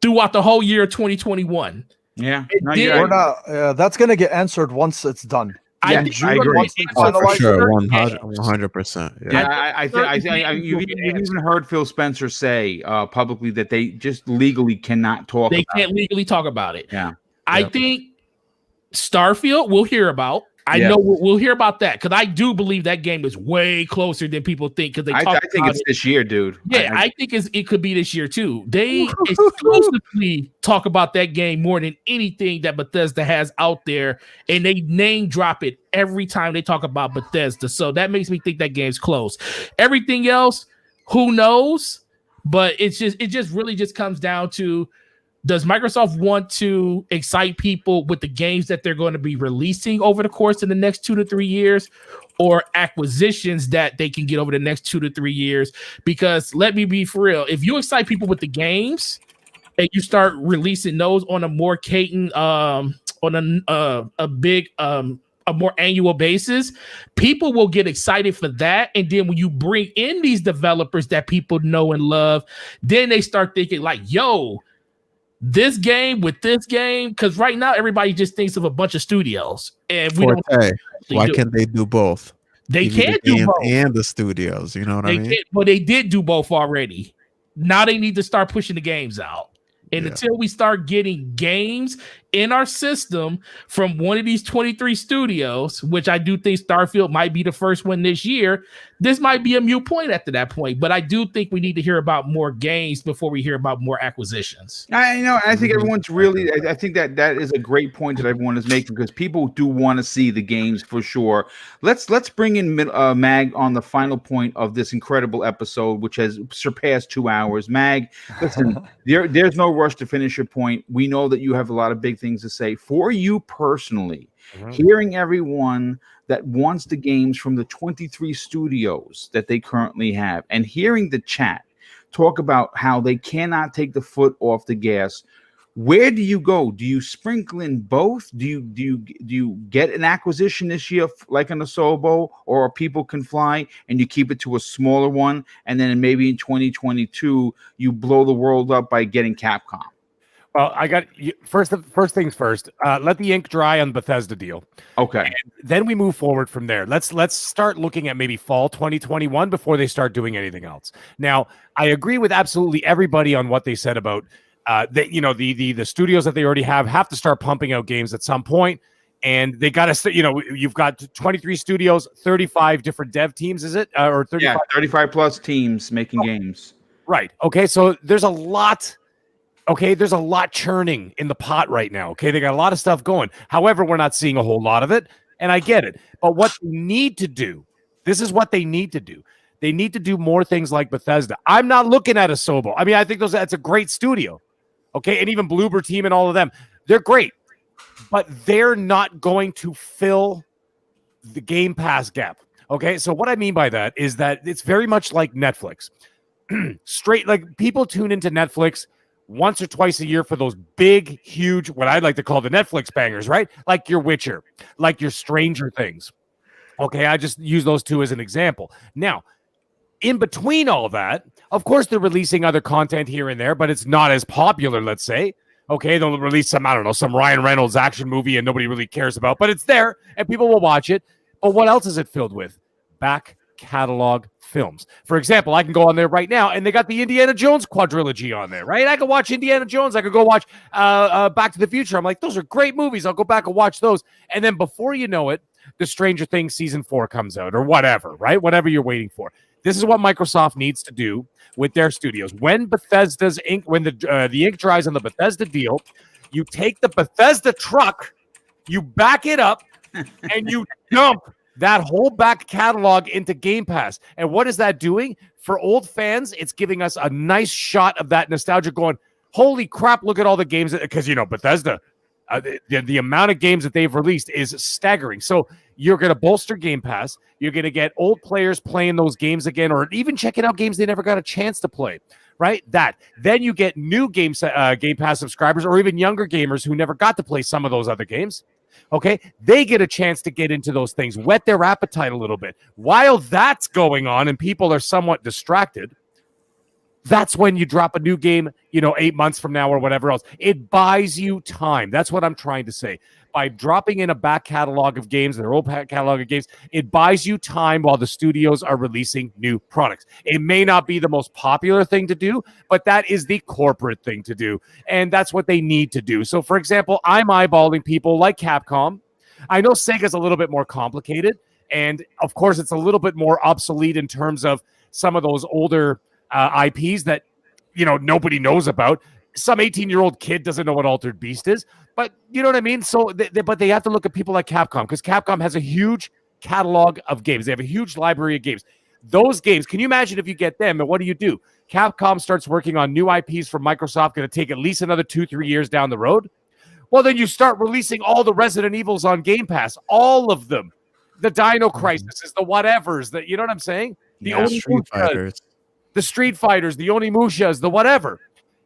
throughout the whole year of 2021. Yeah. That's going to get answered once it's done. I agree. For sure, 100%. Yeah, I think you've even heard Phil Spencer say publicly that they just legally cannot talk. They can't legally talk about it. Yeah, I think Starfield we'll hear about. I know we'll hear about that, because I do believe that game is way closer than people think. Because I think it's this year, dude. Yeah, I think it could be this year too. They exclusively talk about that game more than anything that Bethesda has out there, and they name drop it every time they talk about Bethesda. So that makes me think that game's close. Everything else, who knows? But it just really comes down to, does Microsoft want to excite people with the games that they're going to be releasing over the course of the next 2 to 3 years, or acquisitions that they can get over the next 2 to 3 years? Because let me be for real, if you excite people with the games and you start releasing those on a more a more annual basis, people will get excited for that. And then when you bring in these developers that people know and love, then they start thinking like, yo, this game with this game, because right now everybody just thinks of a bunch of studios, and we don't. Why can't they do both? They can't do both, and the studios. You know what I mean? But they did do both already. Now they need to start pushing the games out. And until we start getting games in our system from one of these 23 studios, which I do think Starfield might be the first one this year, this might be a moot point after that point. But I do think we need to hear about more games before we hear about more acquisitions. I know. I think everyone's really, I think that is a great point that everyone is making, because people do want to see the games for sure. Let's bring in Mag on the final point of this incredible episode, which has surpassed 2 hours. Mag, listen, there's no rush to finish your point. We know that you have a lot of big things to say. For you personally, hearing everyone that wants the games from the 23 studios that they currently have, and hearing the chat talk about how they cannot take the foot off the gas, Where do you go? Do you sprinkle in both? Do you get an acquisition this year like an Asobo, or people can fly and you keep it to a smaller one, and then maybe in 2022 you blow the world up by getting Capcom? Well, I got first things first. Let the ink dry on the Bethesda deal. Okay. And then we move forward from there. Let's start looking at maybe fall 2021 before they start doing anything else. Now, I agree with absolutely everybody on what they said about that. You know, the studios that they already have to start pumping out games at some point, and they got to. You know, you've got 23 studios, 35 different dev teams. Is it or 35? Yeah, 35 plus teams making games. Right. Okay. So there's a lot. Okay, there's a lot churning in the pot right now. Okay, they got a lot of stuff going. However, we're not seeing a whole lot of it, and I get it. But what they need to do, this is what they need to do. They need to do more things like Bethesda. I'm not looking at Asobo. I mean, I think that's a great studio. Okay, and even Bloober Team and all of them, they're great. But they're not going to fill the Game Pass gap. Okay, so what I mean by that is that it's very much like Netflix. Straight, like people tune into Netflix once or twice a year for those big, huge, what I'd like to call the Netflix bangers, right? Like your Witcher, like your Stranger Things. Okay, I just use those two as an example. Now, in between all that, of course, they're releasing other content here and there, but it's not as popular, let's say. Okay, they'll release some, I don't know, some Ryan Reynolds action movie and nobody really cares about, but it's there and people will watch it. But what else is it filled with? Back catalog films. For example, I can go on there right now and they got the Indiana Jones quadrilogy on there, right? I could watch Indiana Jones. I could go watch Back to the Future. I'm like, those are great movies. I'll go back and watch those. And then before you know it, the Stranger Things season 4 comes out or whatever, right? Whatever you're waiting for. This is what Microsoft needs to do with their studios. When Bethesda's ink, when the ink dries on the Bethesda deal, you take the Bethesda truck, you back it up, and you dump that whole back catalog into Game Pass. And what is that doing? For old fans, it's giving us a nice shot of that nostalgia going, holy crap, look at all the games. Because, you know, Bethesda, the amount of games that they've released is staggering. So you're going to bolster Game Pass. You're going to get old players playing those games again, or even checking out games they never got a chance to play, right? Then you get new Game Pass subscribers, or even younger gamers who never got to play some of those other games. Okay, they get a chance to get into those things, whet their appetite a little bit. While that's going on and people are somewhat distracted, that's when you drop a new game, 8 months from now or whatever else. It buys you time. That's what I'm trying to say. By dropping in a back catalog of games, their old back catalog of games, it buys you time while the studios are releasing new products. It may not be the most popular thing to do, but that is the corporate thing to do. And that's what they need to do. So, for example, I'm eyeballing people like Capcom. I know Sega's a little bit more complicated. And, of course, it's a little bit more obsolete in terms of some of those older IPs that, nobody knows about. Some 18-year-old kid doesn't know what Altered Beast is, but you know what I mean? So, but they have to look at people like Capcom, because Capcom has a huge catalog of games. They have a huge library of games. Those games, can you imagine if you get them, and what do? Capcom starts working on new IPs for Microsoft, going to take at least another 2-3 years down the road. Well, then you start releasing all the Resident Evils on Game Pass, all of them. The Dino Crisis, the whatevers, you know what I'm saying? The Street Fighters. The Street Fighters, the Onimushas, the whatever.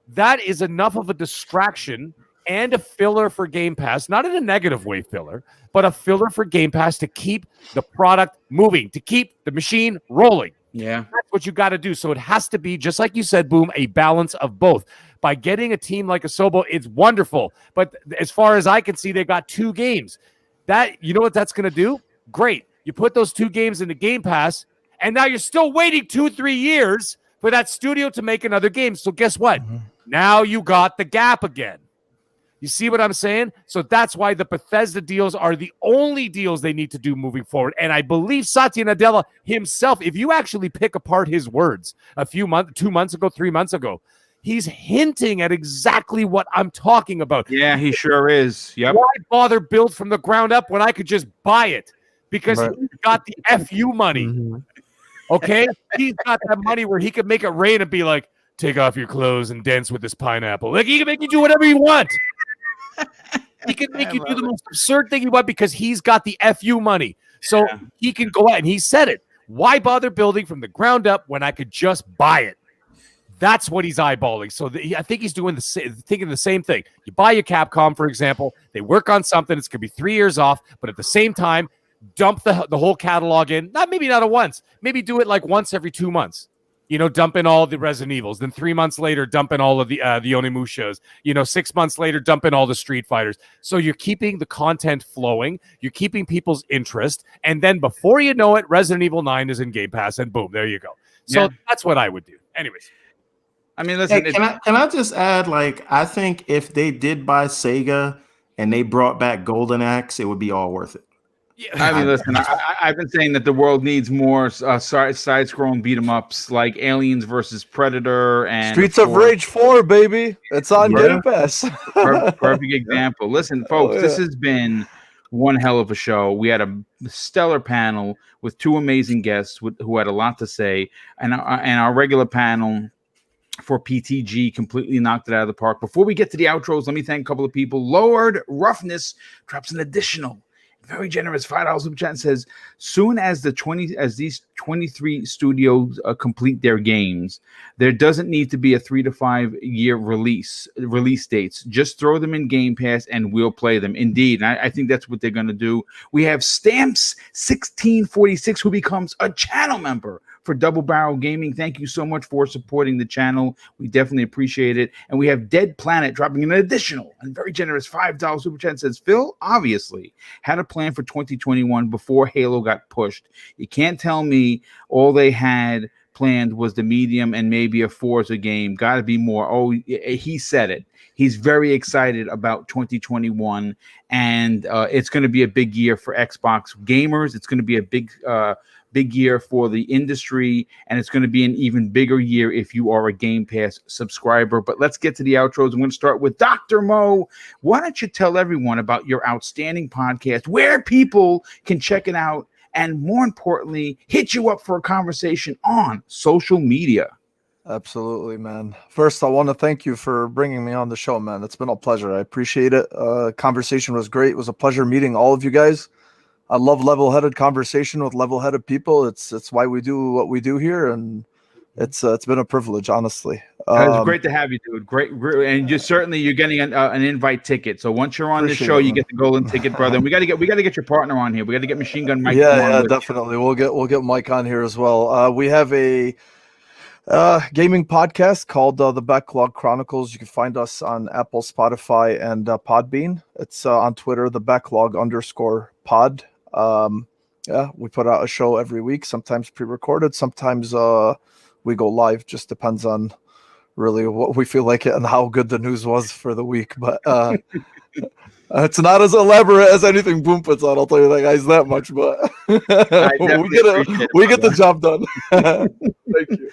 That is enough of a distraction and a filler for Game Pass, not in a negative way filler, but a filler for Game Pass to keep the product moving, to keep the machine rolling. Yeah. That's what you got to do. So it has to be, just like you said, Boom, a balance of both. By getting a team like Asobo, it's wonderful. But as far as I can see, they got 2 games. You know what that's going to do? Great. You put those 2 games into Game Pass, and now you're still waiting 2-3 years for that studio to make another game. So guess what? Now you got the gap again. You see what I'm saying? So that's why the Bethesda deals are the only deals they need to do moving forward. And I believe Satya Nadella himself, if you actually pick apart his words 2 months ago, 3 months ago, he's hinting at exactly what I'm talking about. Yeah, he sure is. Yep. Why bother build from the ground up when I could just buy it? Because he's got the FU money. Mm-hmm. Okay? He's got that money where he could make it rain and be like, take off your clothes and dance with this pineapple. Like, he can make you do whatever you want. He can make you do the most absurd thing you want because he's got the FU money. So he can go out, and he said it. Why bother building from the ground up when I could just buy it? That's what he's eyeballing. So I think he's doing thinking the same thing. You buy your Capcom, for example, they work on something. It's going to be 3 years off, but at the same time, dump the whole catalog in. Maybe not at once. Maybe do it like once every 2 months. Dump in all the Resident Evils. Then 3 months later, dump in all of the Onimushas. 6 months later, dump in all the Street Fighters. So you're keeping the content flowing. You're keeping people's interest. And then before you know it, Resident Evil 9 is in Game Pass, and boom, there you go. So that's what I would do. Anyways. I mean, listen. Hey, can I just add, I think if they did buy Sega and they brought back Golden Axe, it would be all worth it. Yeah. I mean, listen, I've been saying that the world needs more side-scrolling beat-em-ups like Aliens versus Predator and Streets of Rage 4, baby. It's on Game Pass. Perfect example. Listen, folks, this has been one hell of a show. We had a stellar panel with two amazing guests who had a lot to say, and our regular panel for PTG completely knocked it out of the park. Before we get to the outros, let me thank a couple of people. Lord Roughness drops an additional very generous $5 super chat and says, soon as these 23 studios complete their games, there doesn't need to be a 3 to 5 year release dates. Just throw them in Game Pass and we'll play them. Indeed, and I think that's what they're going to do. We have Stamps 1646 who becomes a channel member for Double Barrel Gaming. Thank you so much for supporting the channel. We definitely appreciate it. And we have Dead Planet dropping an additional and very generous $5 super chat. Says, Phil obviously had a plan for 2021 before Halo got pushed. You can't tell me all they had planned was the medium and maybe a Forza game. Got to be more. Oh, he said it. He's very excited about 2021, and it's going to be a big year for Xbox gamers. It's going to be a big year for the industry, and it's going to be an even bigger year if you are a Game Pass subscriber. But let's get to the outros. I'm going to start with Dr. Mo. Why don't you tell everyone about your outstanding podcast, where people can check it out, and more importantly, hit you up for a conversation on social media? Absolutely, man. First, I want to thank you for bringing me on the show, man. It's been a pleasure. I appreciate it. Conversation was great. It was a pleasure meeting all of you guys. I love level-headed conversation with level-headed people. It's why we do what we do here, and it's been a privilege, honestly. It's great to have you, dude. Great, and you're getting an invite ticket. So once you're on the show, you get the golden ticket, brother. And we got to get your partner on here. We got to get Machine Gun Mike. Yeah, definitely. We'll get Mike on here as well. We have a gaming podcast called The Backlog Chronicles. You can find us on Apple, Spotify, and Podbean. It's on Twitter, the backlog_pod. We put out a show every week, sometimes pre-recorded, sometimes we go live. Just depends on really what we feel like it and how good the news was for the week. But it's not as elaborate as anything Boom puts on, I'll tell you that, guys, that much. But we get the job done. Thank you.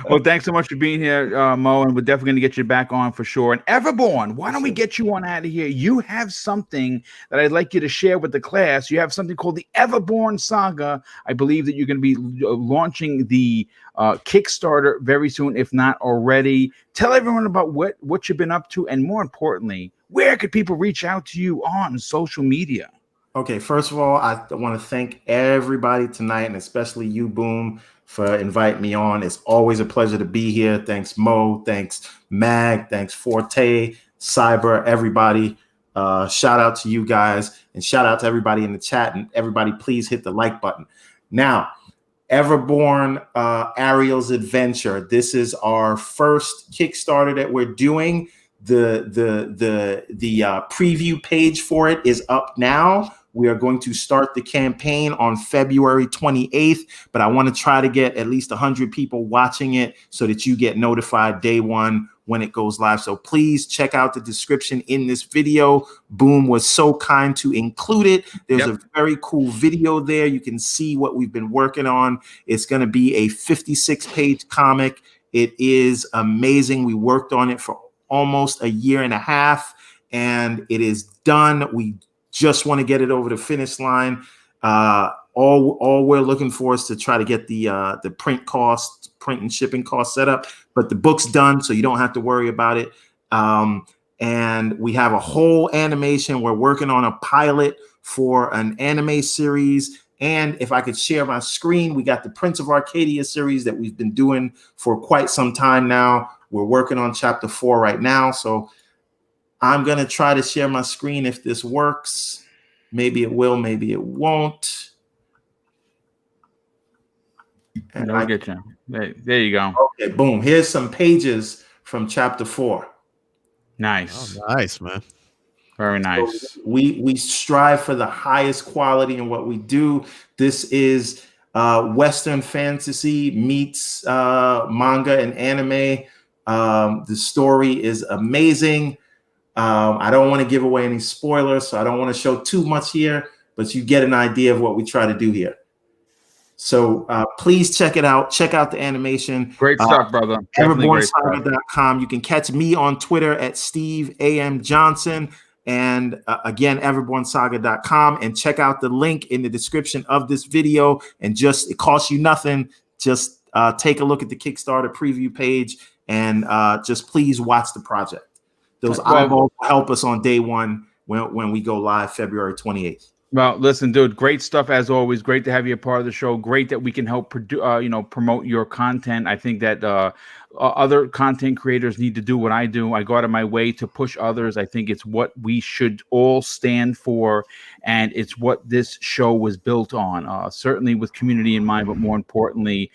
Well, thanks so much for being here, Mo, and we're definitely going to get you back on for sure. And Everborn, why don't we get you on out of here? You have something that I'd like you to share with the class. You have something called the Everborn Saga. I believe that you're going to be launching the Kickstarter very soon, if not already. Tell everyone about what you've been up to, and more importantly, where could people reach out to you on social media? Okay, first of all, I want to thank everybody tonight, and especially you, Boom, for inviting me on. It's always a pleasure to be here. Thanks, Mo. Thanks, Mag. Thanks, Forte, Cyber, everybody. Shout out to you guys, and shout out to everybody in the chat. And everybody, please hit the like button. Now, Everborn, Ariel's Adventure. This is our first Kickstarter that we're doing. The preview page for it is up now. We are going to start the campaign on February 28th, but I want to try to get at least 100 people watching it so that you get notified day one when it goes live. So please check out the description in this video. Boom was so kind to include it. There's a very cool video there. You can see what we've been working on. It's going to be a 56-page comic. It is amazing. We worked on it for almost a year and a half, and it is done. We just want to get it over the finish line. All we're looking for is to try to get the print and shipping cost set up, but the book's done, so you don't have to worry about it. And we have a whole animation. We're working on a pilot for an anime series And if I could share my screen, we got the Prince of Arcadia series that we've been doing for quite some time now. We're working on chapter 4 right now. So I'm going to try to share my screen if this works. Maybe it will, maybe it won't. And I'll get you. There you go. Okay, boom. Here's some pages from chapter 4. Nice. Oh, nice, man. Very nice. So we strive for the highest quality in what we do. This is Western fantasy meets manga and anime. The story is amazing. I don't want to give away any spoilers, so I don't want to show too much here, but you get an idea of what we try to do here. So please check it out. Check out the animation. Great stuff, brother. Everbornsaga.com. You can catch me on Twitter at Steve A.M. Johnson. And again, everbornsaga.com. And check out the link in the description of this video. And it costs you nothing. Just take a look at the Kickstarter preview page and just please watch the project. Those eyeballs will help us on day one when we go live February 28th. Well, listen, dude, great stuff as always. Great to have you a part of the show. Great that we can help promote your content. I think that other content creators need to do what I do. I go out of my way to push others. I think it's what we should all stand for, and it's what this show was built on. Certainly with community in mind, but more importantly,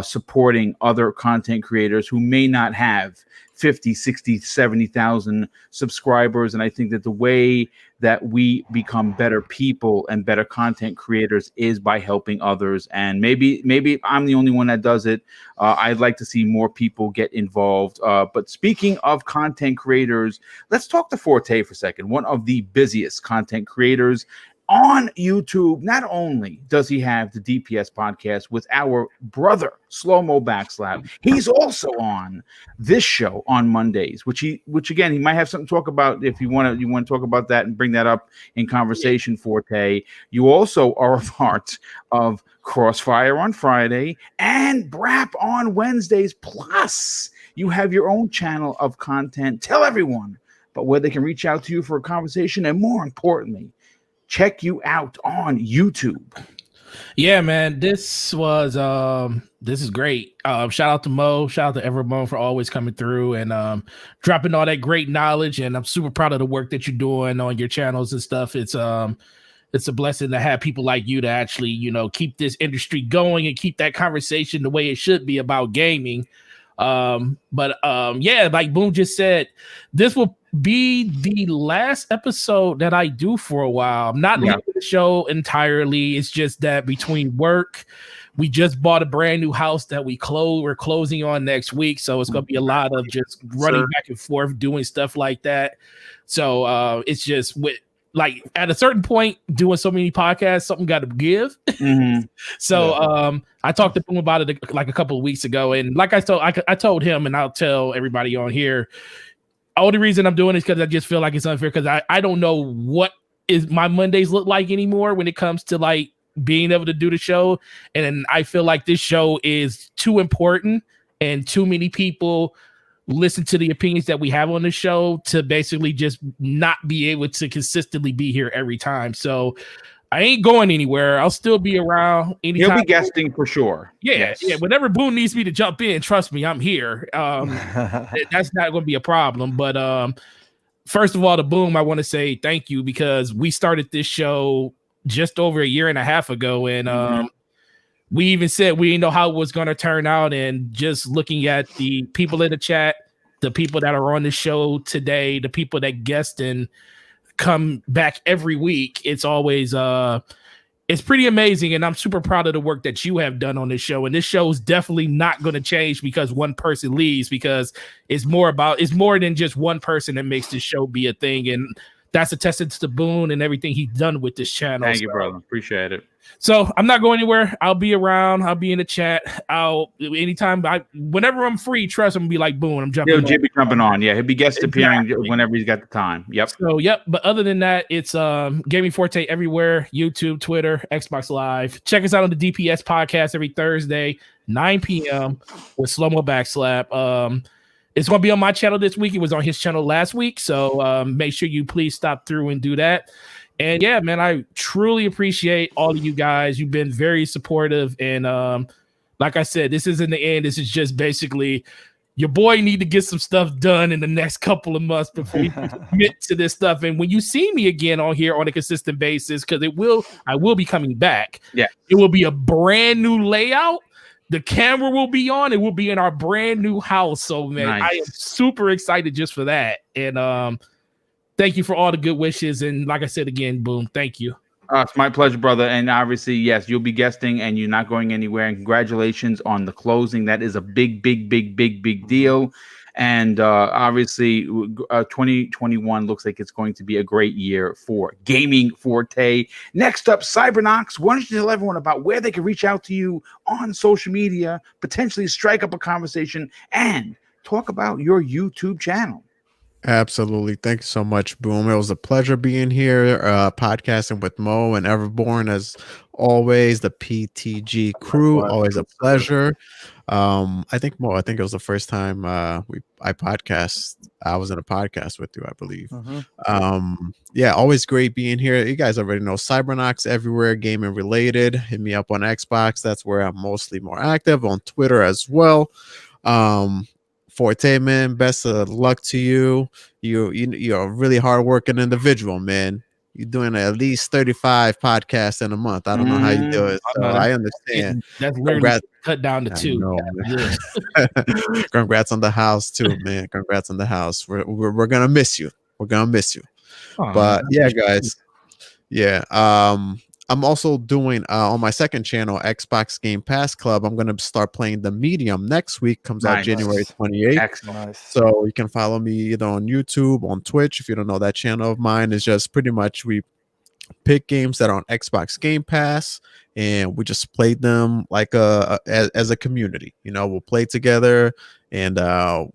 supporting other content creators who may not have 50, 60, 70,000 subscribers. And I think that the way that we become better people and better content creators is by helping others. And maybe I'm the only one that does it. I'd like to see more people get involved. But speaking of content creators, let's talk to Forte for a second. One of the busiest content creators on YouTube. Not only does he have the DPS podcast with our brother Slow-Mo Backslap, he's also on this show on Mondays, which again he might have something to talk about. If you want to talk about that and bring that up in conversation, Forte. You also are a part of Crossfire on Friday and BRAP on Wednesdays. Plus, you have your own channel of content. Tell everyone about where they can reach out to you for a conversation, and more importantly, check you out on YouTube. Yeah, man, this is great. Shout out to Mo, shout out to Everbone for always coming through and dropping all that great knowledge. And I'm super proud of the work that you're doing on your channels and stuff. It's a blessing to have people like you to actually, keep this industry going and keep that conversation the way it should be about gaming. Yeah, like Boom just said, this will be the last episode that I do for a while. I'm not leaving the show entirely. It's just that between work, we just bought a brand new house that we're closing on next week. So it's going to be a lot of just running back and forth, doing stuff like that. So it's just at a certain point, doing so many podcasts, something got to give. Mm-hmm. So I talked to him about it like a couple of weeks ago. And like I told him, and I'll tell everybody on here, only reason I'm doing it is because I just feel like it's unfair because I don't know what is my Mondays look like anymore when it comes to like being able to do the show. And I feel like this show is too important and too many people listen to the opinions that we have on the show to basically just not be able to consistently be here every time. So I ain't going anywhere. I'll still be around anytime. He'll be guesting for sure. Yeah. Whenever Boone needs me to jump in, trust me, I'm here. That's not going to be a problem. But first of all, to Boom, I want to say thank you because we started this show just over a year and a half ago. And we even said we didn't know how it was going to turn out. And just looking at the people in the chat, the people that are on the show today, the people that guest and come back every week, it's always it's pretty amazing. And I'm super proud of the work that you have done on this show. And this show is definitely not going to change because one person leaves, because it's more than just one person that makes this show be a thing. And that's a testament to Boone and everything he's done with this channel. Thank you, brother. Appreciate it. So I'm not going anywhere. I'll be around. I'll be in the chat. Whenever I'm free, trust him, be like, Boone, I'm jumping on. He'll be jumping on. Yeah, he'll be guest appearing whenever he's got the time. Yep. So, But other than that, it's Gaming Forte everywhere. YouTube, Twitter, Xbox Live. Check us out on the DPS podcast every Thursday, 9 p.m. with Slow-Mo Backslap. It's going to be on my channel this week. It was on his channel last week. So make sure you please stop through and do that. And yeah, man, I truly appreciate all of you guys. You've been very supportive. And like I said, this isn't the end. This is just basically your boy need to get some stuff done in the next couple of months before we commit to this stuff. And when you see me again on here on a consistent basis, because I will be coming back. Yeah, it will be a brand new layout. The camera will be on. It will be in our brand new house. So man, nice. I am super excited just for that. And thank you for all the good wishes. And like I said again, Boom, thank you. It's my pleasure, brother. And obviously, yes, you'll be guesting and you're not going anywhere. And congratulations on the closing. That is a big deal. And obviously, 2021 looks like it's going to be a great year for Gaming Forte. Next up, Cybernox. Why don't you tell everyone about where they can reach out to you on social media, potentially strike up a conversation, and talk about your YouTube channel? Absolutely. Thank you so much, Boom. It was a pleasure being here, podcasting with Mo and Everborn as always, the PTG crew. Always a pleasure. I think it was the first time I was in a podcast with you, I believe. Yeah, always great being here. You guys already know Cybernox everywhere, gaming related. Hit me up on Xbox. That's where I'm mostly more active, on Twitter as well. Forte, man, best of luck to you. You're a really hardworking individual, man. You're doing at least 35 podcasts in a month. I don't know how you do it. So I understand. That's literally cut down to 2. Congrats on the house too, man. Congrats on the house. We're gonna miss you. We're gonna miss you. But yeah, guys. Yeah. I'm also doing on my second channel, Xbox Game Pass Club. I'm going to start playing The Medium next week. Comes out January 28th. Excellent. So you can follow me either on YouTube, on Twitch. If you don't know, that channel of mine is just pretty much we pick games that are on Xbox Game Pass and we just play them like as a community. We'll play together and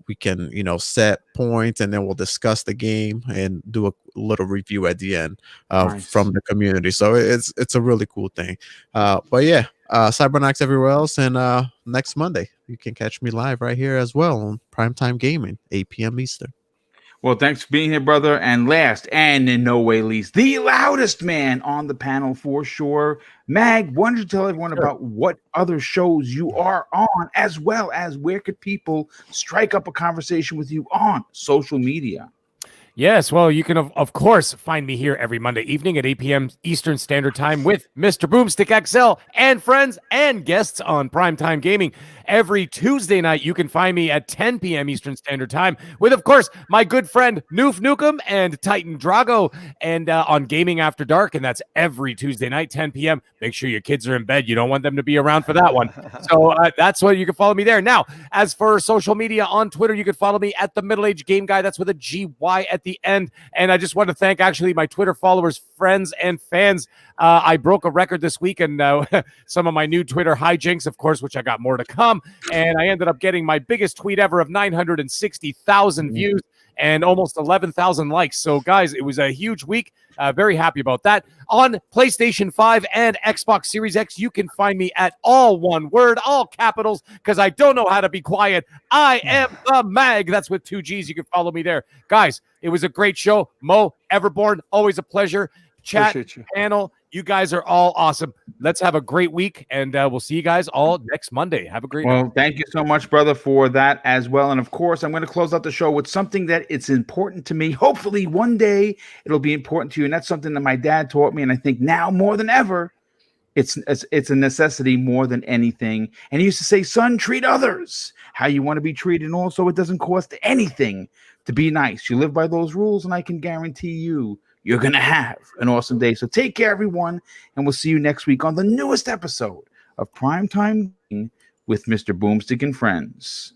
we can set points and then we'll discuss the game and do a little review at the end from the community. So it's a really cool thing. But yeah, Cybernox everywhere else, and next Monday you can catch me live right here as well on Primetime Gaming, 8 p.m. Eastern. Well, thanks for being here, brother. And last, and in no way least, the loudest man on the panel for sure. Mag, why don't you tell everyone about what other shows you are on, as well as where could people strike up a conversation with you on social media? Yes, well, you can, of course, find me here every Monday evening at 8 p.m. Eastern Standard Time with Mr. Boomstick XL and friends and guests on Primetime Gaming. Every Tuesday night, you can find me at 10 p.m. Eastern Standard Time with, of course, my good friend Noof Nukem and Titan Drago, and on Gaming After Dark, and that's every Tuesday night, 10 p.m. Make sure your kids are in bed. You don't want them to be around for that one. So that's why you can follow me there. Now, as for social media on Twitter, you can follow me at the Middle Age Game Guy. That's with a GY at the end. And I just want to thank actually my Twitter followers, friends, and fans. I broke a record this week, and some of my new Twitter hijinks, of course, which I got more to come. And I ended up getting my biggest tweet ever of 960,000 views and almost 11,000 likes. So, guys, it was a huge week. Very happy about that. On PlayStation 5 and Xbox Series X, you can find me at all one word, all capitals, because I don't know how to be quiet. I am the Mag. That's with 2 G's. You can follow me there. Guys, it was a great show. Mo, Everborn, always a pleasure. Chat, panel, you guys are all awesome. Let's have a great week, and we'll see you guys all next Monday. Have a great night. Thank you so much, brother, for that as well. And of course, I'm going to close out the show with something that it's important to me. Hopefully one day it'll be important to you. And that's something that my dad taught me. And I think now more than ever, it's a necessity more than anything. And he used to say, son, treat others how you want to be treated. And also, it doesn't cost anything to be nice. You live by those rules, and I can guarantee you're going to have an awesome day. So take care, everyone, and we'll see you next week on the newest episode of Primetime with Mr. Boomstick and Friends.